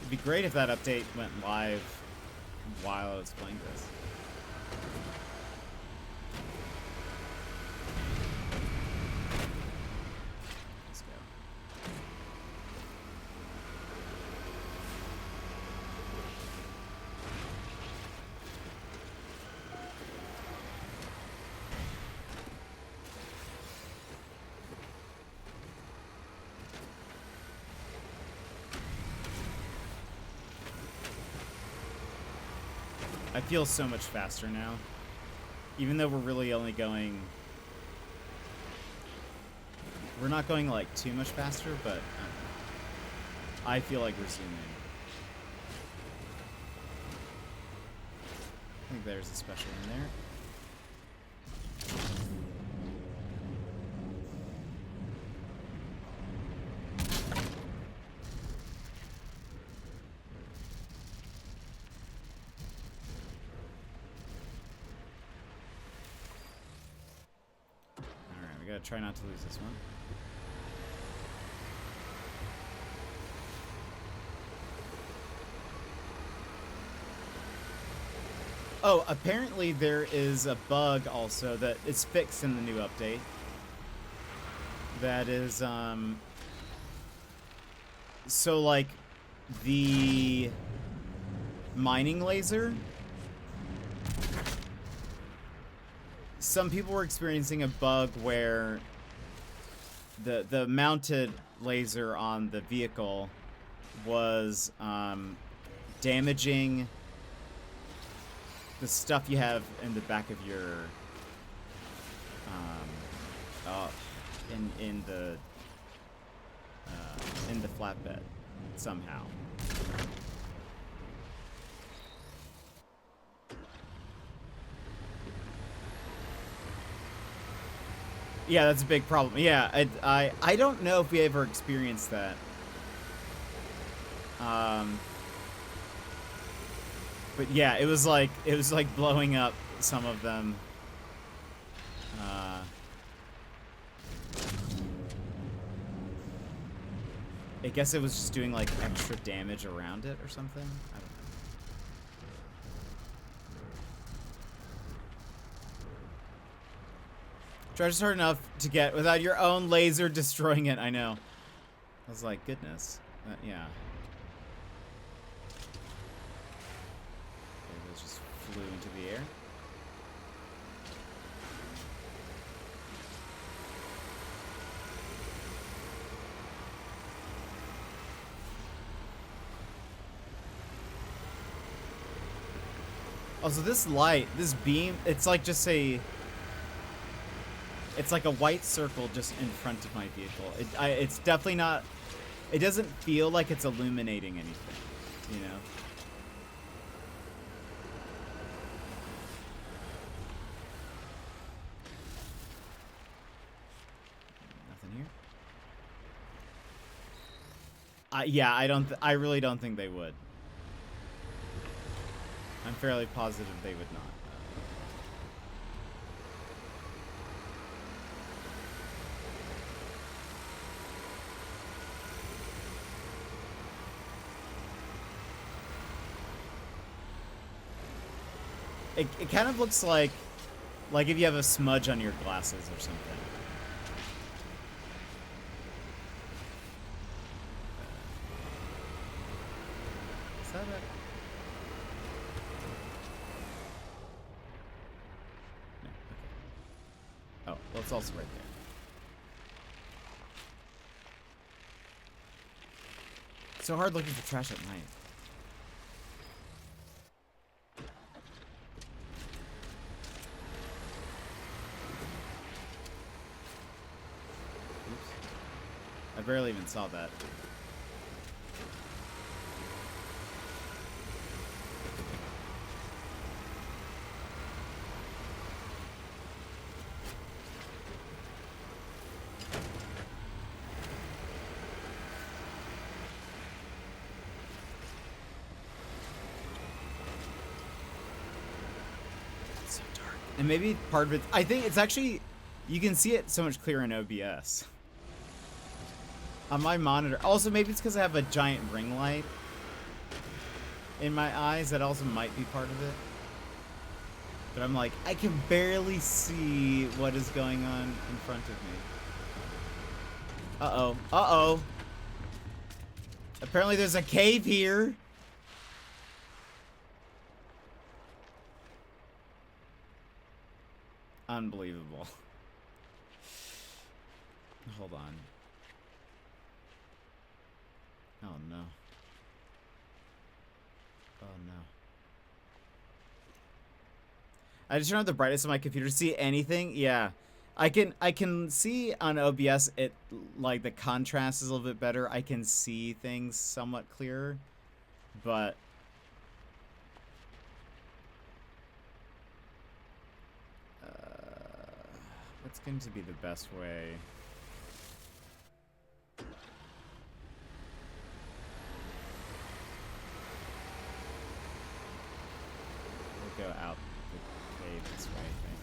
It'd be great if that update went live while I was playing this. Let's go. I feel so much faster now. Even though we're really only going... We're not going, like, too much faster, but... I feel like we're zooming. I think there's a special in there. Try not to lose this one. Oh, apparently there is a bug also that is fixed in the new update. That is, so like the mining laser. Some people were experiencing a bug where the mounted laser on the vehicle was damaging the stuff you have in the back of your in the flatbed somehow. Yeah, that's a big problem. Yeah, I don't know if we ever experienced that. But yeah, it was like blowing up some of them. I guess it was just doing like extra damage around it or something. I don't know. Try just hard enough to get without your own laser destroying it. I know. I was like, goodness. Yeah. Okay, those just flew into the air. Also, this light, this beam, it's like just a... It's like a white circle just in front of my vehicle. It's definitely not... It doesn't feel like it's illuminating anything, you know? Nothing here? Yeah, I really don't think they would. I'm fairly positive they would not. It kind of looks like if you have a smudge on your glasses or something. Is that it? Well, it's also right there. It's so hard looking for trash at night. Oops. I barely even saw that. And maybe part of it, I think it's actually, you can see it so much clearer in OBS. On my monitor. Also, maybe it's because I have a giant ring light in my eyes. That also might be part of it. But I'm like, I can barely see what is going on in front of me. Uh-oh. Uh-oh. Apparently there's a cave here. Unbelievable. Hold on. Oh no. Oh no. I just turned on the brightness of my computer to see anything. Yeah. I can see on OBS it, like, the contrast is a little bit better. I can see things somewhat clearer. But what's going to be the best way? We'll go out the cave this way, I think.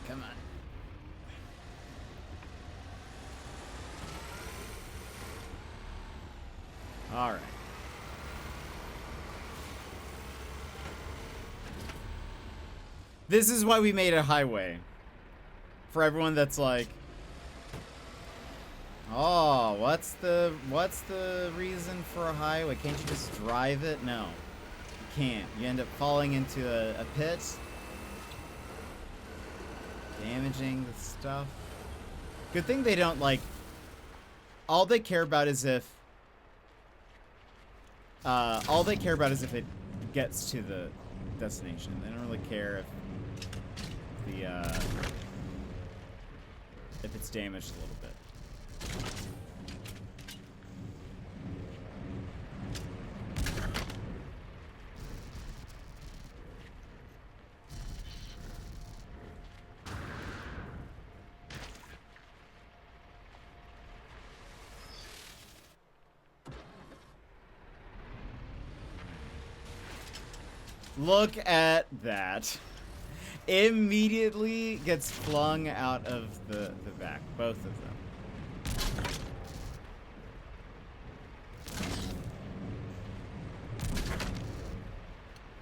Come on. All right. This is why we made a highway. For everyone that's like, oh, what's the reason for a highway? Can't you just drive it? No, you can't. You end up falling into a pit, damaging the stuff. Good thing they don't, like, all they care about is if it gets to the destination. They don't really care if it's damaged a little bit. Look at that. Immediately gets flung out of the back. Both of them.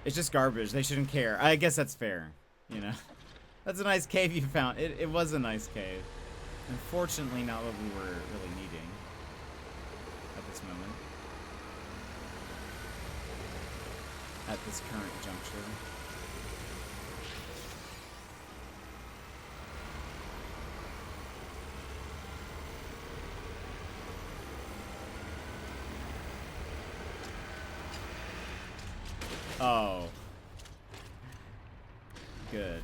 It's just garbage. They shouldn't care. I guess that's fair. You know? That's a nice cave you found. It was a nice cave. Unfortunately, not what we were really needing at this moment. At this current juncture. Oh. Good.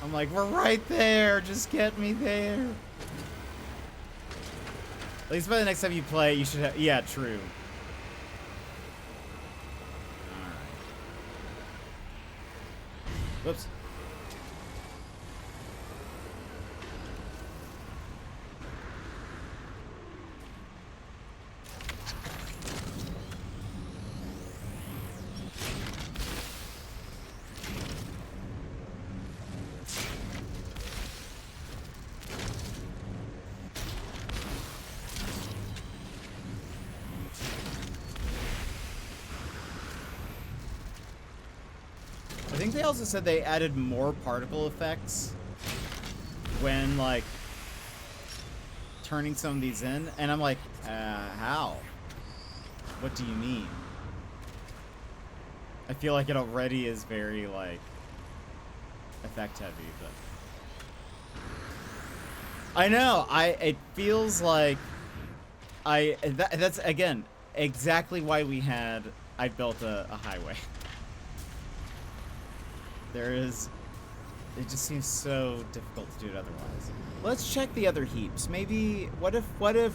I'm like, we're right there. Just get me there. At least by the next time you play, you should have... Yeah, true. Alright. Whoops. I think they also said they added more particle effects when, like, turning some of these in. And I'm like, how? What do you mean? I feel like it already is very, like, effect heavy, but... I know! It feels like... That's, again, exactly why I built a highway. It just seems so difficult to do it otherwise. Let's check the other heaps. Maybe, what if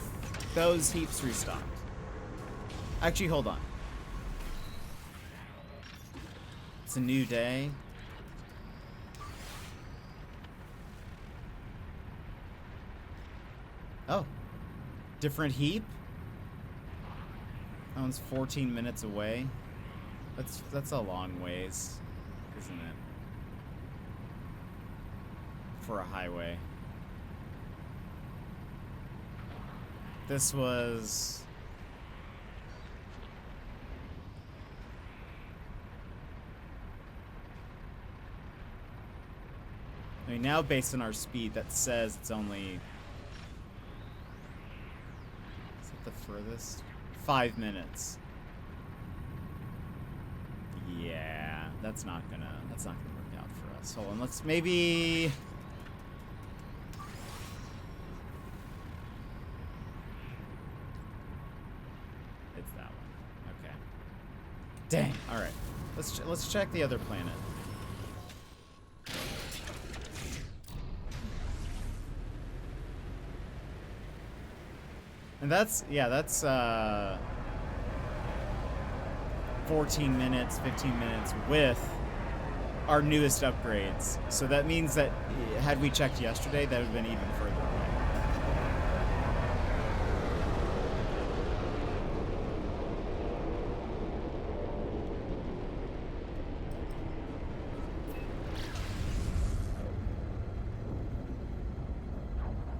those heaps restocked? Actually, hold on. It's a new day. Oh. Different heap? That one's 14 minutes away. That's a long ways, isn't it? For a highway. This was... I mean, now based on our speed, that says it's only... Is it the furthest? 5 minutes. Yeah, that's not gonna work out for us. Hold on, let's maybe... It's that one. Okay. Dang. All right. Let's check the other planet. And that's 14 minutes, 15 minutes with our newest upgrades. So that means that had we checked yesterday, that would have been even further away.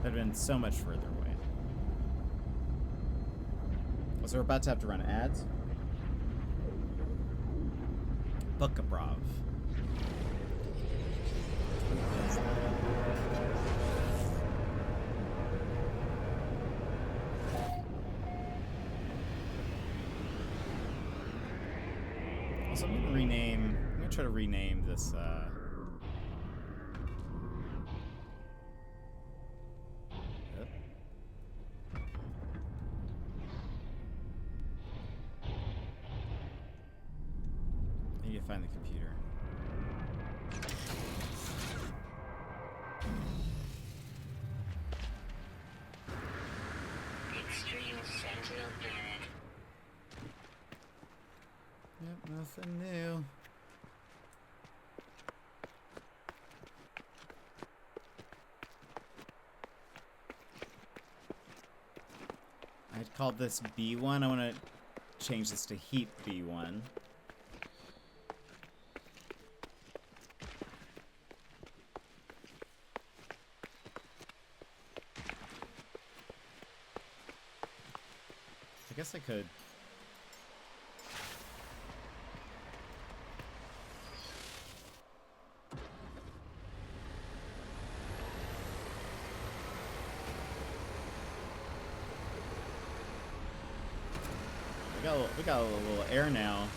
That would have been so much further away. So we're about to have to run ads. Bukabrov. Also, I'm gonna try to rename this, I need to find the computer. Extreme Sentinel Planet. Yep, nothing new. I'd call this B1. I want to change this to Heap B1. I guess I could. We got a little air now.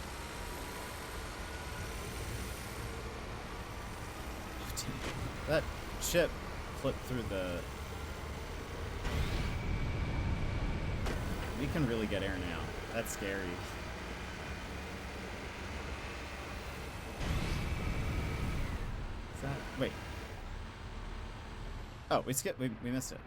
That ship flipped through the... We can really get air now. That's scary. Is that... Wait. Oh, we skipped. We missed it.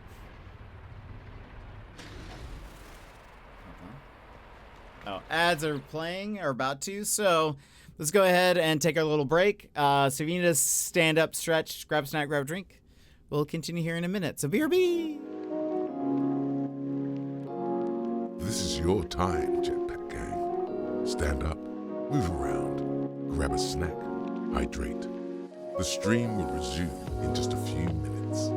Oh, ads are playing or about to, so let's go ahead and take our little break. So if you need to stand up, stretch, grab a snack, grab a drink, we'll continue here in a minute. So BRB! This is your time, Jetpack Gang. Stand up, move around, grab a snack, hydrate. The stream will resume in just a few minutes.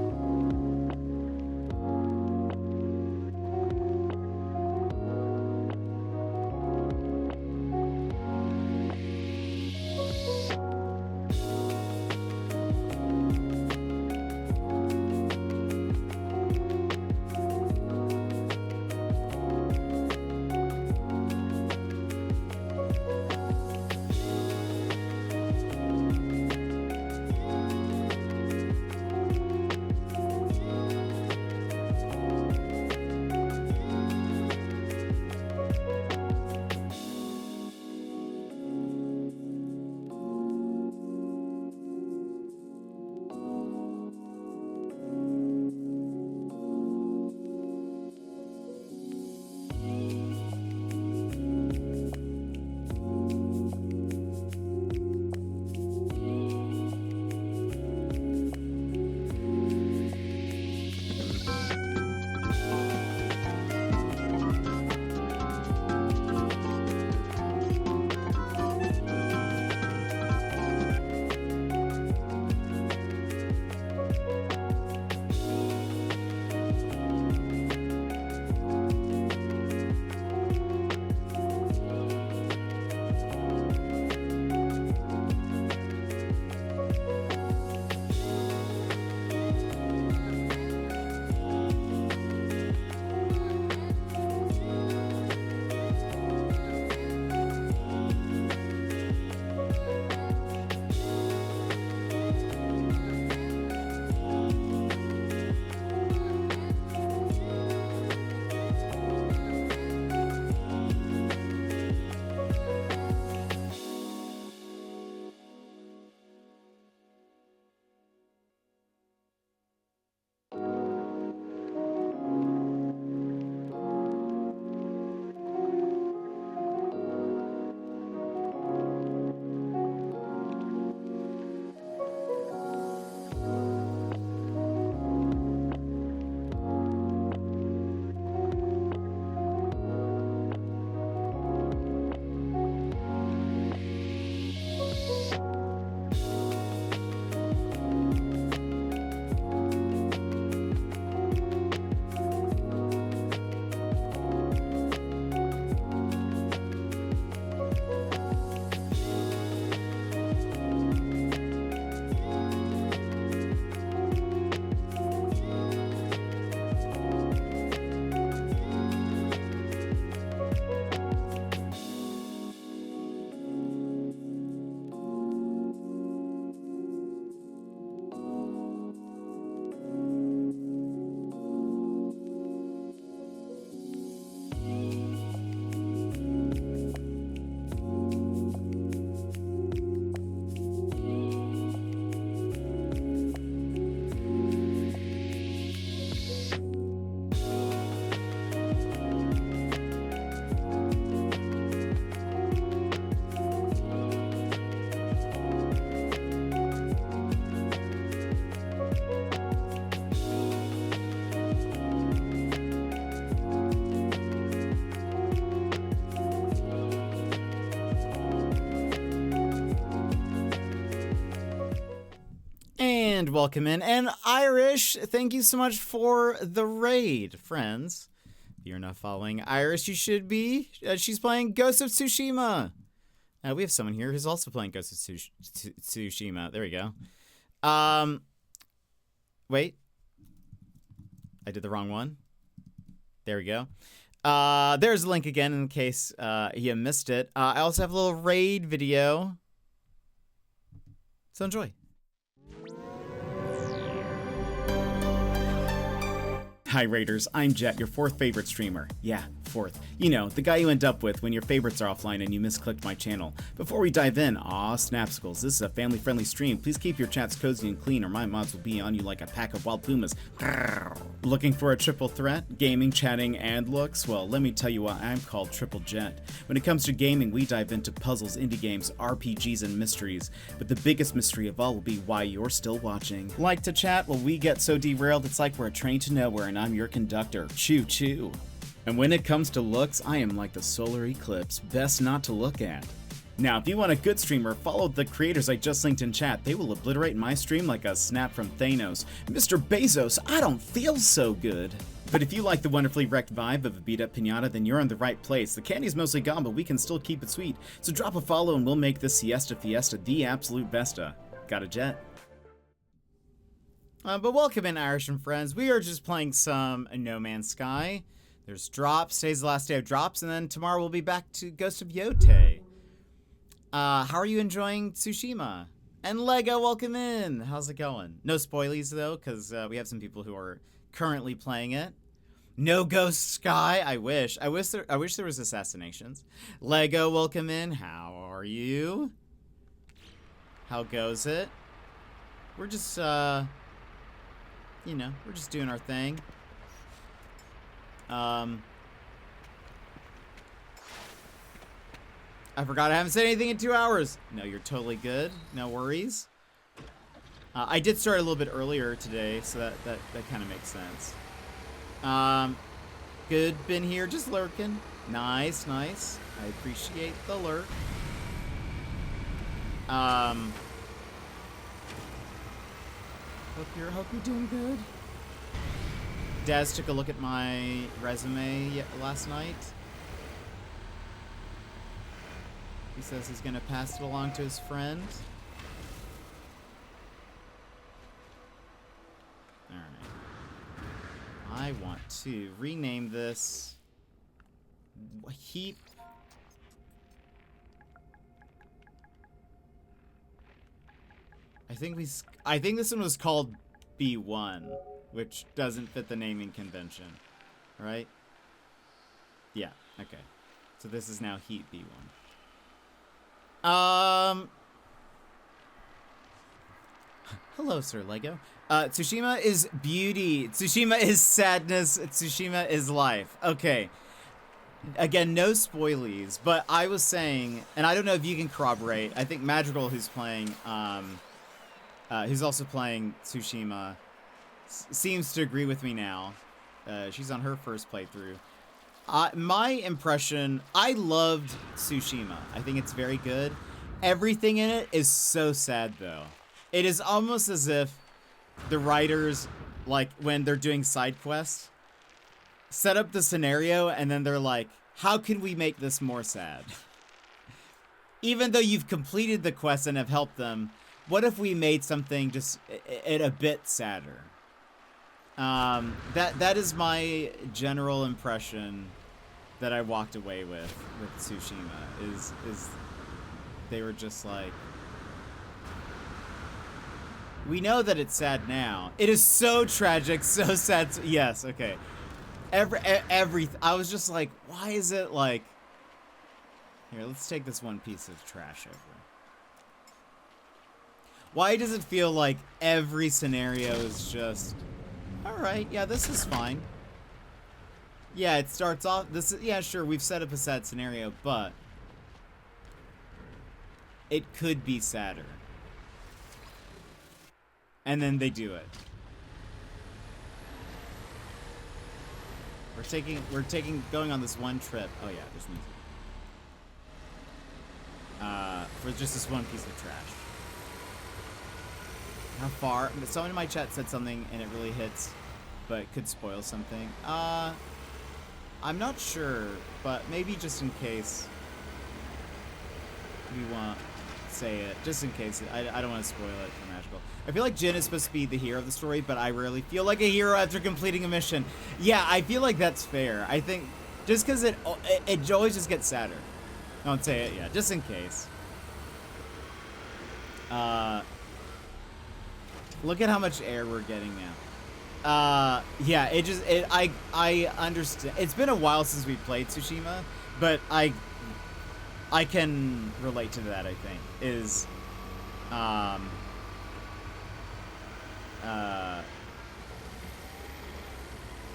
And welcome in. And Irish, thank you so much for the raid, friends. If you're not following Irish, you should be. She's playing Ghost of Tsushima. We have someone here who's also playing Ghost of Tsushima. There we go. Wait. I did the wrong one. There we go. There's a link again in case you missed it. I also have a little raid video. So enjoy. Hi Raiders, I'm Jet, your fourth favorite streamer. Yeah, 4th. You know, the guy you end up with when your favorites are offline and you misclicked my channel. Before we dive in, Snapsicles, this is a family-friendly stream. Please keep your chats cozy and clean or my mods will be on you like a pack of wild pumas. Looking for a triple threat? Gaming, chatting, and looks? Well, let me tell you what, I'm called Triple Jet. When it comes to gaming, we dive into puzzles, indie games, RPGs, and mysteries. But the biggest mystery of all will be why you're still watching. Like to chat? Well, we get so derailed, it's like we're a train to nowhere and I'm your conductor. Choo choo. And when it comes to looks, I am like the solar eclipse, best not to look at. Now, if you want a good streamer, follow the creators I just linked in chat. They will obliterate my stream like a snap from Thanos. Mr. Bezos, I don't feel so good. But if you like the wonderfully wrecked vibe of a beat-up pinata, then you're in the right place. The candy's mostly gone, but we can still keep it sweet. So drop a follow and we'll make this siesta fiesta the absolute besta. Got a jet? But welcome in, Irish and friends. We are just playing some No Man's Sky. There's drops. Today's the last day of drops, and then tomorrow we'll be back to Ghost of Yote. How are you enjoying Tsushima? And Lego, welcome in. How's it going? No spoilies though, because we have some people who are currently playing it. No Ghost Sky. I wish there was assassinations. Lego, welcome in. How are you? How goes it? We're just you know, we're just doing our thing. I forgot I haven't said anything in 2 hours. No, you're totally good. No worries. I did start a little bit earlier today, so that kind of makes sense. Good, been here, just lurking. Nice, nice. I appreciate the lurk. Hope you're doing good. Daz took a look at my resume last night. He says he's gonna pass it along to his friend. Alright. I want to rename this heap. I think this one was called B1, which doesn't fit the naming convention, right? Yeah, okay. So this is now Heat B1. Hello, Sir Lego. Tsushima is beauty. Tsushima is sadness. Tsushima is life. Okay. Again, no spoilies, but I was saying, and I don't know if you can corroborate, I think Madrigal, who's playing, who's also playing Tsushima, seems to agree with me now. She's on her first playthrough. My impression, I loved Tsushima. I think it's very good. Everything in it is so sad, though. It is almost as if the writers, like, when they're doing side quests, set up the scenario, and then they're like, how can we make this more sad? Even though you've completed the quest and have helped them, what if we made something just a bit sadder? That is my general impression that I walked away with Tsushima, is they were just like, we know that it's sad now. It is so tragic, so sad. Yes, okay. I was just like, why is it like, here, let's take this one piece of trash over. Why does it feel like every scenario is just, alright, yeah, this is fine. Yeah, it starts off, yeah, sure, we've set up a sad scenario, but it could be sadder. And then they do it. Going on this one trip. Oh yeah, there's music. For just this one piece of trash. How far? Someone in my chat said something and it really hits, but could spoil something. I'm not sure, but maybe just in case we won't say it. Just in case. I don't want to spoil it for Magical. I feel like Jin is supposed to be the hero of the story, but I rarely feel like a hero after completing a mission. Yeah, I feel like that's fair. I think just because it always just gets sadder. Don't say it yet, just in case. Look at how much air we're getting now. Yeah, I understand. It's been a while since we played Tsushima, but I can relate to that. I think is, yeah,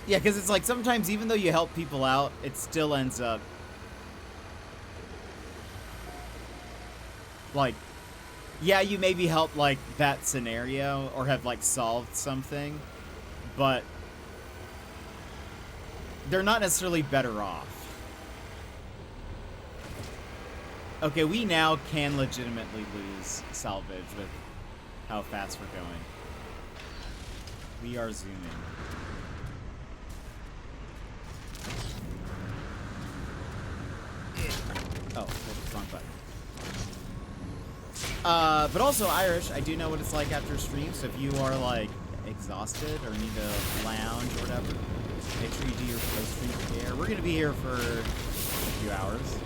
because it's like sometimes even though you help people out, it still ends up like, yeah, you maybe help like that scenario or have like solved something, but they're not necessarily better off. Okay, we now can legitimately lose salvage with how fast we're going. We are zooming. Oh, wrong button. But also Irish, I do know what it's like after a stream, so if you are like exhausted or need to lounge or whatever, make sure you do your post-stream care. We're gonna be here for a few hours.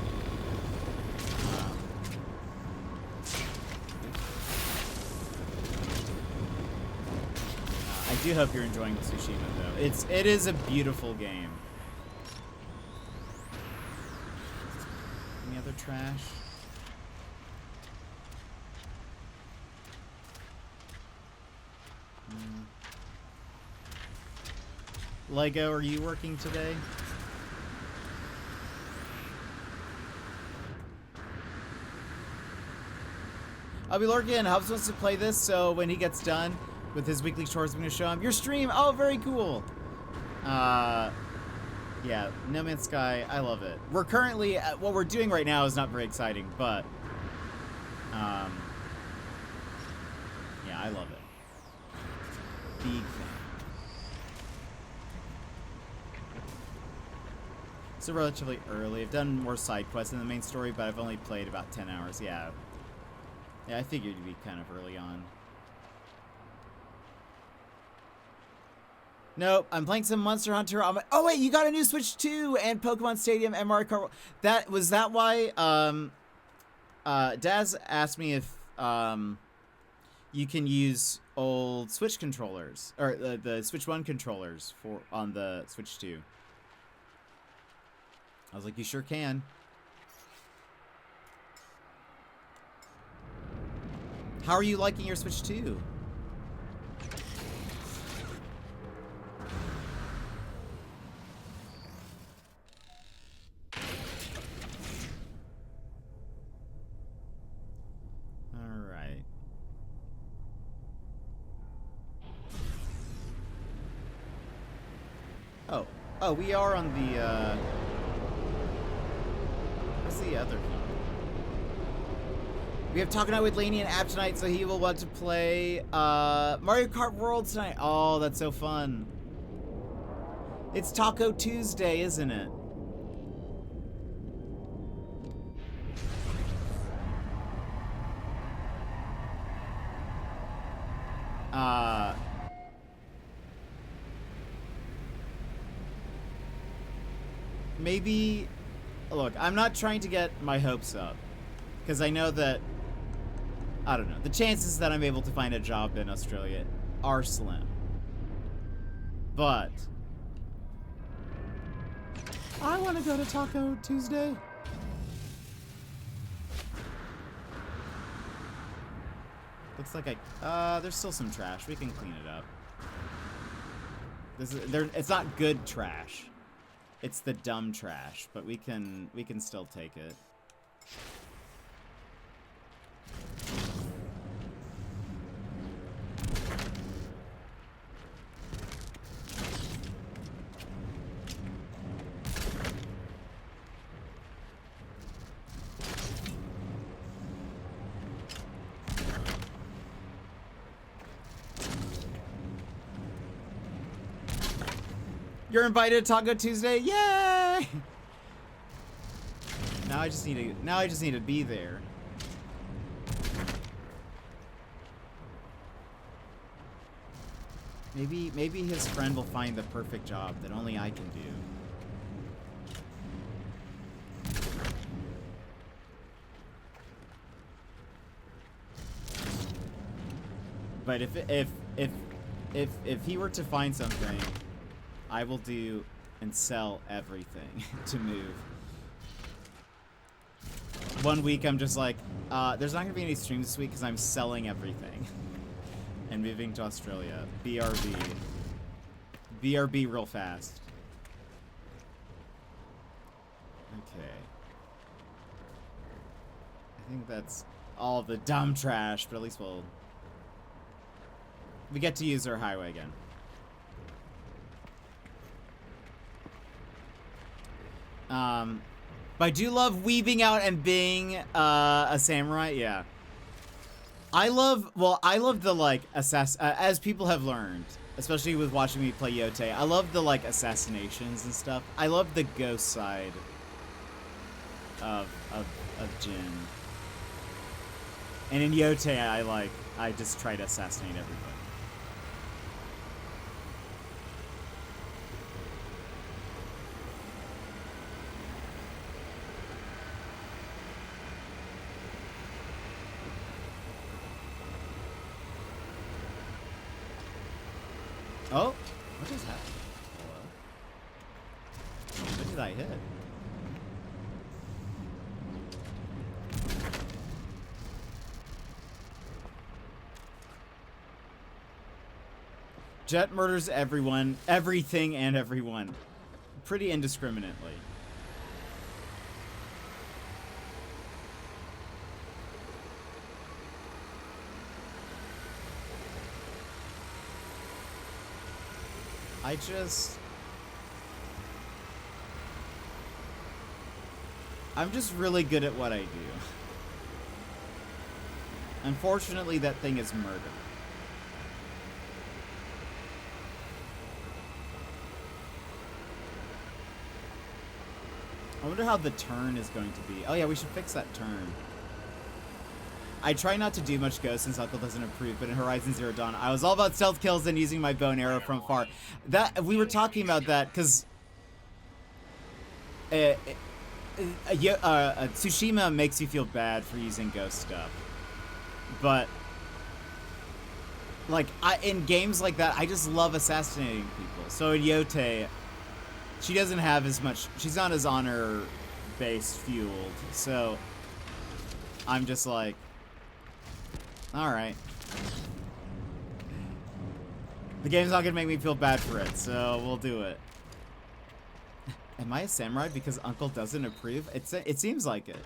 I do hope you're enjoying Tsushima though. It is a beautiful game. Any other trash? Lego, are you working today? I'll be lurking. Hubs wants to play this, so when he gets done with his weekly chores, I'm going to show him your stream. Oh, very cool. Yeah, No Man's Sky, I love it. We're currently, what we're doing right now is not very exciting, but, yeah, I love it. Big fan. It's relatively early. I've done more side quests than the main story, but I've only played about 10 hours. Yeah. Yeah, I figured you'd be kind of early on. Nope, I'm playing some Monster Hunter on my... Oh, wait, you got a new Switch 2 and Pokemon Stadium and Mario Kart. Was that why... Daz asked me if you can use old Switch controllers, or the Switch 1 controllers on the Switch 2. I was like, you sure can. How are you liking your Switch 2? Alright. Oh, we are on the, what's the other one? We have Taco Night with Laney and App tonight, so he will want to play Mario Kart World tonight. Oh, that's so fun. It's Taco Tuesday, isn't it? Maybe, look, I'm not trying to get my hopes up, because I know that, I don't know, the chances that I'm able to find a job in Australia are slim. But I want to go to Taco Tuesday. Looks like there's still some trash. We can clean it up. It's not good trash. It's the dumb trash, but we can still take it. You're invited to Taco Tuesday. Yay! Now I just need to be there. Maybe his friend will find the perfect job that only I can do. But if If he were to find something, I will do and sell everything to move. 1 week I'm just like, there's not gonna be any streams this week because I'm selling everything and moving to Australia. BRB. BRB real fast. Okay. I think that's all the dumb trash, but at least we get to use our highway again. But I do love weaving out and being a samurai. Yeah. I love the like as people have learned, especially with watching me play Yote. I love the like assassinations and stuff. I love the ghost side of Jin. And in Yote, I just try to assassinate everybody. Oh, what just happened? Hello? What did I hit? Jet murders everyone, everything, and everyone. Pretty indiscriminately. I'm just really good at what I do. Unfortunately, that thing is murder. I wonder how the turn is going to be. Oh yeah, we should fix that turn. I try not to do much ghost since Uncle doesn't approve, but in Horizon Zero Dawn, I was all about stealth kills and using my bow and arrow from far. That we were talking about that because Tsushima makes you feel bad for using ghost stuff, but like in games like that, I just love assassinating people. So in Yote, she doesn't have as much. She's not as honor-based fueled, so I'm just like, all right. The game's not gonna make me feel bad for it, so we'll do it. Am I a samurai because Uncle doesn't approve? It seems like it.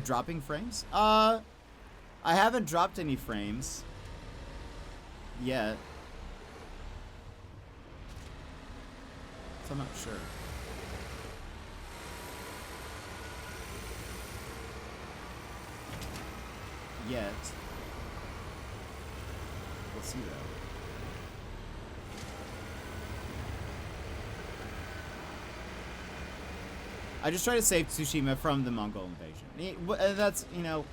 Dropping frames? I haven't dropped any frames yet, so I'm not sure. Yet. We'll see though. I just try to save Tsushima from the Mongol invasion. That's, you know,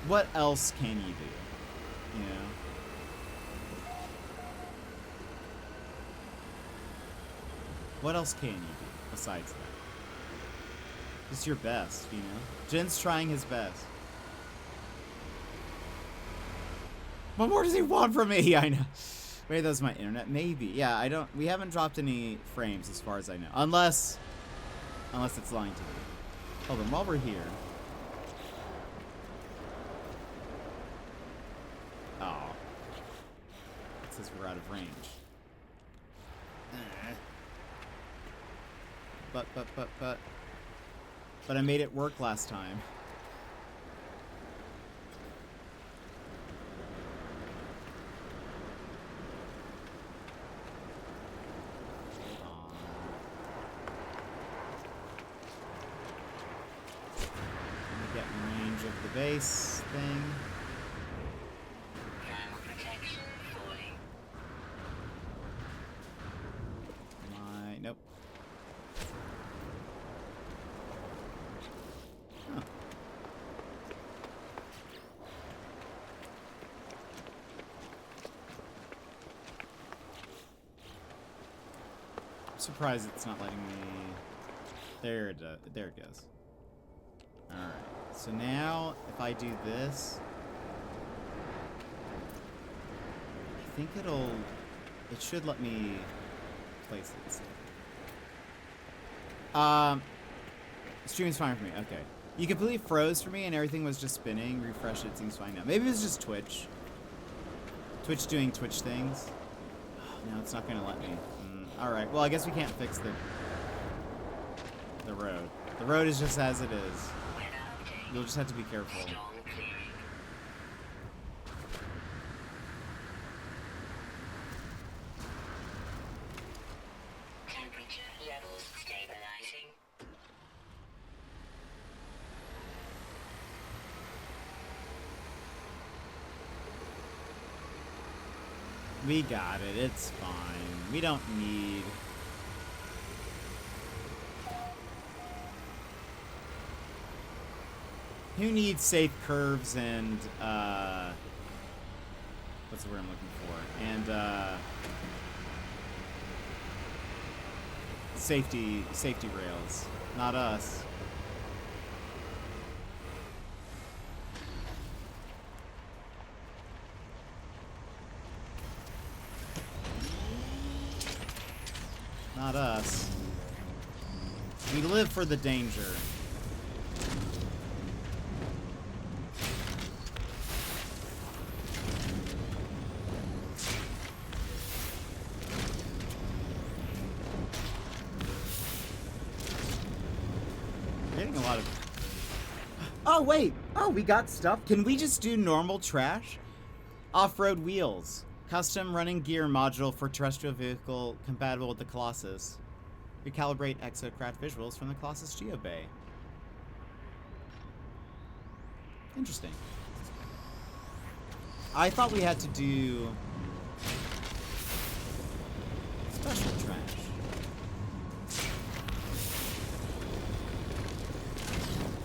what else can you do? You know? What else can you do besides that? Just your best, you know? Jin's trying his best. What more does he want from me? I know. Maybe that's my internet. Maybe. Yeah, we haven't dropped any frames as far as I know. Unless it's lying to me. Hold on, while we're here. Oh. It says we're out of range. But I made it work last time. Base thing. Protection falling. Nope. Huh. I'm surprised it's not letting me. There it goes. All right. So now, if I do this, I think it should let me place it. Stream's fine for me. Okay. You completely froze for me and everything was just spinning. Refresh it. Seems fine now. Maybe it was just Twitch. Twitch doing Twitch things. No, it's not going to let me. Alright. Well, I guess we can't fix the road. The road is just as it is. You'll just have to be careful. Temperature levels stabilizing. We got it. It's fine. We don't need... Who needs safe curves and, what's the word I'm looking for? And, safety rails. Not us. Not us. We live for the danger. Getting a lot of... Oh, wait! Oh, we got stuff? Can we just do normal trash? Off-road wheels. Custom running gear module for terrestrial vehicle compatible with the Colossus. Recalibrate exocraft visuals from the Colossus Geobay. Interesting. I thought we had to do special trash.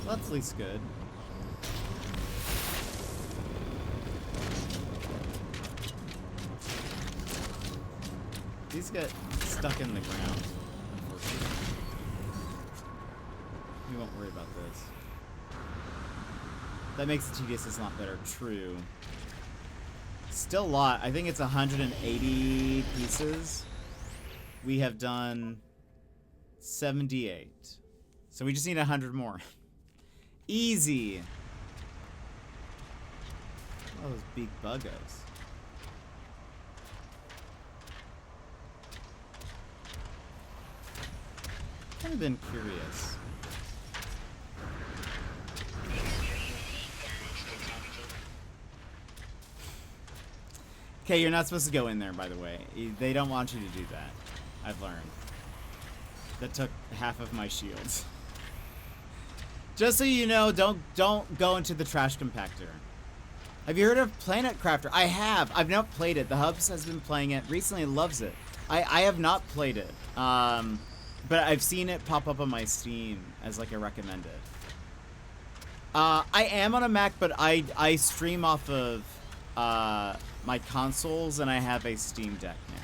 Well, that's at least good. These get stuck in the ground, unfortunately. We won't worry about this. That makes the TDS not better. True. Still a lot. I think it's 180 pieces. We have done 78. So we just need 100 more. Easy. Oh, those big buggos. I've been curious. Okay, you're not supposed to go in there, by the way. They don't want you to do that. I've learned. That took half of my shields. Just so you know, don't go into the trash compactor. Have you heard of Planet Crafter? I have. I've not played it. The Hubs has been playing it recently. Loves it. I have not played it. But I've seen it pop up on my Steam as like a recommended. I am on a Mac, but I stream off of my consoles, and I have a Steam Deck now.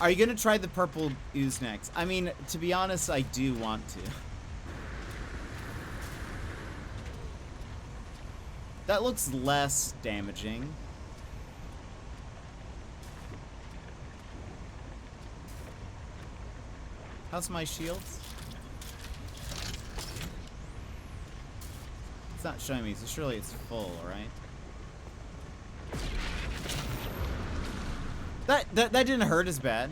Are you gonna try the purple ooze next? I mean, to be honest, I do want to. That looks less damaging. How's my shields? It's not showing me, so surely it's full, right? That didn't hurt as bad.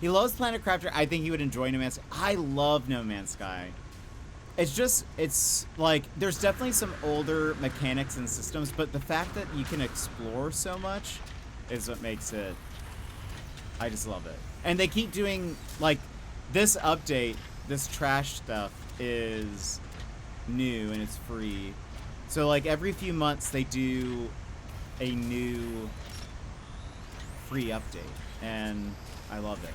He loves Planet Crafter. I think he would enjoy No Man's Sky. I love No Man's Sky. It's like, there's definitely some older mechanics and systems, but the fact that you can explore so much is what makes it, I just love it. And they keep doing, like, this update, this trash stuff is new and it's free. So, like, every few months they do a new free update, and I love it.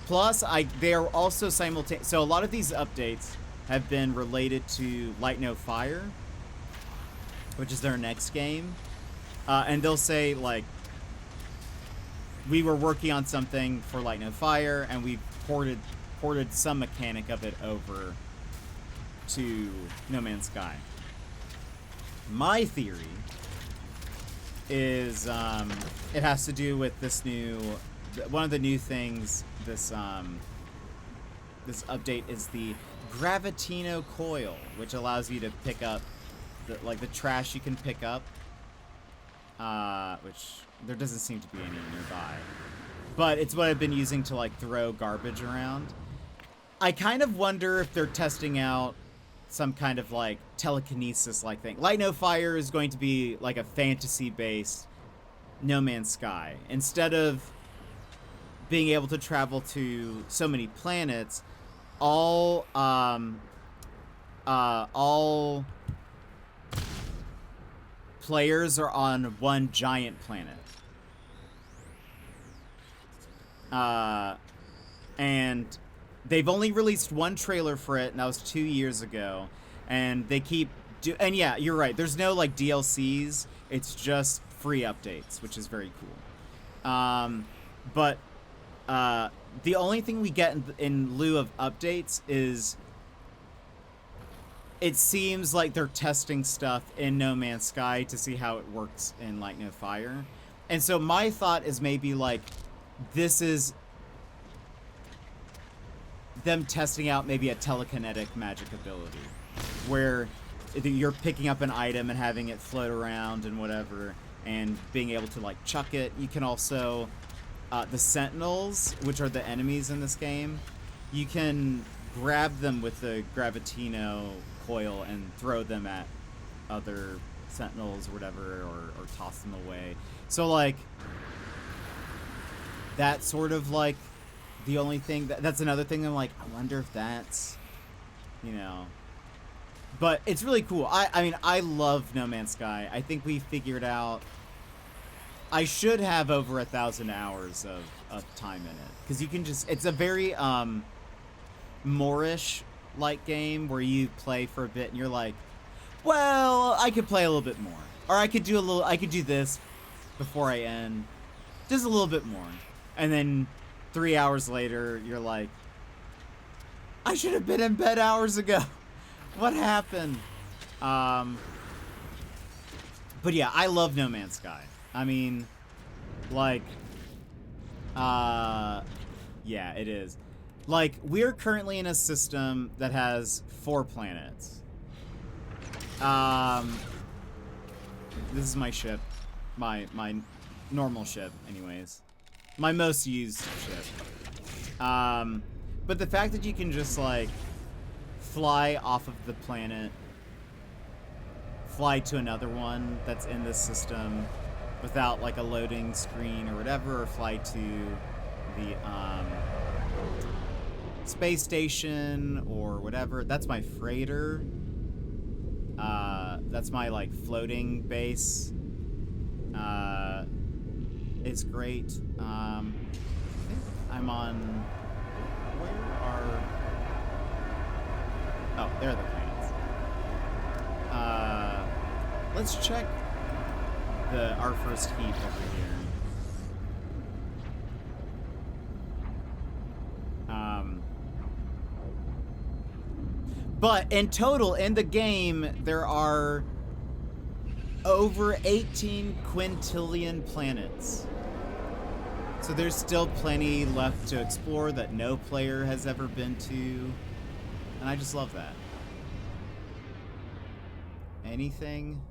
Plus, they are also simultaneous. So a lot of these updates have been related to Light No Fire, which is their next game. And they'll say, like, we were working on something for Light No Fire, and we ported some mechanic of it over to No Man's Sky. My theory is it has to do with this new one of the new things this this update is the Gravitino coil, which allows you to pick up the trash you can pick up, which there doesn't seem to be any nearby, but it's what I've been using to like throw garbage around. I kind of wonder if they're testing out some kind of like telekinesis like thing. Light No Fire is going to be like a fantasy based No Man's Sky. Instead of being able to travel to so many planets, all players are on one giant planet. And they've only released one trailer for it, and that was 2 years ago. And they keep and yeah, you're right. There's no like DLCs. It's just free updates, which is very cool. But the only thing we get in lieu of updates is it seems like they're testing stuff in No Man's Sky to see how it works in Light No Fire. And so my thought is maybe like this is them testing out maybe a telekinetic magic ability where you're picking up an item and having it float around and whatever and being able to like chuck it. You can also the Sentinels, which are the enemies in this game, you can grab them with the Gravitino coil and throw them at other Sentinels or whatever, or toss them away. So like that's sort of like the only thing that's another thing I'm like, I wonder if that's, you know, but it's really cool. I mean, I love No Man's Sky. I think we figured out I should have over 1,000 hours of time in it, because you can just, it's a very Moorish like game where you play for a bit and you're like, well, I could play a little bit more, or I could do this before I end, just a little bit more, and then 3 hours later you're like, I should have been in bed hours ago. What happened? But yeah, I love No Man's Sky. I mean, like, yeah, it is. Like, we're currently in a system that has 4 planets. This is my ship. My normal ship, anyways. My most used ship. But the fact that you can just, like, fly off of the planet, fly to another one that's in this system, without like a loading screen or whatever, or fly to the space station or whatever. That's my freighter. That's my like floating base. It's great. I think I'm on. Where are? Oh, there are the planets. Let's check our first heat over here. But in total, in the game, there are over 18 quintillion planets. So there's still plenty left to explore that no player has ever been to. And I just love that. Anything?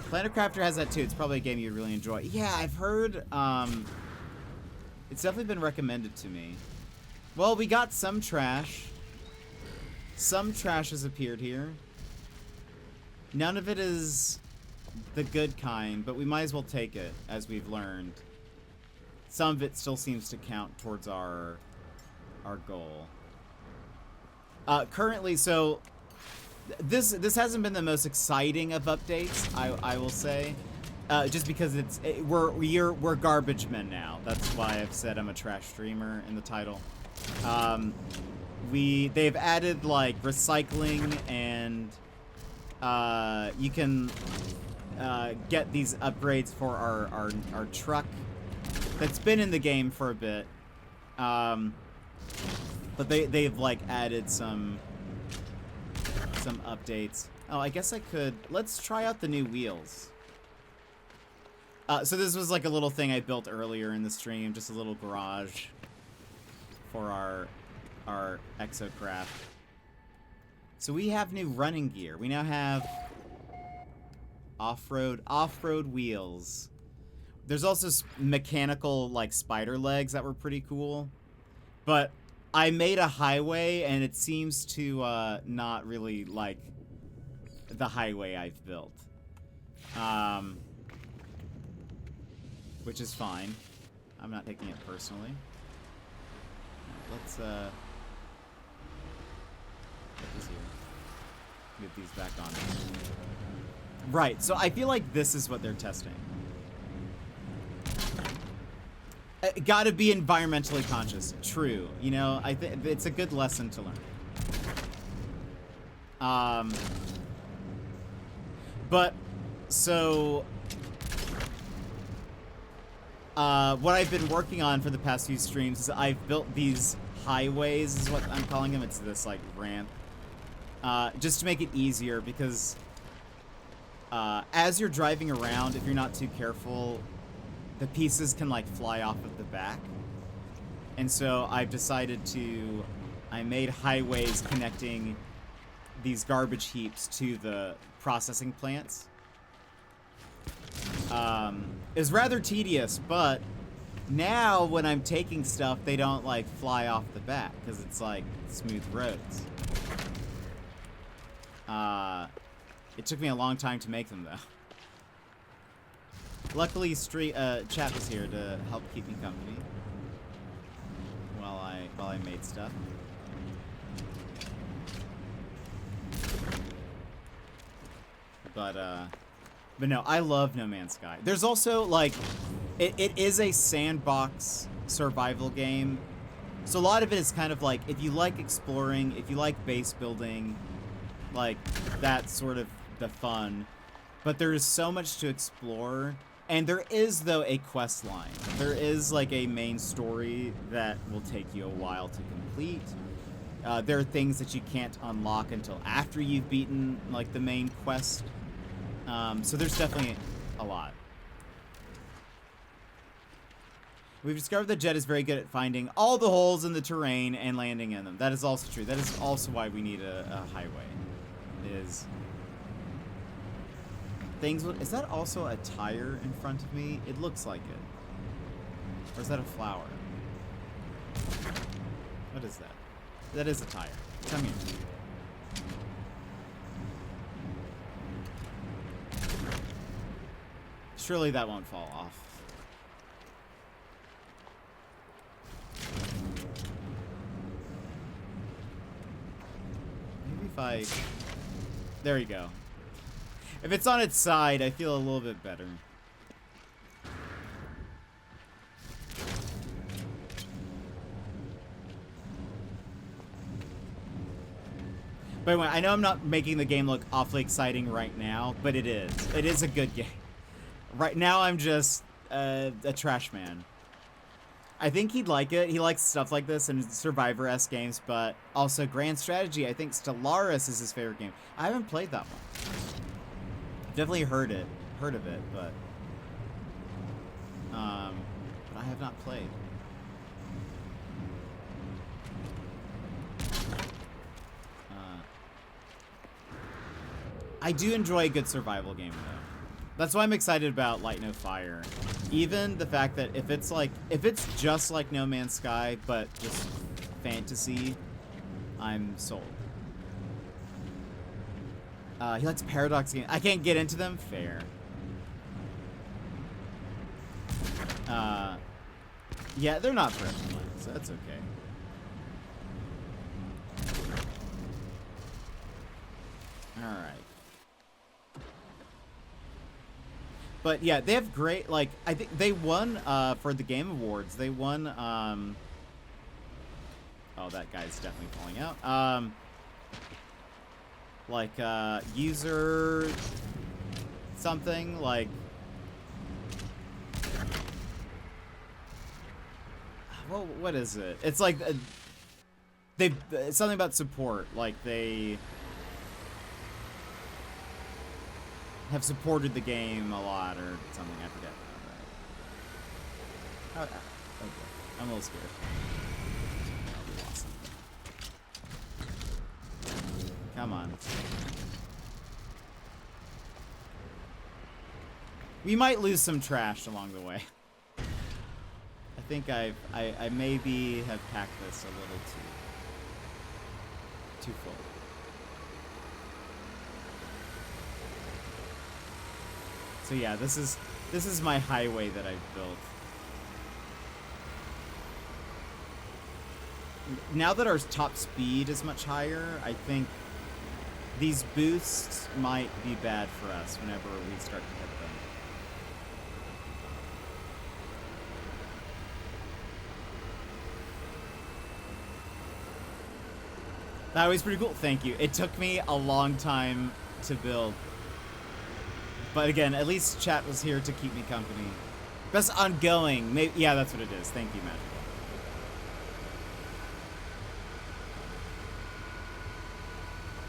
Planet Crafter has that too. It's probably a game you'd really enjoy. Yeah, I've heard, it's definitely been recommended to me. Well, we got some trash. Some trash has appeared here. None of it is the good kind, but we might as well take it, as we've learned. Some of it still seems to count towards our goal. Currently, so this hasn't been the most exciting of updates, I will say, just because we're garbage men now. That's why I've said I'm a trash streamer in the title. They've added like recycling, and you can get these upgrades for our truck that's been in the game for a bit. But they've like added some updates. Oh, I guess I could. Let's try out the new wheels. So this was like a little thing I built earlier in the stream, just a little garage for our exocraft. So we have new running gear. We now have off-road wheels. There's also mechanical like spider legs that were pretty cool. But I made a highway and it seems to not really like the highway I've built. Which is fine. I'm not taking it personally. Let's put this here. Get these back on. Right, so I feel like this is what they're testing. Gotta be environmentally conscious. True. You know, I think it's a good lesson to learn. But so what I've been working on for the past few streams is I've built these highways, is what I'm calling them. It's this like ramp, just to make it easier because as you're driving around, if you're not too careful, the pieces can like fly off of the back. And so I've decided I made highways connecting these garbage heaps to the processing plants. It was rather tedious, but now when I'm taking stuff, they don't like fly off the back because it's like smooth roads. It took me a long time to make them though. Luckily, chat was here to help keep me company while I made stuff. But no, I love No Man's Sky. There's also like, it is a sandbox survival game, so a lot of it is kind of like if you like exploring, if you like base building, like that's sort of the fun. But there is so much to explore. And there is, though, a quest line. There is, like, a main story that will take you a while to complete. There are things that you can't unlock until after you've beaten, like, the main quest. So there's definitely a lot. We've discovered that Jet is very good at finding all the holes in the terrain and landing in them. That is also true. That is also why we need a highway. Is that also a tire in front of me? It looks like it. Or is that a flower? What is that? That is a tire. Come here. Surely that won't fall off. Maybe if I... There you go. If it's on its side, I feel a little bit better. By the way, I know I'm not making the game look awfully exciting right now, but it is. It is a good game. Right now, I'm just a trash man. I think he'd like it. He likes stuff like this and Survivor-esque games, but also Grand Strategy. I think Stellaris is his favorite game. I haven't played that one. Definitely heard of it, but I have not played. I do enjoy a good survival game though. That's why I'm excited about Light No Fire. Even the fact that if it's just like No Man's Sky but just fantasy, I'm sold. He likes Paradox games. I can't get into them? Fair. Yeah, they're not for everyone, so that's okay. Alright. But yeah, they have great, like, I think they won, for the Game Awards. They won, oh, that guy's definitely falling out. Like, user something, like, well, what is it? It's like, it's something about support, like, they, have supported the game a lot or something. I forget. Okay. I'm a little scared. Come on. We might lose some trash along the way. I think I maybe have packed this a little too full. So yeah, this is my highway that I've built. Now that our top speed is much higher, I think these boosts might be bad for us whenever we start to hit them. That was pretty cool. Thank you. It took me a long time to build. But again, at least chat was here to keep me company. Best ongoing. Maybe, yeah, that's what it is. Thank you, Magical.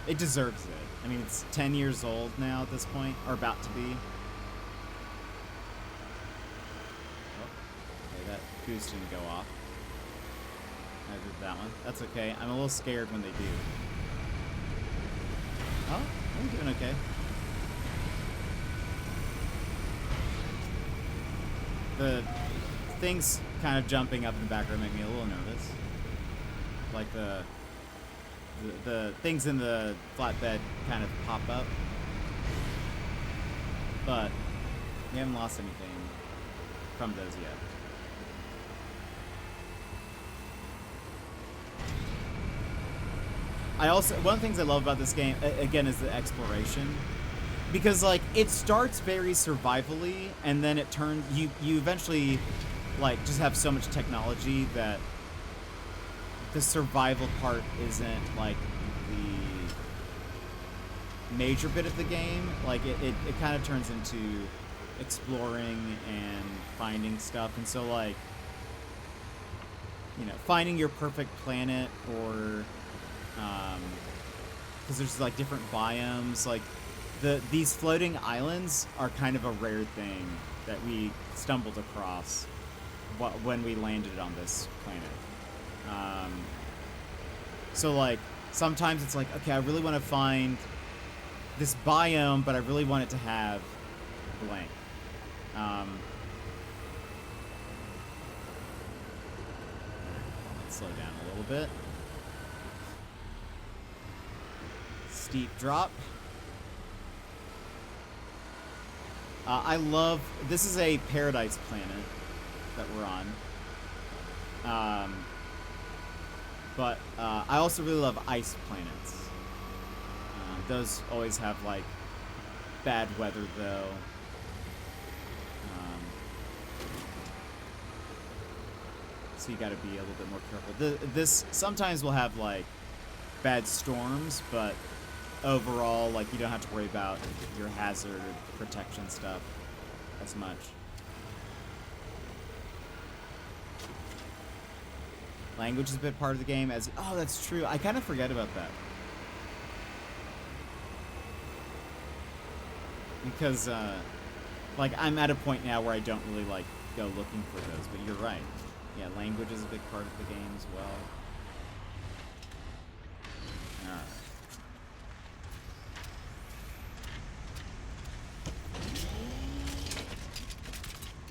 It deserves it. I mean, it's 10 years old now at this point, or about to be. Oh, okay, that boost didn't go off. I did that one. That's okay. I'm a little scared when they do. Oh, I'm doing okay. The things kind of jumping up in the background make me a little nervous. Like the things in the flatbed kind of pop up. But we haven't lost anything from those yet. I also, one of the things I love about this game, again, is the exploration. Because, like, it starts very survivally, and then it turns, you eventually, like, just have so much technology that the survival part isn't, like, the major bit of the game. Like, it kind of turns into exploring and finding stuff. And so, like, you know, finding your perfect planet, or, because there's, like, different biomes, like, these floating islands are kind of a rare thing that we stumbled across when we landed on this planet. So, like, sometimes it's like, okay, I really want to find this biome, but I really want it to have blank. Let's slow down a little bit. Steep drop. I love, this is a paradise planet that we're on. But I also really love ice planets. Those always have, like, bad weather, though. So you gotta be a little bit more careful. This sometimes will have, like, bad storms, but overall, like, you don't have to worry about your hazard protection stuff as much. Language is a bit part of the game, as, oh, that's true. I kind of forget about that. Because, like, I'm at a point now where I don't really, like, go looking for those, but you're right. Yeah, language is a big part of the game as well. Alright.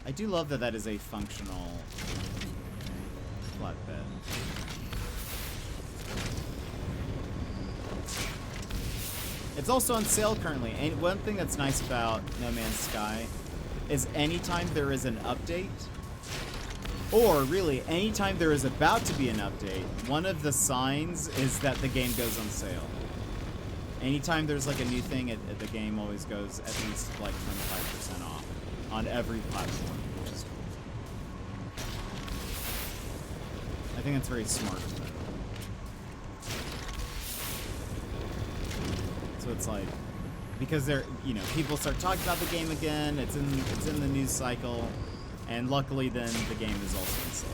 I do love that that is a functional flatbed. It's also on sale currently, and one thing that's nice about No Man's Sky is anytime there is an update, or really anytime there is about to be an update, one of the signs is that the game goes on sale. Anytime there's like a new thing, the game always goes at least like 25% off on every platform, which is cool. I think that's very smart. So it's like, because they're, you know, people start talking about the game again, it's in the news cycle, and luckily then the game is also on sale.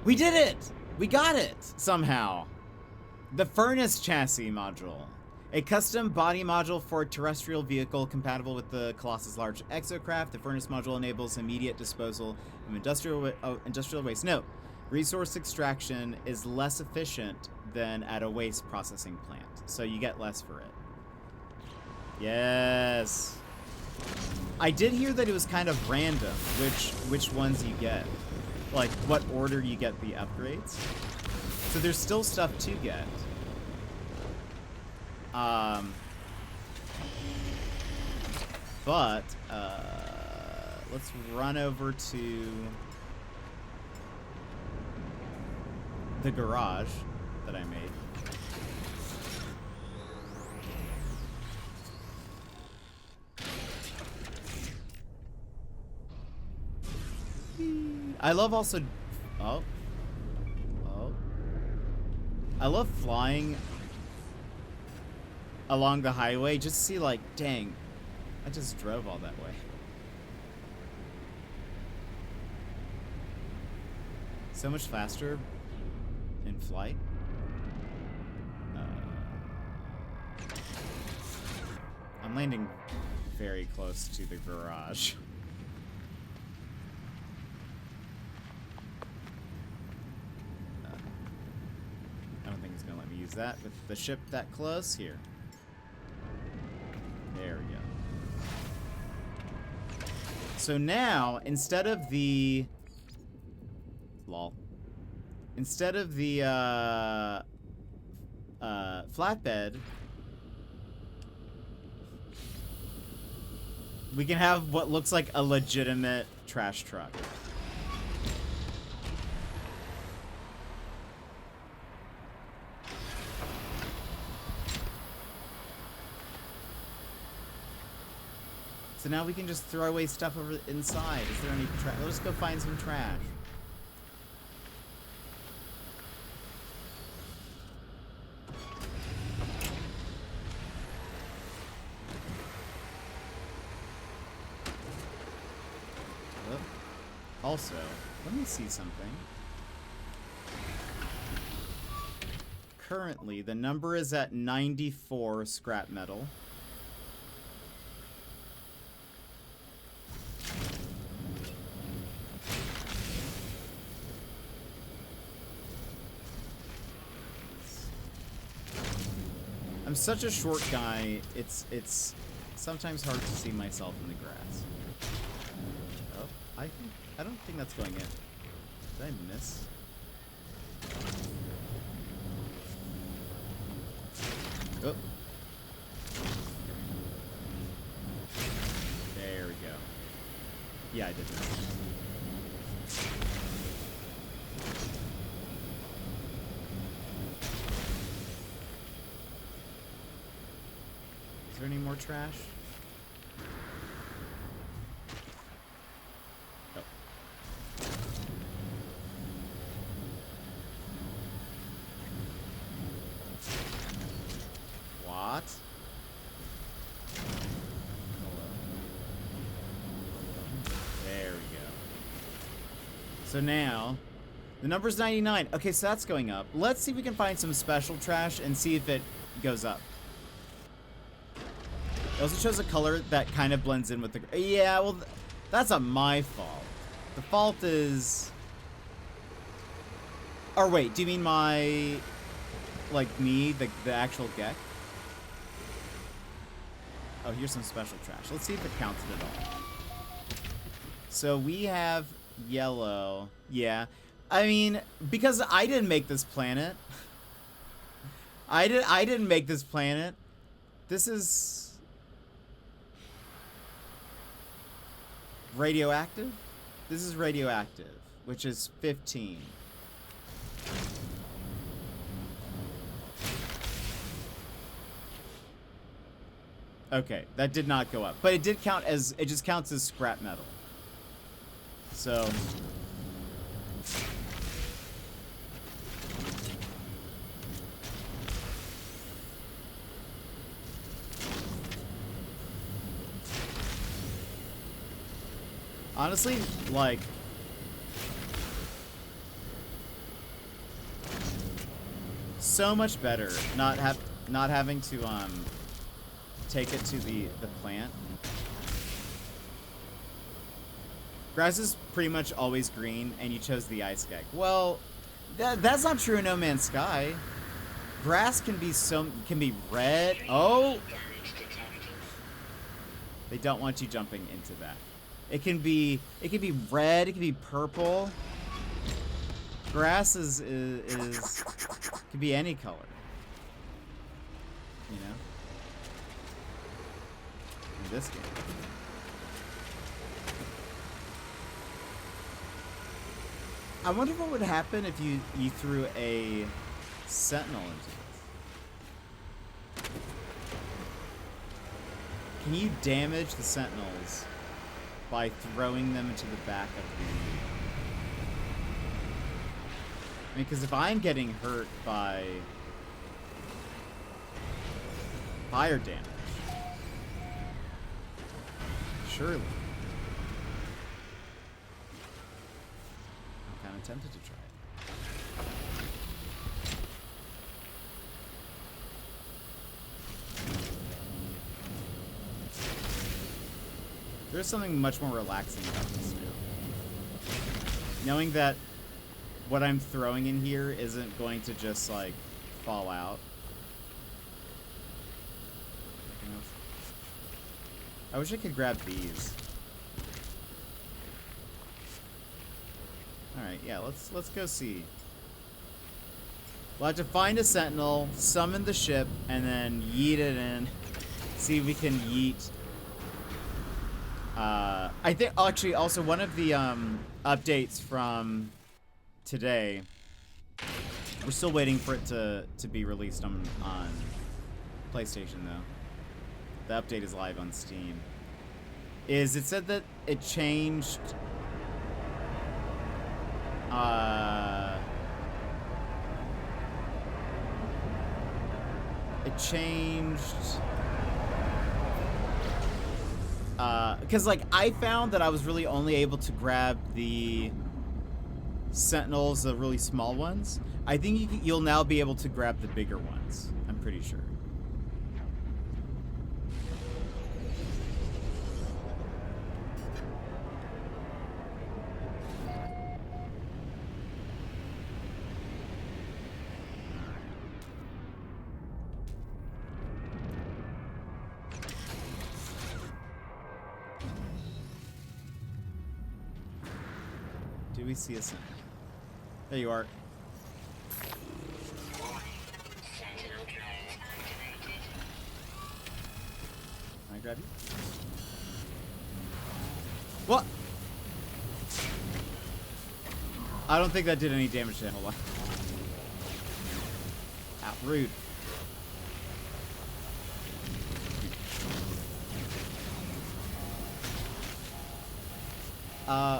We did it! We got it! Somehow. The furnace chassis module. A custom body module for a terrestrial vehicle compatible with the Colossus large exocraft. The furnace module enables immediate disposal of industrial waste. Note, resource extraction is less efficient than at a waste processing plant, so you get less for it. Yes. I did hear that it was kind of random which ones you get. Like, what order you get the upgrades. So there's still stuff to get. But, let's run over to the garage that I made. I love also... Oh. I love flying along the highway. Just see, like, dang. I just drove all that way. So much faster in flight. I'm landing very close to the garage. I don't think it's gonna let me use that with the ship that close. Here. There we go. So now, instead of the... Lol. Instead of the, flatbed, we can have what looks like a legitimate trash truck. So now we can just throw away stuff over inside. Is there any trash? Let's go find some trash. Also, let me see something. Currently, the number is at 94 scrap metal. I'm such a short guy, it's sometimes hard to see myself in the grass. Oh, I don't think that's going in. Did I miss? Oh. There we go. Yeah, I did miss. Is there any more trash? Oh. What? There we go. So now, the number's 99. Okay, so that's going up. Let's see if we can find some special trash and see if it goes up. It also shows a color that kind of blends in with the... Yeah, well, that's not my fault. The fault is... Or wait, do you mean my... Like me, the actual Gek? Oh, here's some special trash. Let's see if it counts it at all. So we have yellow. Yeah. I mean, because I didn't make this planet. I didn't make this planet. This is... radioactive? This is radioactive, which is 15. Okay, that did not go up. But it did count as, it just counts as scrap metal. So... honestly, like... so much better not having to take it to the plant. Grass is pretty much always green, and you chose the ice gag. Well, that's not true in No Man's Sky. Grass can be red. Oh, they don't want you jumping into that. It can be red. It can be purple. Grass is can be any color. You know, in this game. I wonder what would happen if you threw a sentinel into this. Can you damage the sentinels by throwing them into the back of the... I mean, because if I'm getting hurt by fire damage, surely I'm kind of tempted to try it. There's something much more relaxing about this too. Knowing that what I'm throwing in here isn't going to just like fall out. I wish I could grab these. Alright, yeah, let's go see. We'll have to find a sentinel, summon the ship, and then yeet it in. See if we can yeet. I think actually also one of the updates from today, we're still waiting for it to be released on PlayStation though. The update is live on Steam. It said that it changed because like I found that I was really only able to grab the sentinels, the really small ones. I think you'll now be able to grab the bigger ones. I'm pretty sure. Do we see a sentinel? There you are. Sentinel drone activated. Can I grab you? What? I don't think that did any damage to him. Hold on. Ah, rude.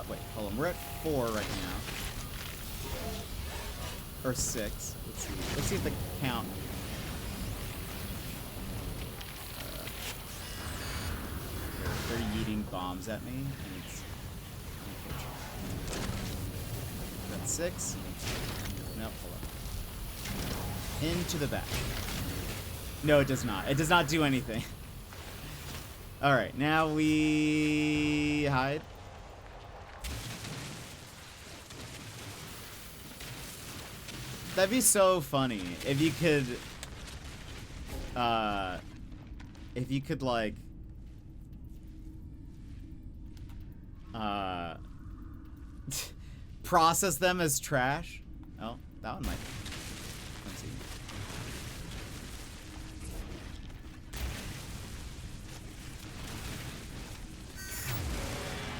Wait, hold on. We're at 4 right now. Or 6. Let's see. Let's see if the count. They're yeeting bombs at me, and it's unfortunate. That's 6. Nope, hold on. Into the back. No, it does not. It does not do anything. Alright, now we hide. That'd be so funny if you could like process them as trash. Oh, that one might. Let's see.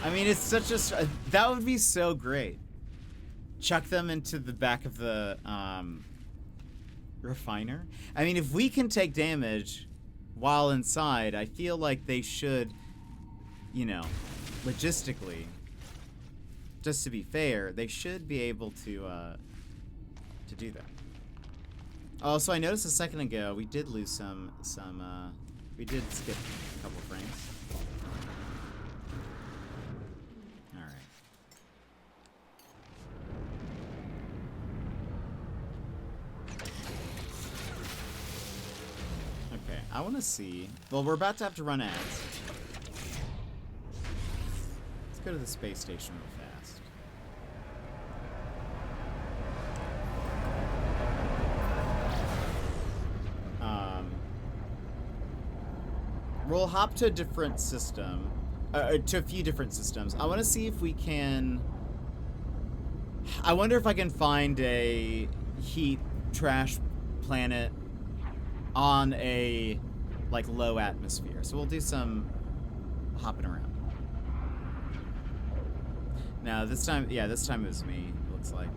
I mean, it's such a that would be so great. Chuck them into the back of the refiner. I mean, if we can take damage while inside, I feel like they should, you know, logistically, just to be fair, they should be able to do that. Also, I noticed a second ago we did lose some we did skip a couple frames. I want to see. Well, we're about to have to run ads. Let's go to the space station real fast. We'll hop to a different system. To a few different systems. I want to see if we can... I wonder if I can find a heat trash planet on a, like, low atmosphere. So we'll do some hopping around. Now, this time, yeah, this time it was me, it looks like.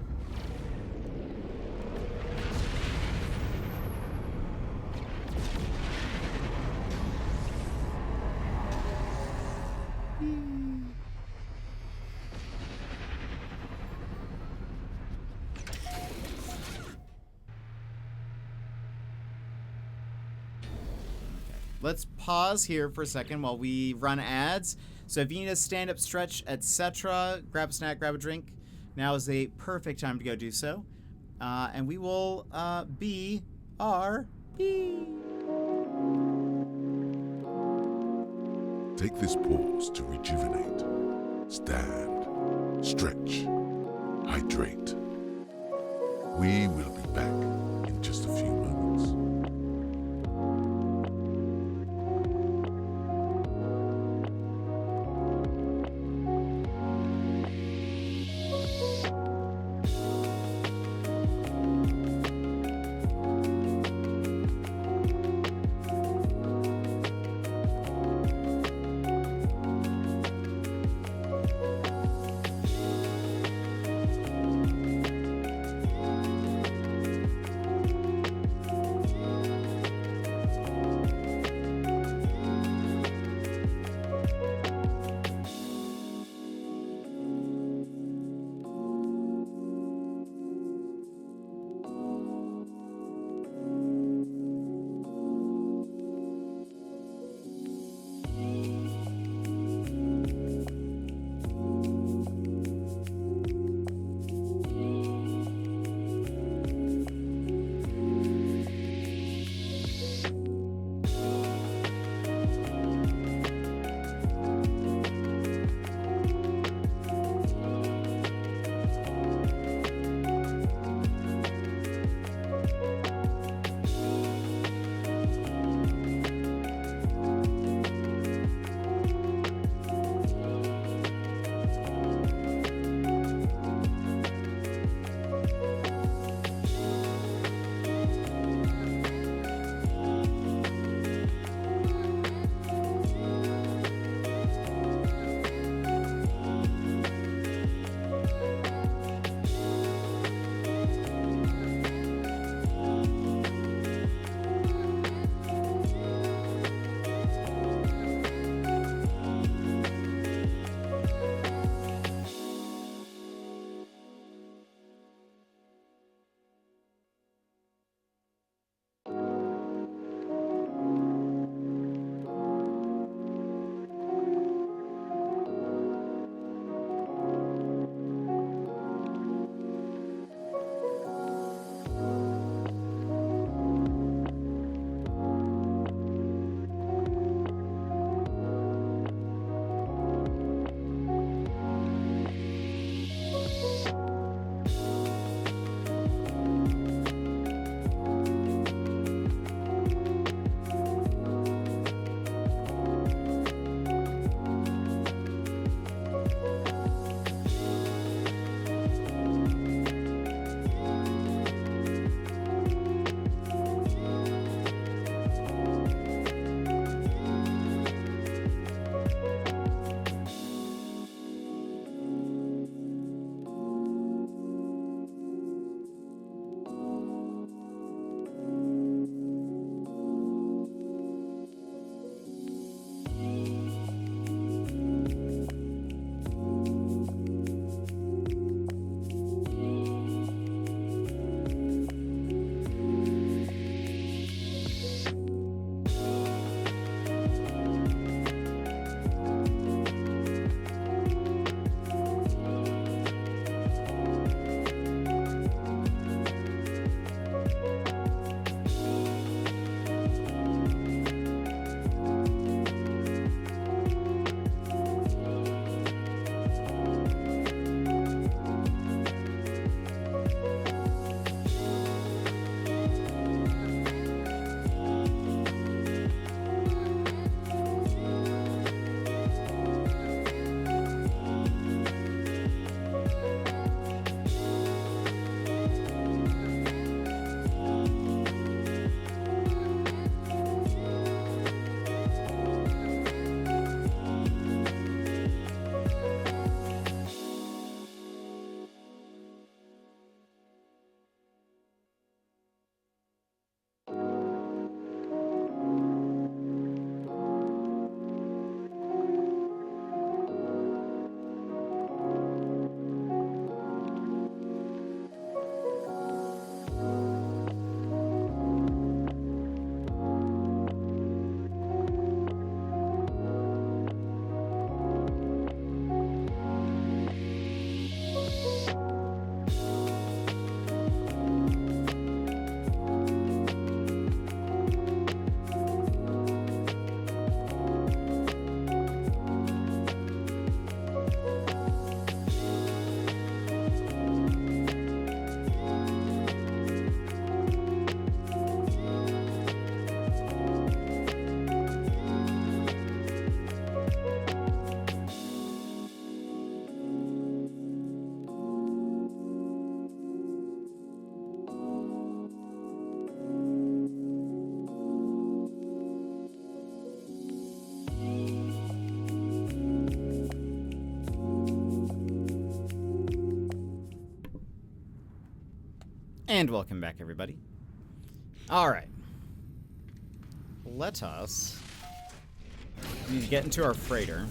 Let's pause here for a second while we run ads. So if you need a stand-up stretch, etc., grab a snack, grab a drink. Now is a perfect time to go do so. And we will BRB. Take this pause to rejuvenate, stand, stretch, hydrate. We will be back in just a few moments. And welcome back, everybody. Alright. Let us... We need to get into our freighter.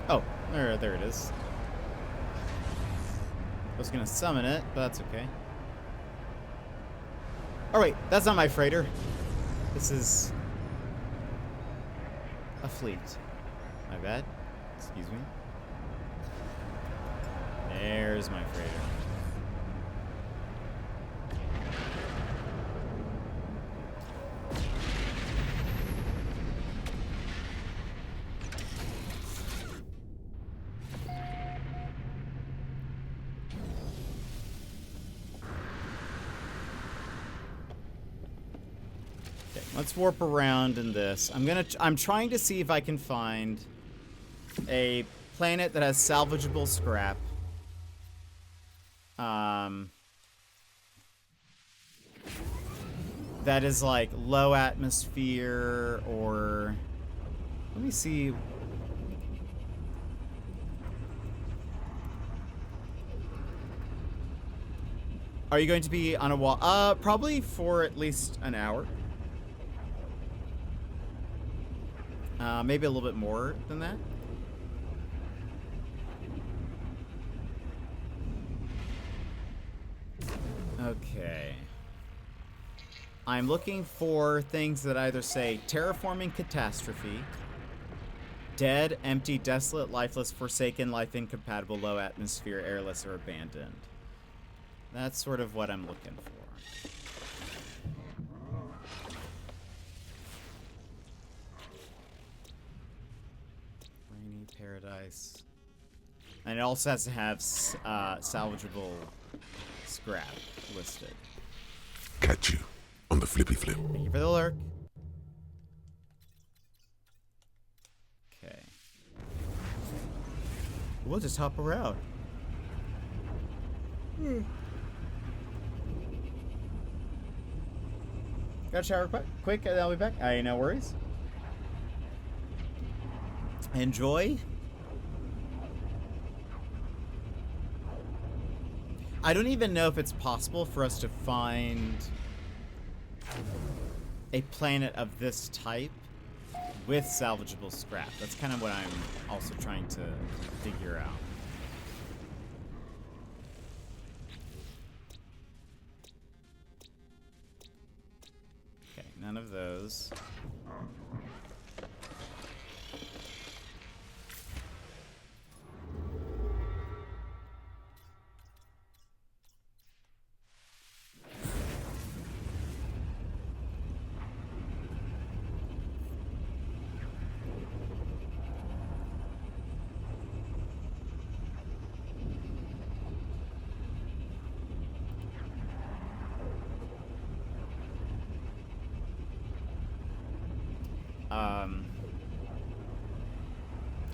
Oh, there it is. I was gonna summon it, but that's okay. Oh wait, that's not my freighter. This is a fleet. My bad. Excuse me. There's my freighter. Let's warp around in this. I'm trying to see if I can find a planet that has salvageable scrap. That is like low atmosphere or let me see. Are you going to be on a wall? Probably for at least an hour. Maybe a little bit more than that. Okay. I'm looking for things that either say terraforming catastrophe, dead, empty, desolate, lifeless, forsaken, life incompatible, low atmosphere, airless, or abandoned. That's sort of what I'm looking for. Paradise. And it also has to have salvageable scrap listed. Catch you on the flippy flip. Thank you for the lurk. Okay. We'll just hop around. Got a shower quick and I'll be back. No worries. Enjoy. I don't even know if it's possible for us to find a planet of this type with salvageable scrap. That's kind of what I'm also trying to figure out. Okay, none of those.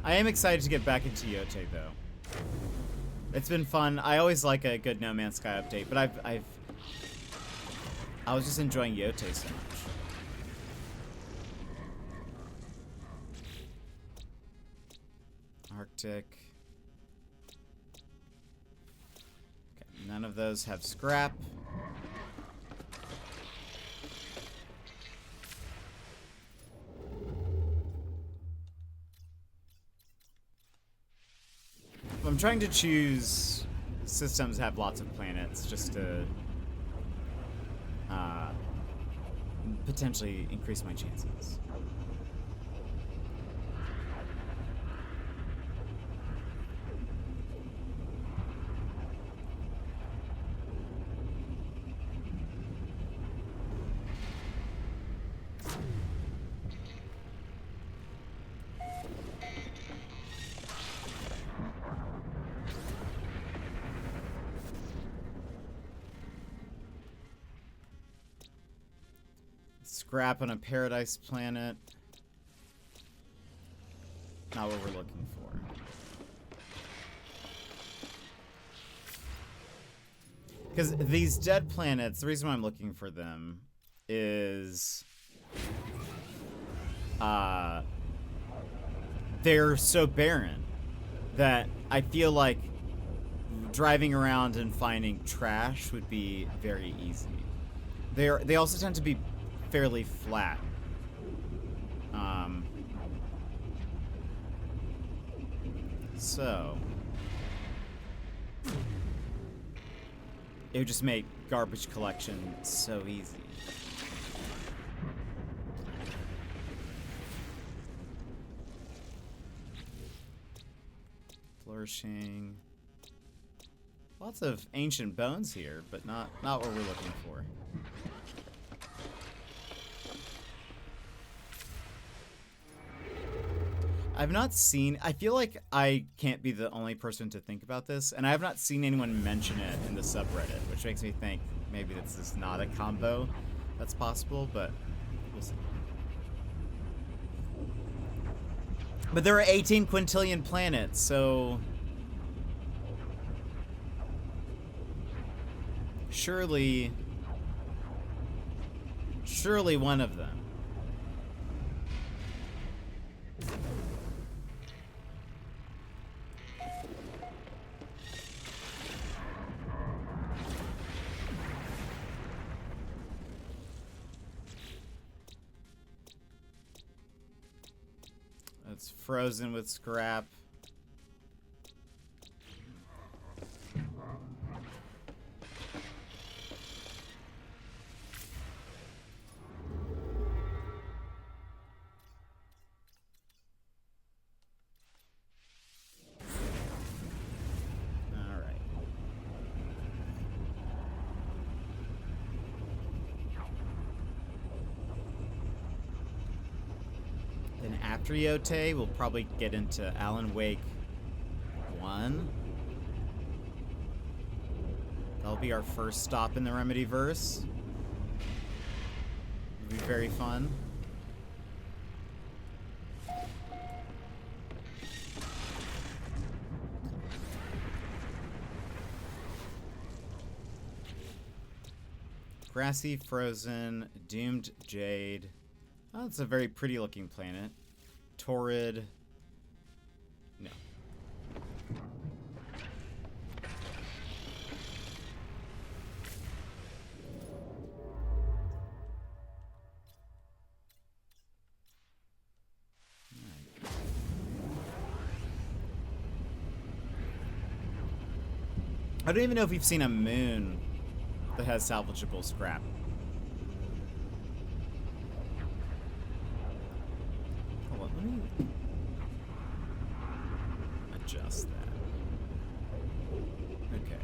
I am excited to get back into Yote though. It's been fun. I always like a good No Man's Sky update, but I was just enjoying Yote so much. Arctic. Okay, none of those have scrap. I'm trying to choose systems that have lots of planets just to potentially increase my chances. Scrap on a paradise planet. Not what we're looking for. Because these dead planets, the reason why I'm looking for them is they're so barren that I feel like driving around and finding trash would be very easy. They also tend to be fairly flat. So it would just make garbage collection so easy. Flourishing. Lots of ancient bones here, but not what we're looking for. I've not seen, I feel like I can't be the only person to think about this, and I have not seen anyone mention it in the subreddit, which makes me think maybe this is not a combo that's possible, but we'll see. But there are 18 quintillion planets, so surely one of them. It's frozen with scrap. After Yote, we'll probably get into Alan Wake 1. That'll be our first stop in the Remedyverse. It'll be very fun. Grassy, frozen, doomed jade. Oh, it's a very pretty looking planet. Torrid. No. I don't even know if we've seen a moon that has salvageable scrap. Let me adjust that. Okay.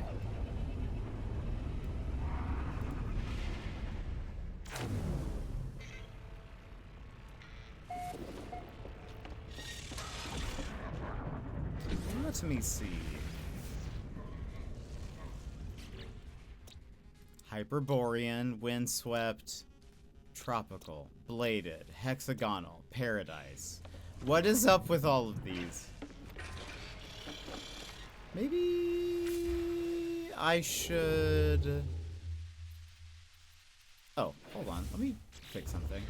Let me see. Hyperborean, windswept, tropical, bladed, hexagonal, paradise. What is up with all of these? Maybe I should... Oh, hold on. Let me fix something.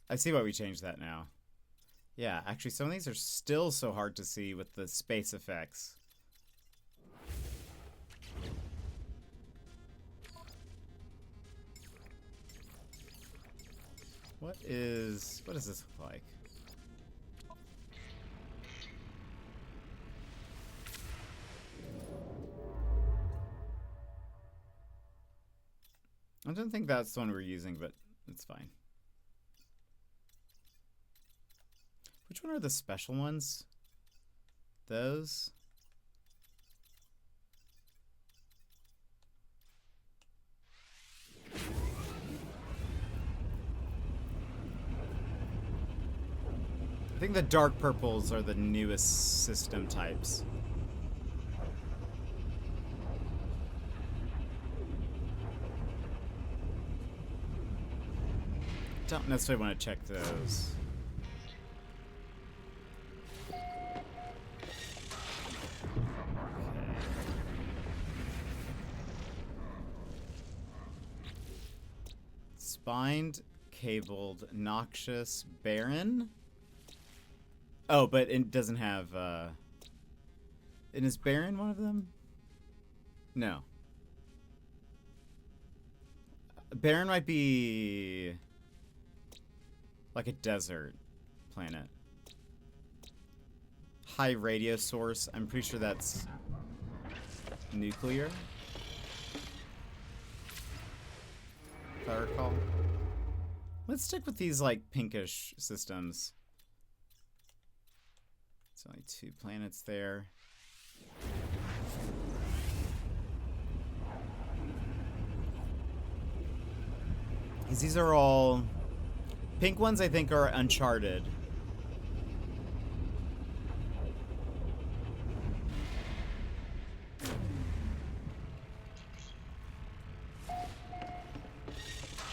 I see why we changed that now. Yeah, actually some of these are still so hard to see with the space effects. What does this look like? I don't think that's the one we're using, but it's fine. Which one are the special ones? Those? I think the dark purples are the newest system types. don't necessarily want to check those. Spined, cabled, noxious, barren. Oh, but it doesn't have, and is barren one of them? No. Barren might be like a desert planet. High radio source. I'm pretty sure that's nuclear, if I recall. Let's stick with these like pinkish systems. It's only 2 planets there. Because these are all... Pink ones, I think, are uncharted.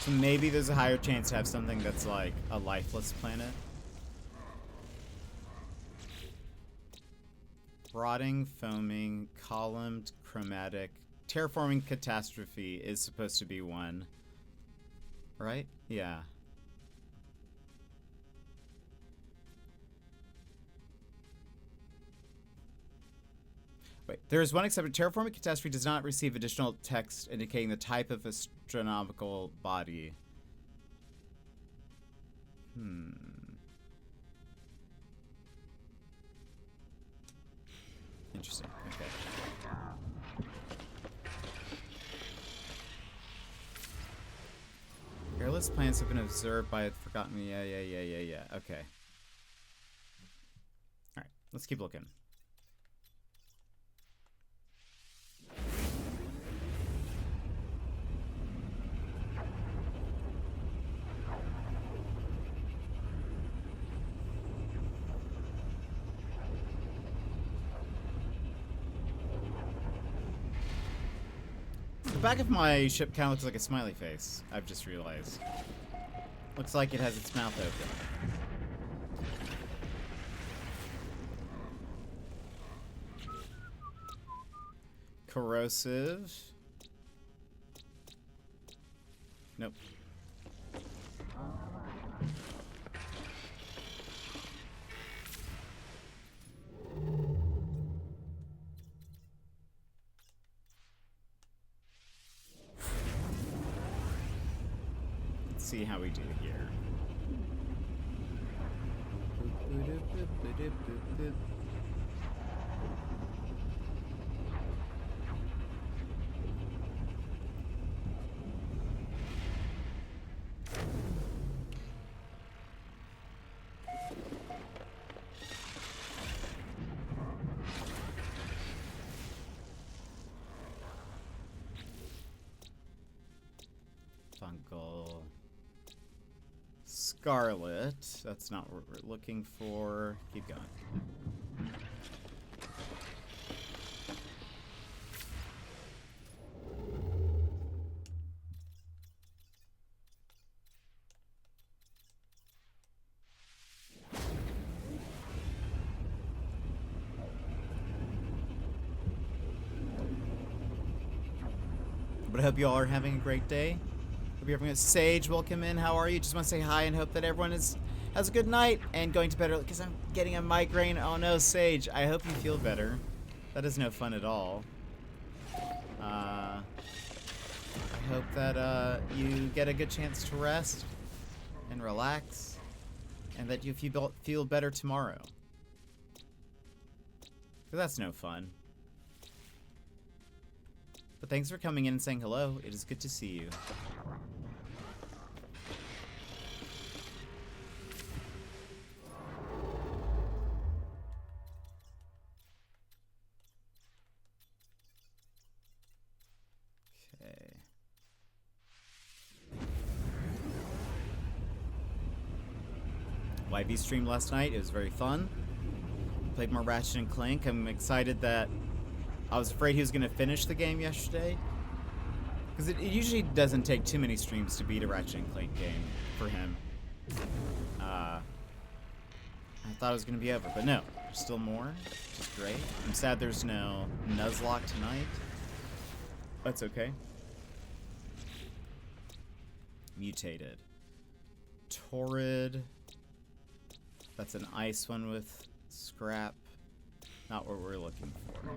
So maybe there's a higher chance to have something that's like a lifeless planet. Rotting, foaming, columned, chromatic. Terraforming catastrophe is supposed to be one. Right? Yeah. Wait, there is one exception. Terraforming catastrophe does not receive additional text indicating the type of astronomical body. Interesting. Okay. Airless planets have been observed by forgotten. Yeah. Okay. Alright, let's keep looking. The back of my ship kind of looks like a smiley face, I've just realized. Looks like it has its mouth open. Corrosive. Nope. See how we do here. Fungal. Scarlet. That's not what we're looking for. Keep going. But I hope you all are having a great day. Hope you're having a Sage, welcome in. How are you? Just want to say hi and hope that everyone has a good night and going to bed early because I'm getting a migraine. Oh no, Sage. I hope you feel better. That is no fun at all. I hope that you get a good chance to rest and relax and that you feel better tomorrow. Because that's no fun. But thanks for coming in and saying hello. It is good to see you. Okay. YB streamed last night. It was very fun. Played more Ratchet and Clank. I'm excited that I was afraid he was going to finish the game yesterday. Because it usually doesn't take too many streams to beat a Ratchet and Clank game for him. thought it was gonna be over, but no. There's still more, which is great. I'm sad there's no Nuzlocke tonight. That's okay. Mutated. Torrid. That's an ice one with scrap. Not what we're looking for.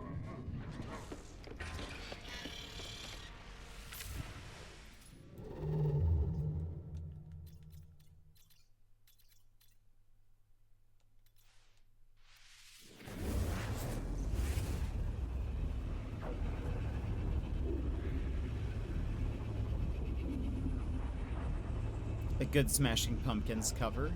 A good Smashing Pumpkins cover.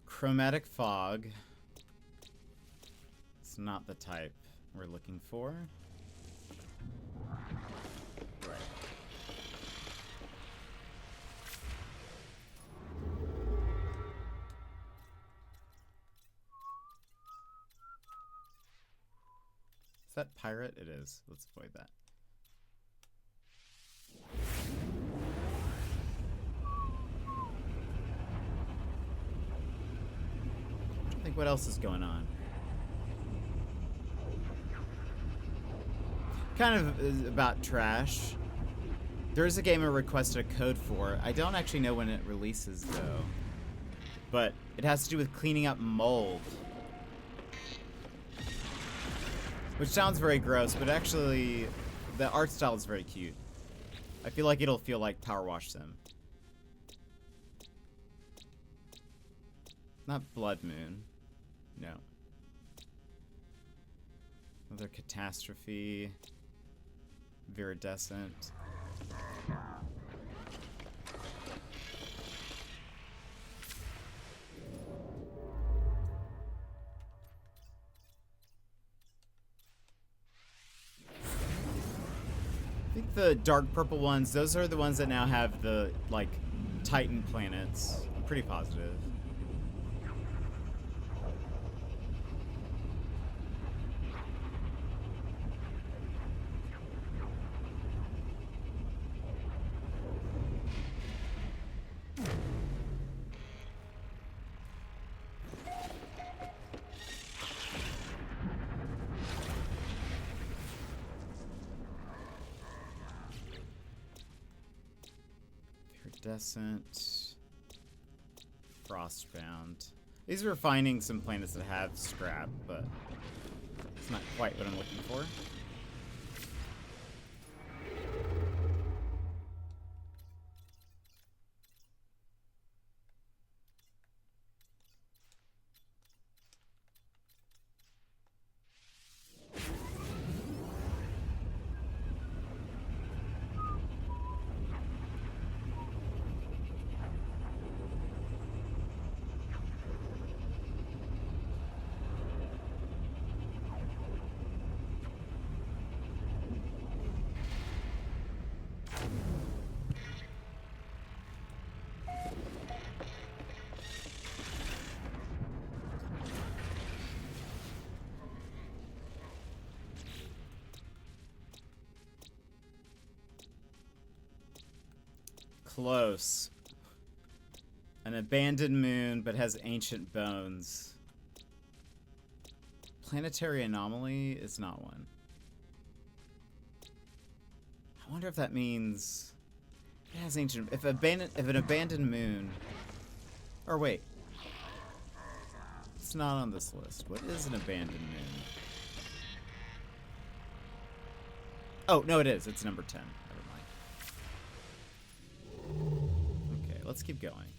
Chromatic Fog. It's not the type we're looking for. Right. Is that pirate? It is. Let's avoid that. I think what else is going on? Kind of is about trash. There is a game I requested a code for. I don't actually know when it releases though. But it has to do with cleaning up mold. Which sounds very gross, but actually the art style is very cute. I feel like it'll feel like Power Wash Sim. Not Blood Moon. No. Another Catastrophe. Viridescent. I think the dark purple ones, those are the ones that now have the, like, Titan planets. I'm pretty positive. Iridescent. Frostbound. These are finding some planets that have scrap, but it's not quite what I'm looking for. Close. An abandoned moon, but has ancient bones. Planetary anomaly is not one. I wonder if that means it has ancient. If an abandoned moon, or wait, it's not on this list. What is an abandoned moon? Oh no, it is. It's number 10. Okay, let's keep going.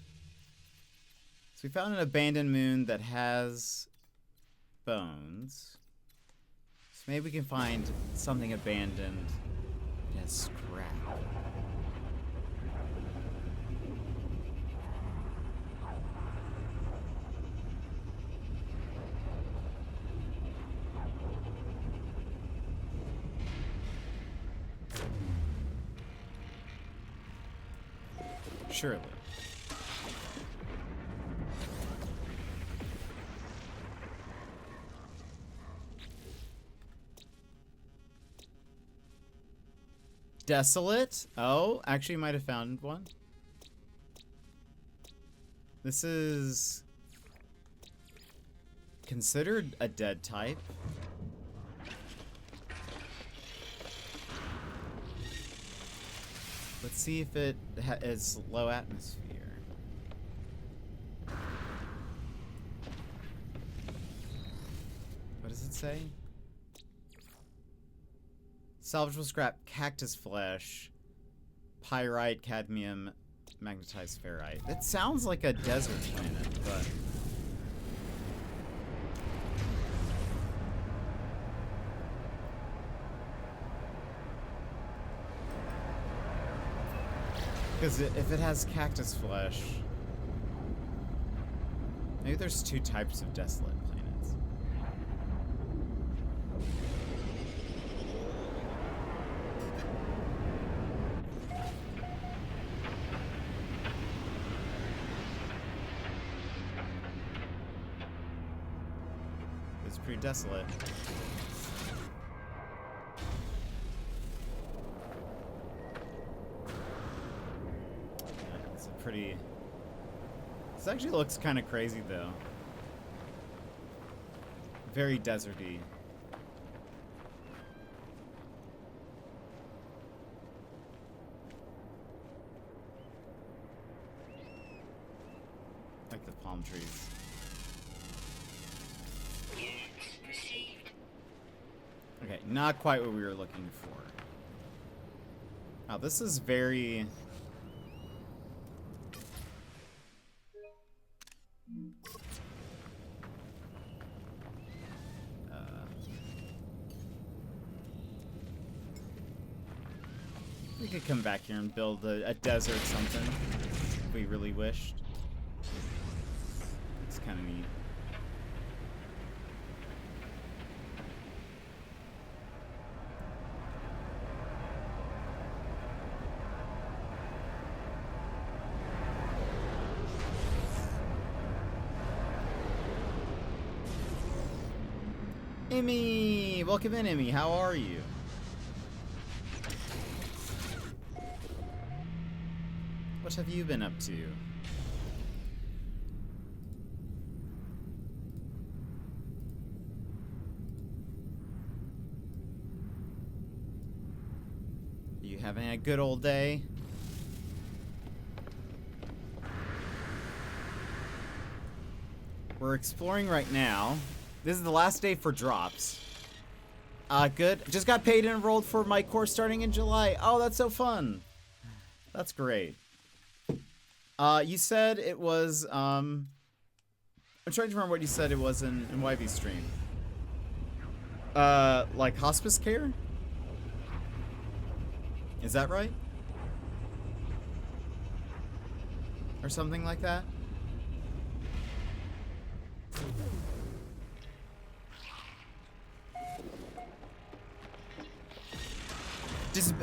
So we found an abandoned moon that has bones. So maybe we can find something abandoned that has scrap. Surely. Desolate? Oh, actually might have found one. This is considered a dead type. Let's see if it is low atmosphere. What does it say? Salvageable scrap, cactus flesh, pyrite, cadmium, magnetized ferrite. It sounds like a desert planet, but... Because if it has cactus flesh... Maybe there's two types of desolate planets. It's pretty desolate. It's a pretty... This actually looks kind of crazy, though. Very deserty. Like the palm trees. Okay, not quite what we were looking for. Wow, this is very... We could come back here and build a desert something if we really wished. It's kind of neat. Emmy! Welcome in, Emmy. How are you? What have you been up to? You having a good old day? We're exploring right now. This is the last day for drops. Good. Just got paid and enrolled for my course starting in July. Oh, that's so fun. That's great. You said it was, I'm trying to remember what you said it was in YB stream. Like hospice care? Is that right? Or something like that?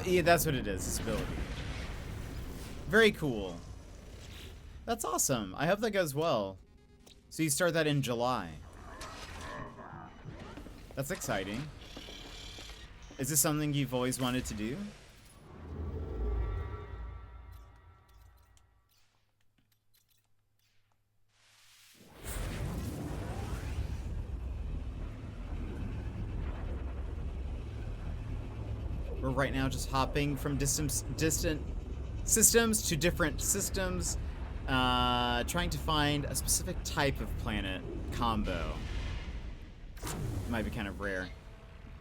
Yeah, that's what it is, disability. Very cool. That's awesome. I hope that goes well. So you start that in July. That's exciting. Is this something you've always wanted to do? We're right now just hopping from distant systems to different systems, trying to find a specific type of planet combo. Might be kind of rare.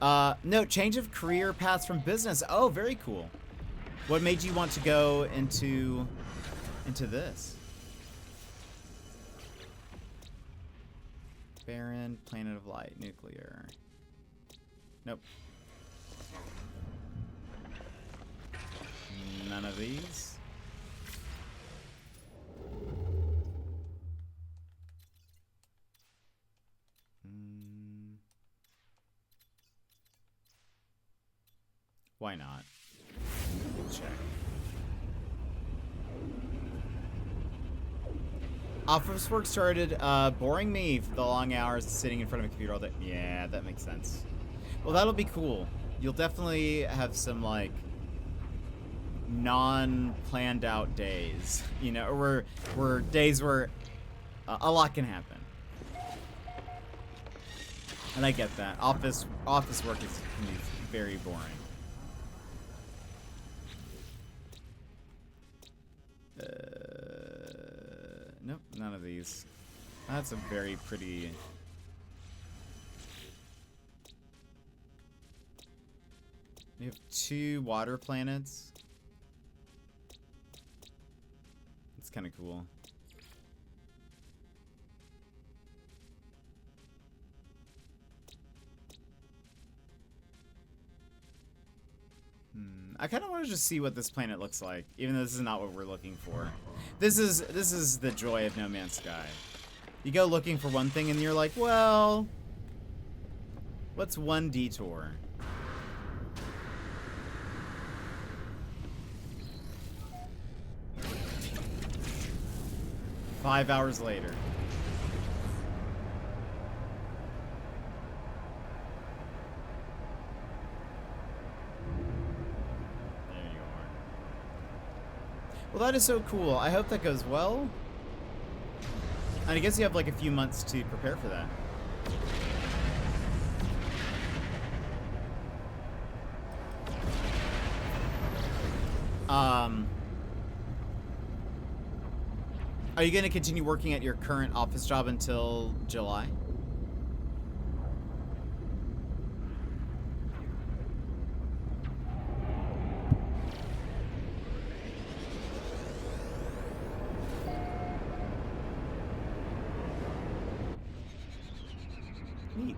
No, change of career paths from business. Oh, very cool. What made you want to go into this? Barren, planet of light, nuclear. Nope. None of these. Why not? Check. Office work started boring me for the long hours of sitting in front of a computer all day. Yeah, that makes sense. Well, that'll be cool. You'll definitely have some, like, non-planned out days. You know, where days where a lot can happen. And I get that. Office work can be very boring. Nope, none of these. That's a very pretty... We have 2 water planets. It's kind of cool. I kind of want to just see what this planet looks like, even though this is not what we're looking for. This is the joy of No Man's Sky. You go looking for one thing and you're like, well, what's one detour? Five hours later. Well, that is so cool. I hope that goes well. And I guess you have like a few months to prepare for that. Are you going to continue working at your current office job until July? Neat.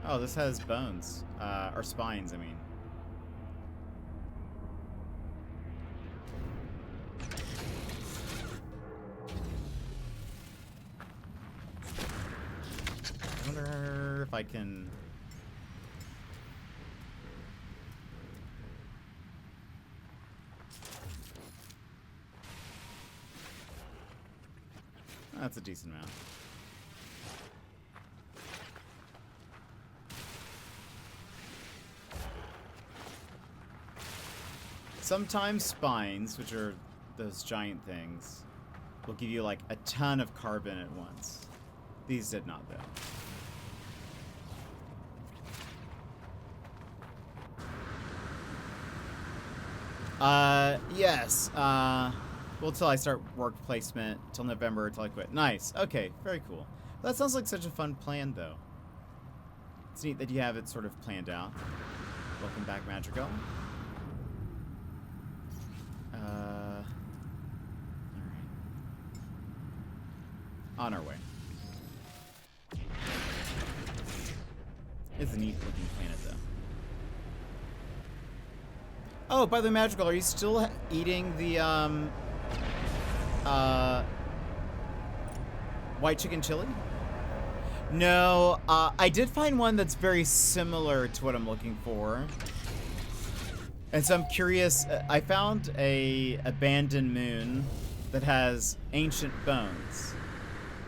Oh, this has bones. Or spines, I mean. I wonder if I can... That's a decent amount. Sometimes spines, which are those giant things, will give you like a ton of carbon at once. These did not, though. Yes. Well, till I start work placement, till November, till I quit. Nice. Okay, very cool. That sounds like such a fun plan, though. It's neat that you have it sort of planned out. Welcome back, Madrigal. Alright. On our way. It's a neat looking planet, though. Oh, by the way, Madrigal, are you still eating the, white chicken chili? No, I did find one that's very similar to what I'm looking for. And so I'm curious, I found a abandoned moon that has ancient bones.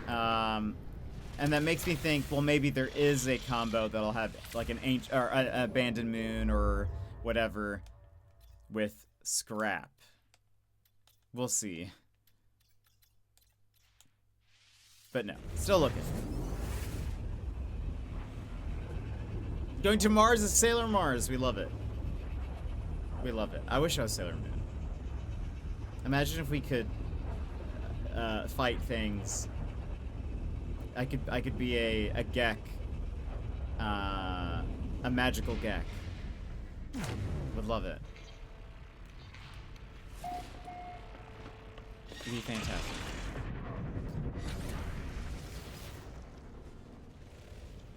And that makes me think, well, maybe there is a combo that'll have like an ancient or an abandoned moon or whatever with scrap. We'll see. But no, still looking. Going to Mars is Sailor Mars. We love it. We love it. I wish I was Sailor Moon. Imagine if we could fight things. I could be a Gek. A magical Gek. Would love it. It'd be fantastic.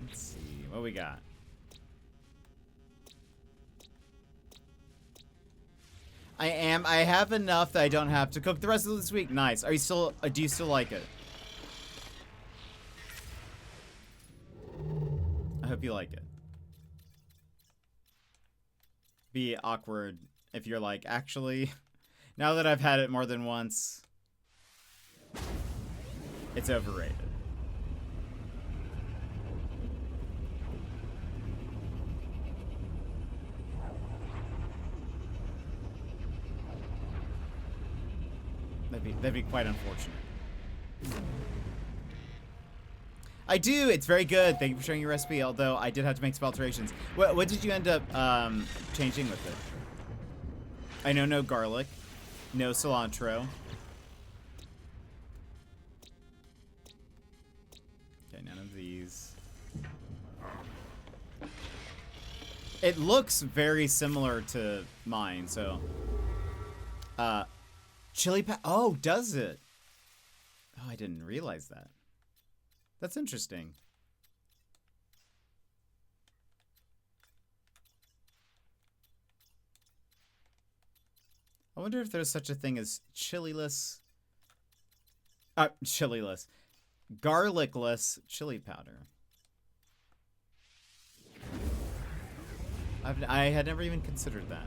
Let's see what we got. I have enough that I don't have to cook the rest of this week. Nice. Are you still, do you still like it? I hope you like it. Be awkward if you're like, actually, now that I've had it more than once. It's overrated. That'd be quite unfortunate. I do. It's very good. Thank you for sharing your recipe. Although I did have to make some alterations. What did you end up changing with it? I know no garlic, no cilantro. Okay, none of these. It looks very similar to mine. So, oh, does it? Oh, I didn't realize that. That's interesting. I wonder if there's such a thing as chililess, garlicless chili powder. I had never even considered that.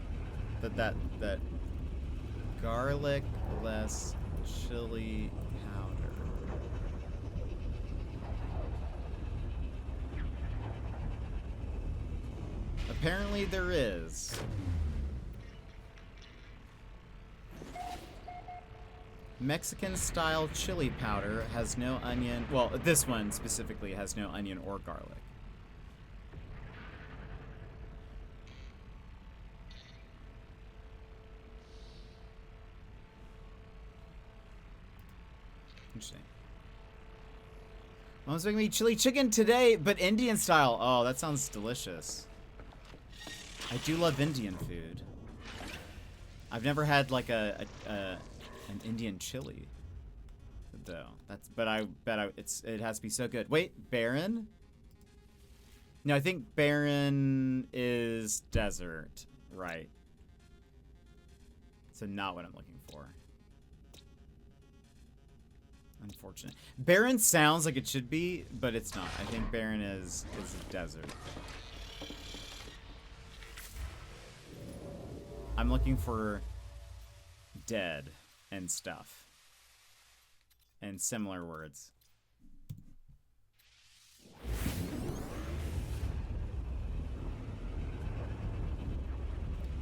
That garlicless chili powder. Apparently there is. Mexican style chili powder has no onion. Well, this one specifically has no onion or garlic. Interesting. Mom's making me chili chicken today, but Indian style. Oh, that sounds delicious. I do love Indian food. I've never had like an Indian chili, though. But I bet it has to be so good. Wait, Barren? No, I think Barren is desert, right? So not what I'm looking for. Unfortunate. Barren sounds like it should be, but it's not. I think Barren is a desert. I'm looking for dead and stuff. And similar words.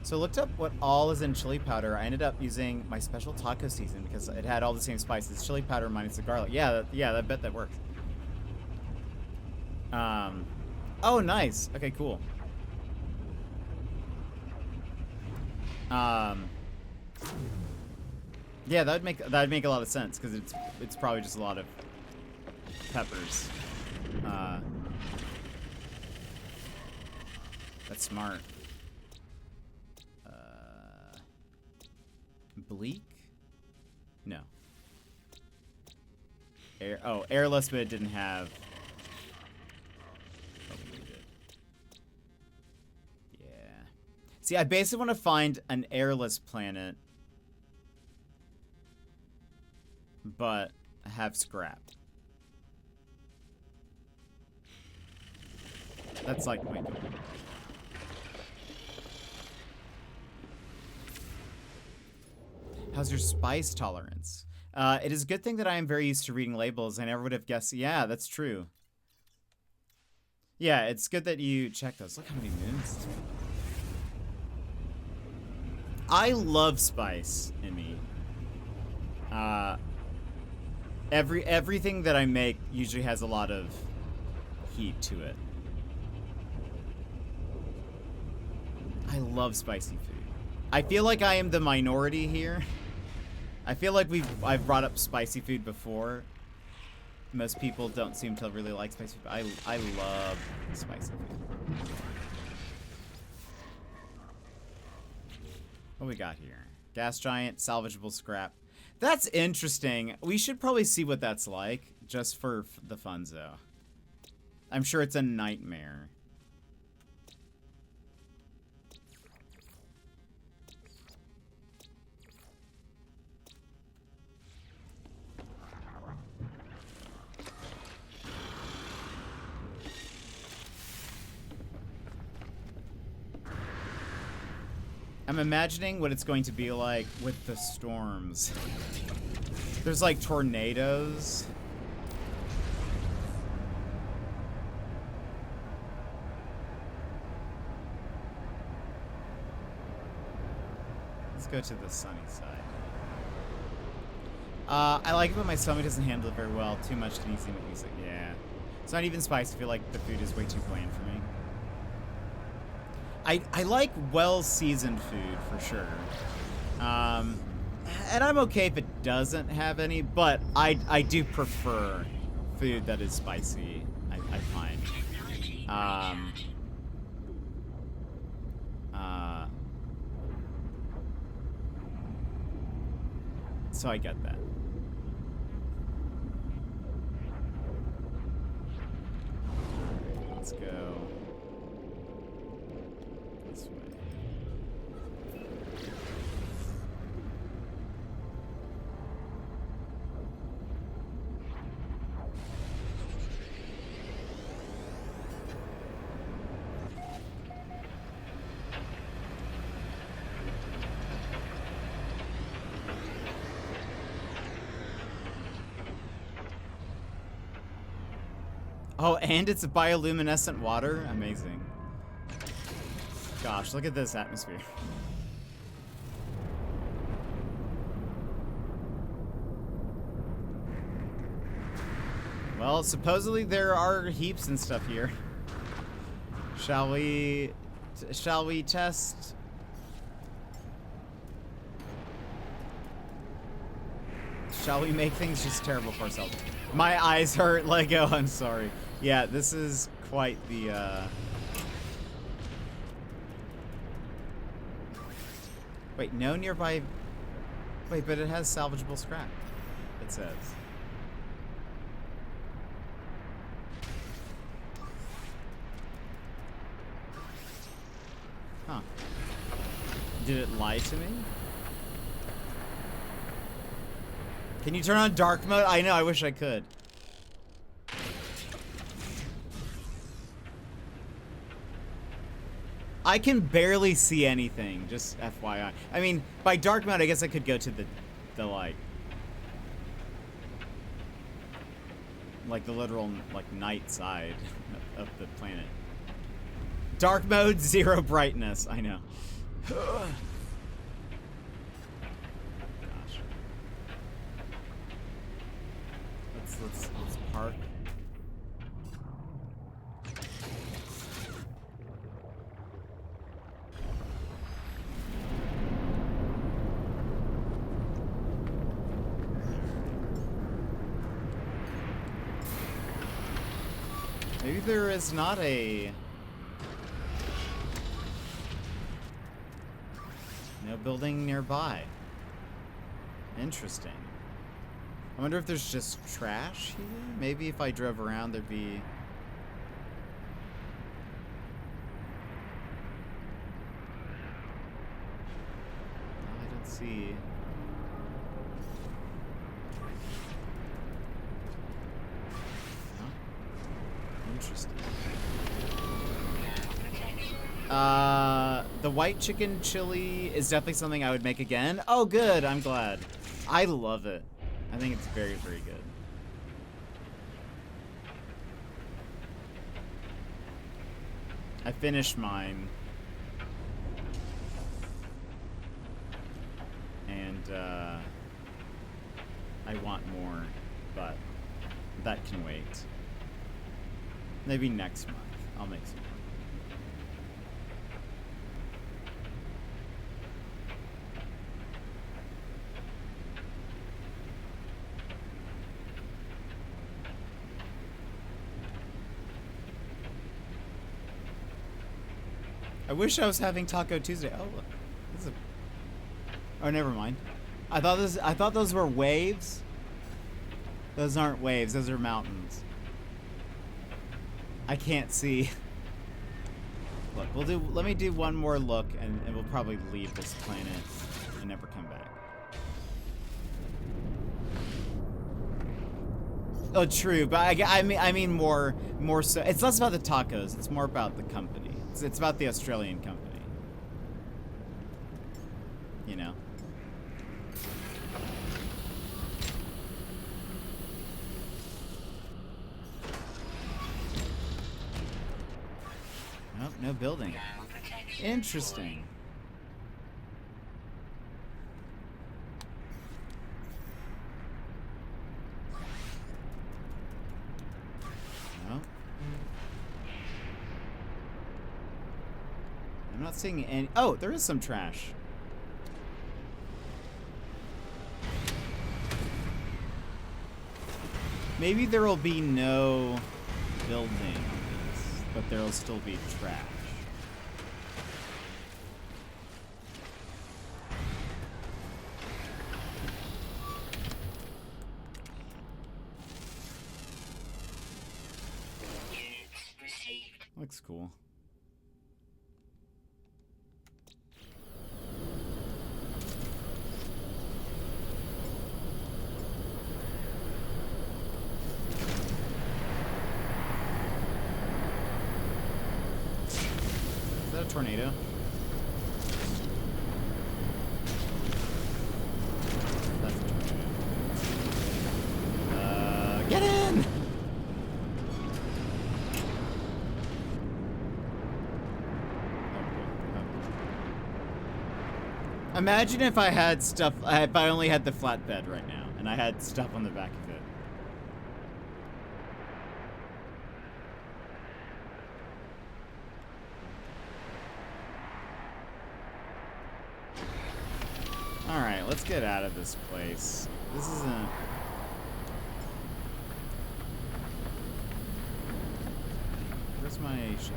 So I looked up what all is in chili powder. I ended up using my special taco season because it had all the same spices. Chili powder minus the garlic. Yeah, I bet that works. Oh, nice. Okay, cool. Yeah, that'd make a lot of sense because it's probably just a lot of peppers. That's smart. Bleak? No. Airless, but it didn't have. Yeah. See, I basically want to find an airless planet, but have scrap. That's like my goal. How's your spice tolerance? It is a good thing that I am very used to reading labels. I never would have guessed. Yeah, that's true. Yeah, it's good that you check those. Look how many moons. I love spice in me. Everything that I make usually has a lot of heat to it. I love spicy food. I feel like I am the minority here. I feel like I've brought up spicy food before. Most people don't seem to really like spicy food. I love spicy food. What we got here? Gas giant, salvageable scrap. That's interesting. We should probably see what that's like, just for the funzo. I'm sure it's a nightmare. I'm imagining what it's going to be like with the storms. There's like tornadoes Let's go to the sunny side. I like it, but my stomach doesn't handle it very well. Too much can easily make me sick. Yeah. It's not even spicy. I feel like the food is way too bland for me. I like well-seasoned food, for sure. And I'm okay if it doesn't have any, but I do prefer food that is spicy, I find. So I get that. Let's go this way. Oh, and it's a bioluminescent water? Amazing. Gosh, look at this atmosphere. Well, supposedly there are heaps and stuff here. Shall we test? Shall we make things just terrible for ourselves? My eyes hurt, Lego, I'm sorry. Yeah, this is quite the, Wait, no nearby... Wait, but it has salvageable scrap, it says. Huh. Did it lie to me? Can you turn on dark mode? I know, I wish I could. I can barely see anything, just FYI. I mean, by dark mode, I guess I could go to the like the literal, like, night side of the planet. Dark mode, 0 brightness, I know. Gosh. Let's park. Maybe there is not a... No building nearby. Interesting. I wonder if there's just trash here? Maybe if I drove around there'd be... I don't see... Interesting. The white chicken chili is definitely something I would make again. Oh, good. I'm glad. I love it. I think it's very, very good. I finished mine. And, I want more, but that can wait. Maybe next month. I'll make some more. I wish I was having Taco Tuesday. Oh, look. This is a... Oh, never mind. I thought those were waves. Those aren't waves. Those are mountains. I can't see. Look, let me do one more look, and we'll probably leave this planet and never come back. Oh, true, but I mean more so. It's less about the tacos. It's more about the company. It's about the Australian company. You know. Oh, no building. Interesting. I'm not seeing any. Oh, there is some trash. Maybe there will be no buildings, but there will still be trash. Looks cool. Is that a tornado? That's a tornado. Get in! Imagine if I had stuff, if I only had the flatbed right now, and I had stuff on the back of it. Alright, let's get out of this place. This isn't... Where's my ship?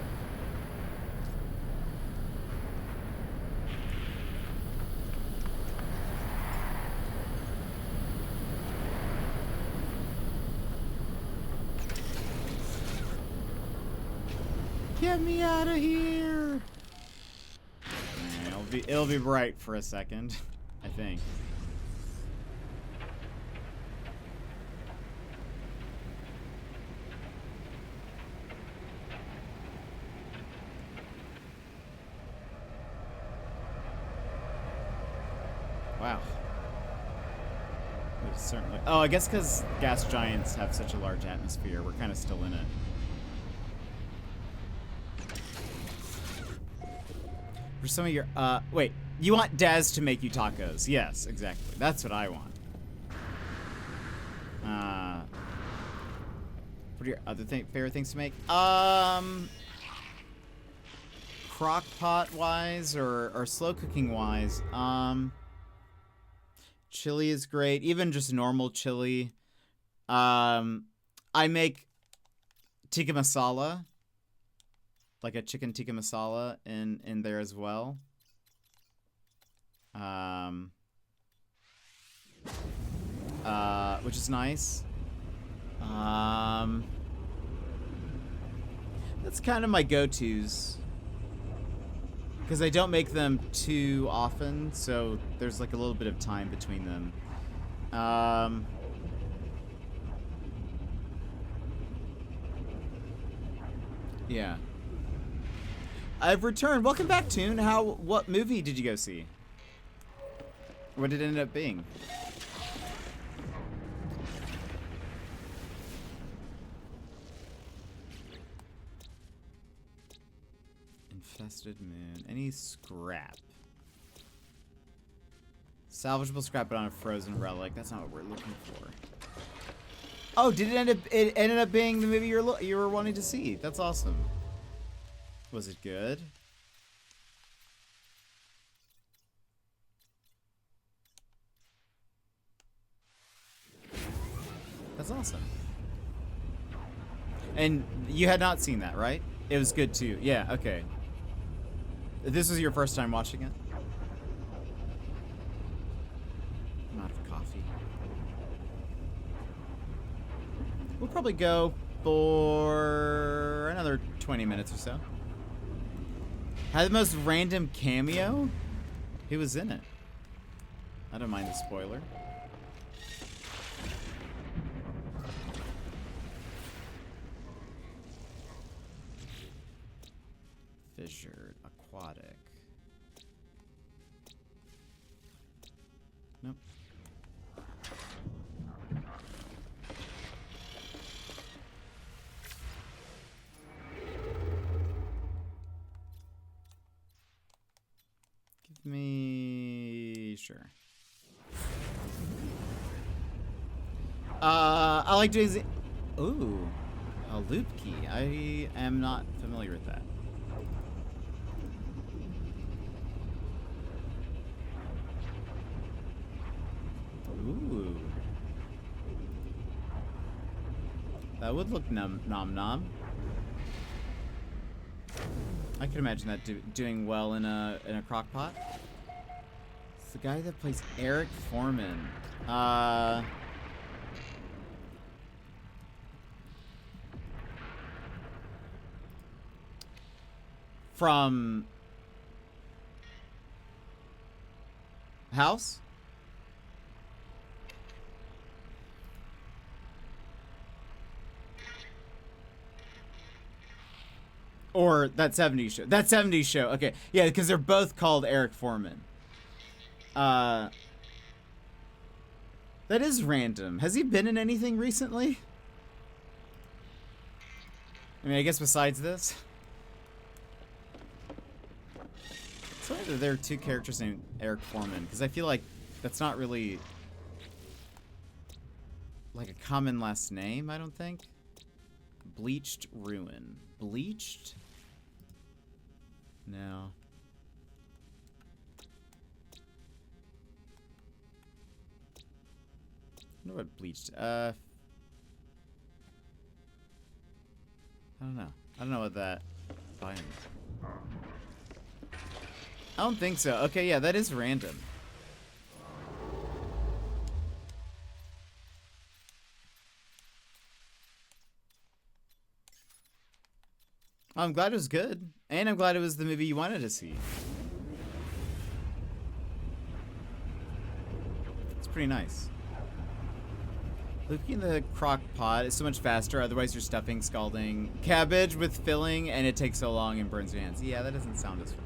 Get me out of here! It'll be bright for a second, I think. Wow. It's certainly. Oh, I guess because gas giants have such a large atmosphere, we're kind of still in it. For some of your, wait, you want Daz to make you tacos? Yes, exactly. That's what I want. What are your other favorite things to make? Crock pot wise or slow cooking wise, chili is great. Even just normal chili. I make tikka masala. Like a chicken tikka masala in there as well. Which is nice. That's kind of my go-tos. Because I don't make them too often, so there's like a little bit of time between them. Yeah. I've returned. Welcome back, Toon. What movie did you go see? What did it end up being? Infested moon. Any scrap? Salvageable scrap, but on a frozen relic. That's not what we're looking for. Oh, did it end up? It ended up being the movie you were wanting to see. That's awesome. Was it good? That's awesome. And you had not seen that, right? It was good too. Yeah, okay. This was your first time watching it? I'm out of coffee. We'll probably go for another 20 minutes or so. Had the most random cameo? Who was in it? I don't mind the spoiler. Fissured, aquatic. Nope. Give me... Sure. I like doing the... Ooh. A loop key. I am not familiar with that. That would look nom nom. I could imagine that doing well in a crock pot. It's the guy that plays Eric Foreman. From House? Or that 70s show. That 70s show. Okay. Yeah, because they're both called Eric Foreman. That is random. Has he been in anything recently? I mean, I guess besides this. It's funny that there are two characters named Eric Foreman, because I feel like that's not really like a common last name, I don't think. Bleached Ruin. Bleached? No. I wonder what bleached. I don't know. I don't know what that biome is. I don't think so. Okay, yeah, that is random. I'm glad it was good. And I'm glad it was the movie you wanted to see. It's pretty nice. Cooking the crock pot is so much faster, otherwise you're stuffing scalding cabbage with filling and it takes so long and burns your hands. Yeah, that doesn't sound as fun.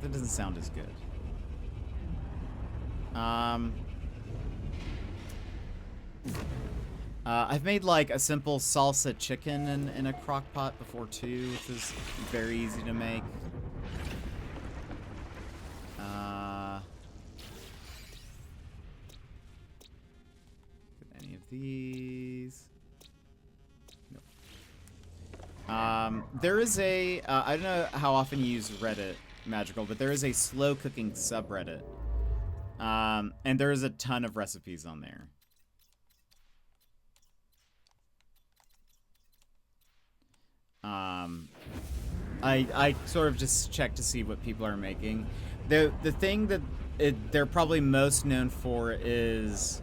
That doesn't sound as good. I've made like a simple salsa chicken in a crock pot before too, which is very easy to make. Any of these? Nope. There is a, I don't know how often you use Reddit, Magical, but there is a slow cooking subreddit. And there is a ton of recipes on there. I sort of just check to see what people are making. The thing that they're probably most known for is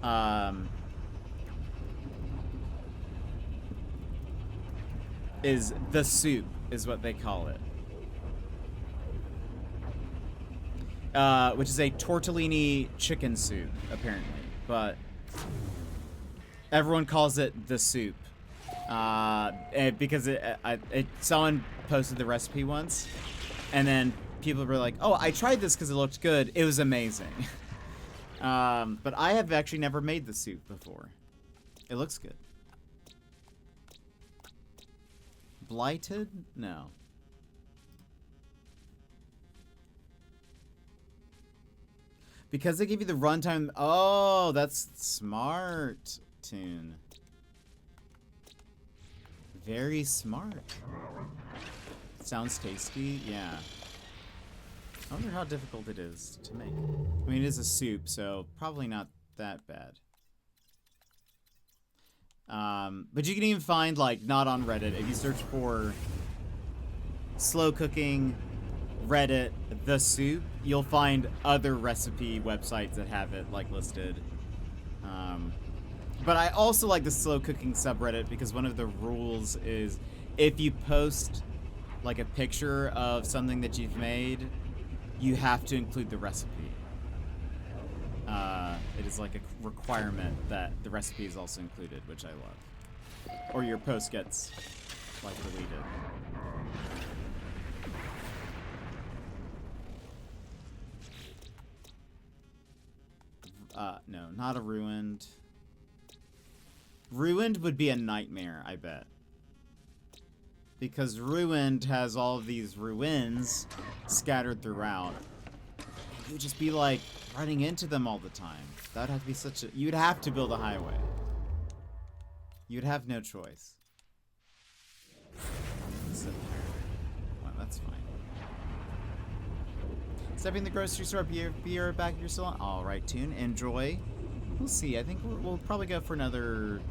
the soup, is what they call it. Which is a tortellini chicken soup, apparently. But everyone calls it the soup. Because someone posted the recipe once, and then people were like, "Oh, I tried this because it looked good. It was amazing." But I have actually never made the soup before. It looks good. Blighted? No. Because they give you the runtime. Oh, that's smart, Tune. Very smart. Sounds tasty, yeah. I wonder how difficult it is to make. I mean, it is a soup, so probably not that bad. But you can even find, like, not on Reddit, if you search for slow cooking Reddit the soup, you'll find other recipe websites that have it, like, listed. But I also like the slow cooking subreddit because one of the rules is if you post like a picture of something that you've made, you have to include the recipe. It is like a requirement that the recipe is also included, which I love. Or your post gets like deleted. No, not a ruined. Ruined would be a nightmare, I bet. Because Ruined has all of these ruins scattered throughout. You'd just be like running into them all the time. That'd have to be such a... You'd have to build a highway. You'd have no choice. Well, that's fine. Stepping in the grocery store, be right back if you're still on. Alright, Tune. Enjoy. We'll see. I think we'll probably go for another,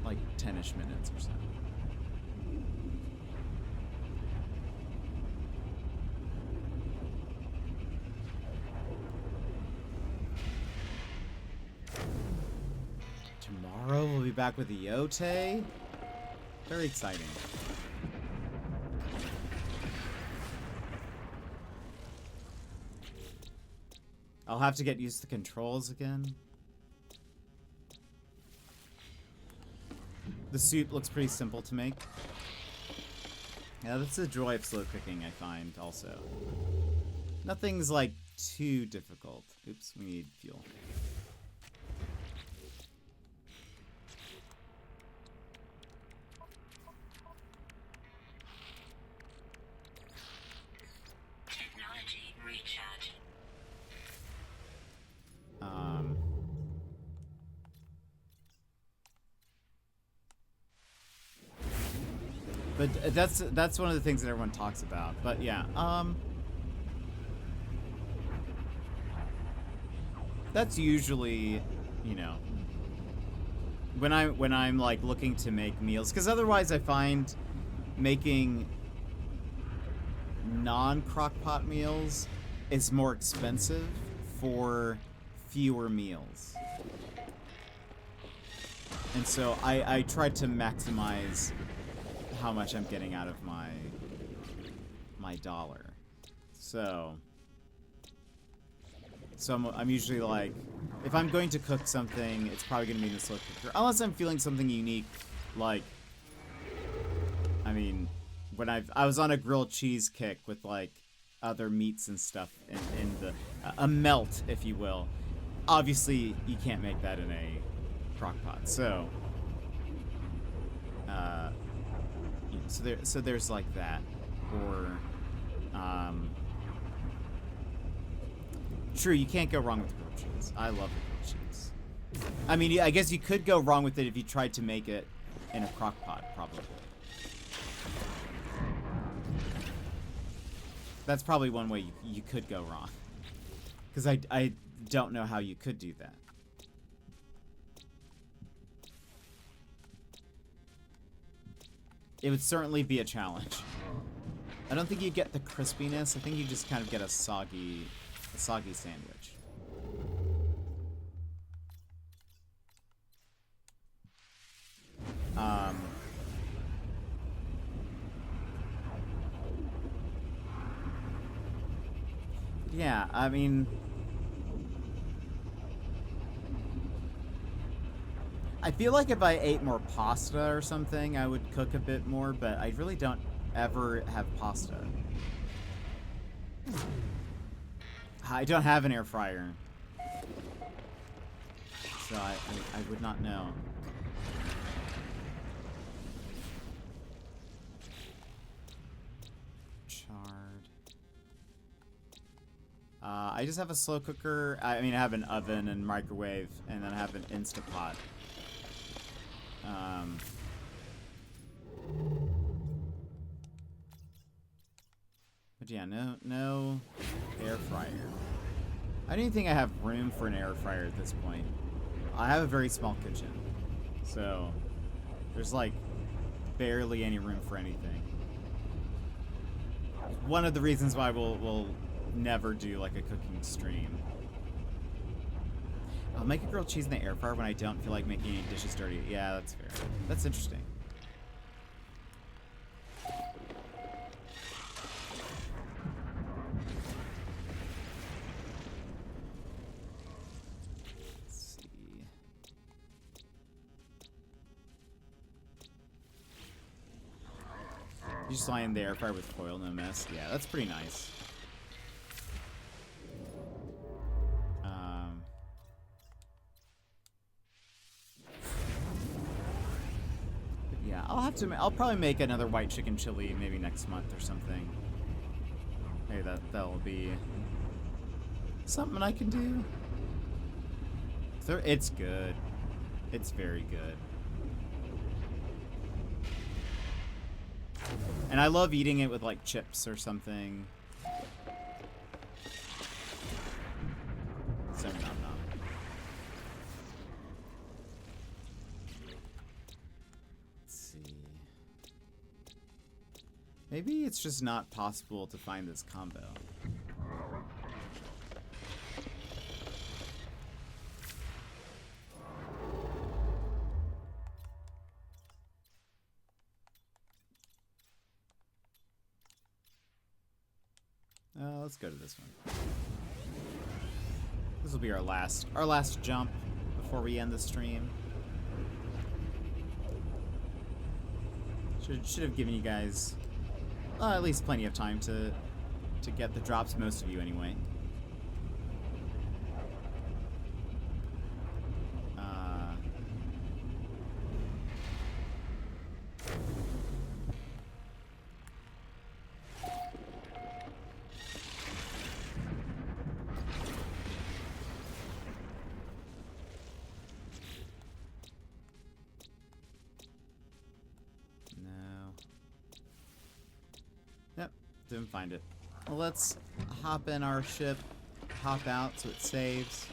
like, 10-ish minutes or so. Tomorrow we'll be back with the Yote. Very exciting. I'll have to get used to the controls again. The soup looks pretty simple to make. Yeah, that's the joy of slow cooking, I find, also. Nothing's, like, too difficult. Oops, we need fuel. Technology recharge. But that's one of the things that everyone talks about. But yeah, that's usually, you know, when I'm like looking to make meals, because otherwise I find making non-crockpot meals is more expensive for fewer meals. And so I try to maximize how much I'm getting out of my dollar. So I'm usually like, if I'm going to cook something, it's probably going to be in the slow cooker. Unless I'm feeling something unique, like, I mean, when I was on a grilled cheese kick with like other meats and stuff in the a melt, if you will. Obviously, you can't make that in a crock pot. So so there's like that, or true, you can't go wrong with grilled cheese. I love grilled cheese. I mean, I guess you could go wrong with it if you tried to make it in a crock pot, probably. That's probably one way you could go wrong. Because I don't know how you could do that. It would certainly be a challenge. I don't think you get the crispiness. I think you just kind of get a soggy sandwich. Yeah, I mean, I feel like if I ate more pasta or something, I would cook a bit more, but I really don't ever have pasta. I don't have an air fryer, so I would not know. I just have a slow cooker. I mean, I have an oven and microwave, and then I have an Instapot. But yeah, no air fryer. I don't even think I have room for an air fryer at this point. I have a very small kitchen, so there's like barely any room for anything. One of the reasons why we'll never do like a cooking stream. I'll make a grilled cheese in the air fryer when I don't feel like making any dishes dirty. Yeah, that's fair. That's interesting. Let's see. You just lie in the air fryer with foil, no mess. Yeah, that's pretty nice. I'll probably make another white chicken chili maybe next month or something. Maybe that'll be something I can do. It's good. It's very good. And I love eating it with like chips or something. So nom nom. Maybe it's just not possible to find this combo. Let's go to this one. This will be our last jump before we end the stream. Should have given you guys at least plenty of time to get the drops, most of you anyway. Didn't find it. Well, let's hop in our ship, hop out so it saves.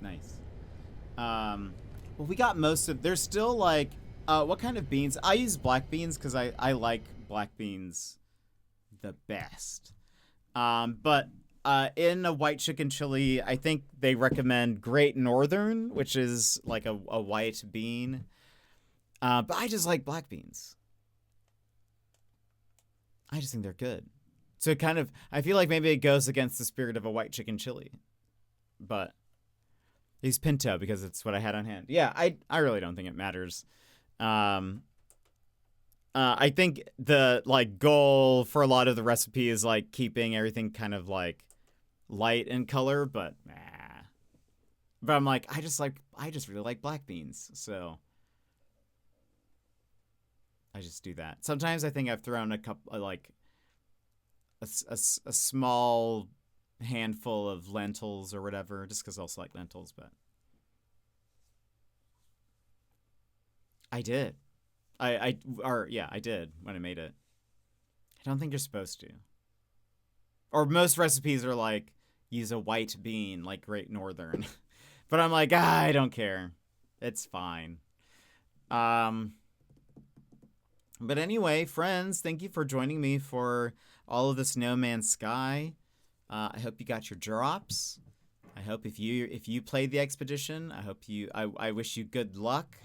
Nice. Well, we got most of. There's still like, what kind of beans? I use black beans because I like black beans the best. But in a white chicken chili, I think they recommend Great Northern, which is like a white bean. But I just like black beans. I just think they're good. So kind of, I feel like maybe it goes against the spirit of a white chicken chili. But I use pinto because it's what I had on hand. Yeah, I really don't think it matters. I think the like goal for a lot of the recipe is like keeping everything kind of like light in color, but I'm like, I just really like black beans, so I just do that. Sometimes I think I've thrown a couple like a small handful of lentils or whatever, just because I also like lentils, but I did. I did when I made it. I don't think you're supposed to. Or most recipes are like, use a white bean, like Great Northern. But I'm like, I don't care. It's fine. But anyway, friends, thank you for joining me for all of this No Man's Sky. I hope you got your drops. I hope if you played the expedition, I wish you good luck.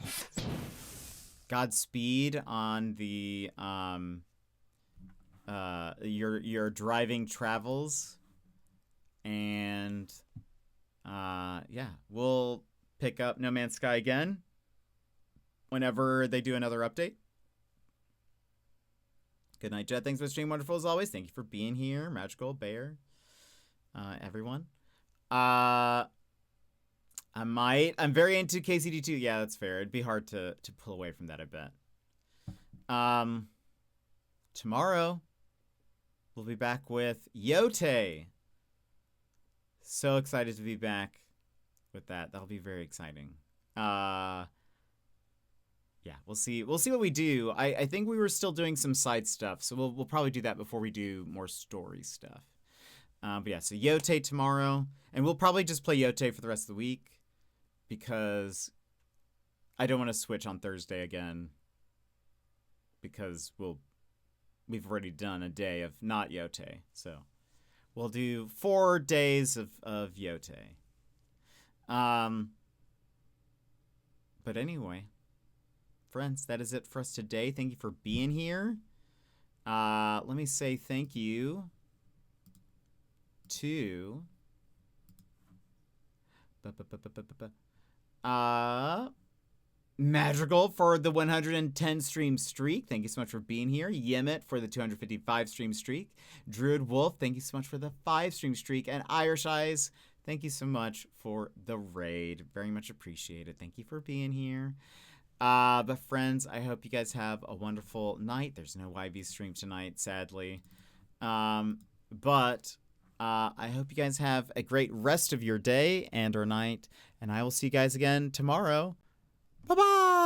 Godspeed on the your driving travels, and yeah, we'll pick up No Man's Sky again whenever they do another update. Good night, Jet. Thanks for streaming. Wonderful as always. Thank you for being here, Magical Bear, everyone. I'm very into KCD2. Yeah, that's fair. It'd be hard to pull away from that, I bet. Tomorrow, we'll be back with Yote. So excited to be back with that. That'll be very exciting. Yeah, we'll see what we do. I think we were still doing some side stuff, so we'll probably do that before we do more story stuff. But yeah, so Yote tomorrow, and we'll probably just play Yote for the rest of the week, because I don't want to switch on Thursday again, because we've already done a day of not Yote, so we'll do 4 days of Yote. But anyway, friends, that is it for us today. Thank you for being here. Let me say thank you to Madrigal for the 110 stream streak. Thank you so much for being here. Yemet for the 255 stream streak. Druid Wolf, thank you so much for the 5 stream streak. And Irish Eyes, thank you so much for the raid. Very much appreciated. Thank you for being here. But friends, I hope you guys have a wonderful night. There's no YB stream tonight, sadly. But I hope you guys have a great rest of your day and or night. And I will see you guys again tomorrow. Bye-bye!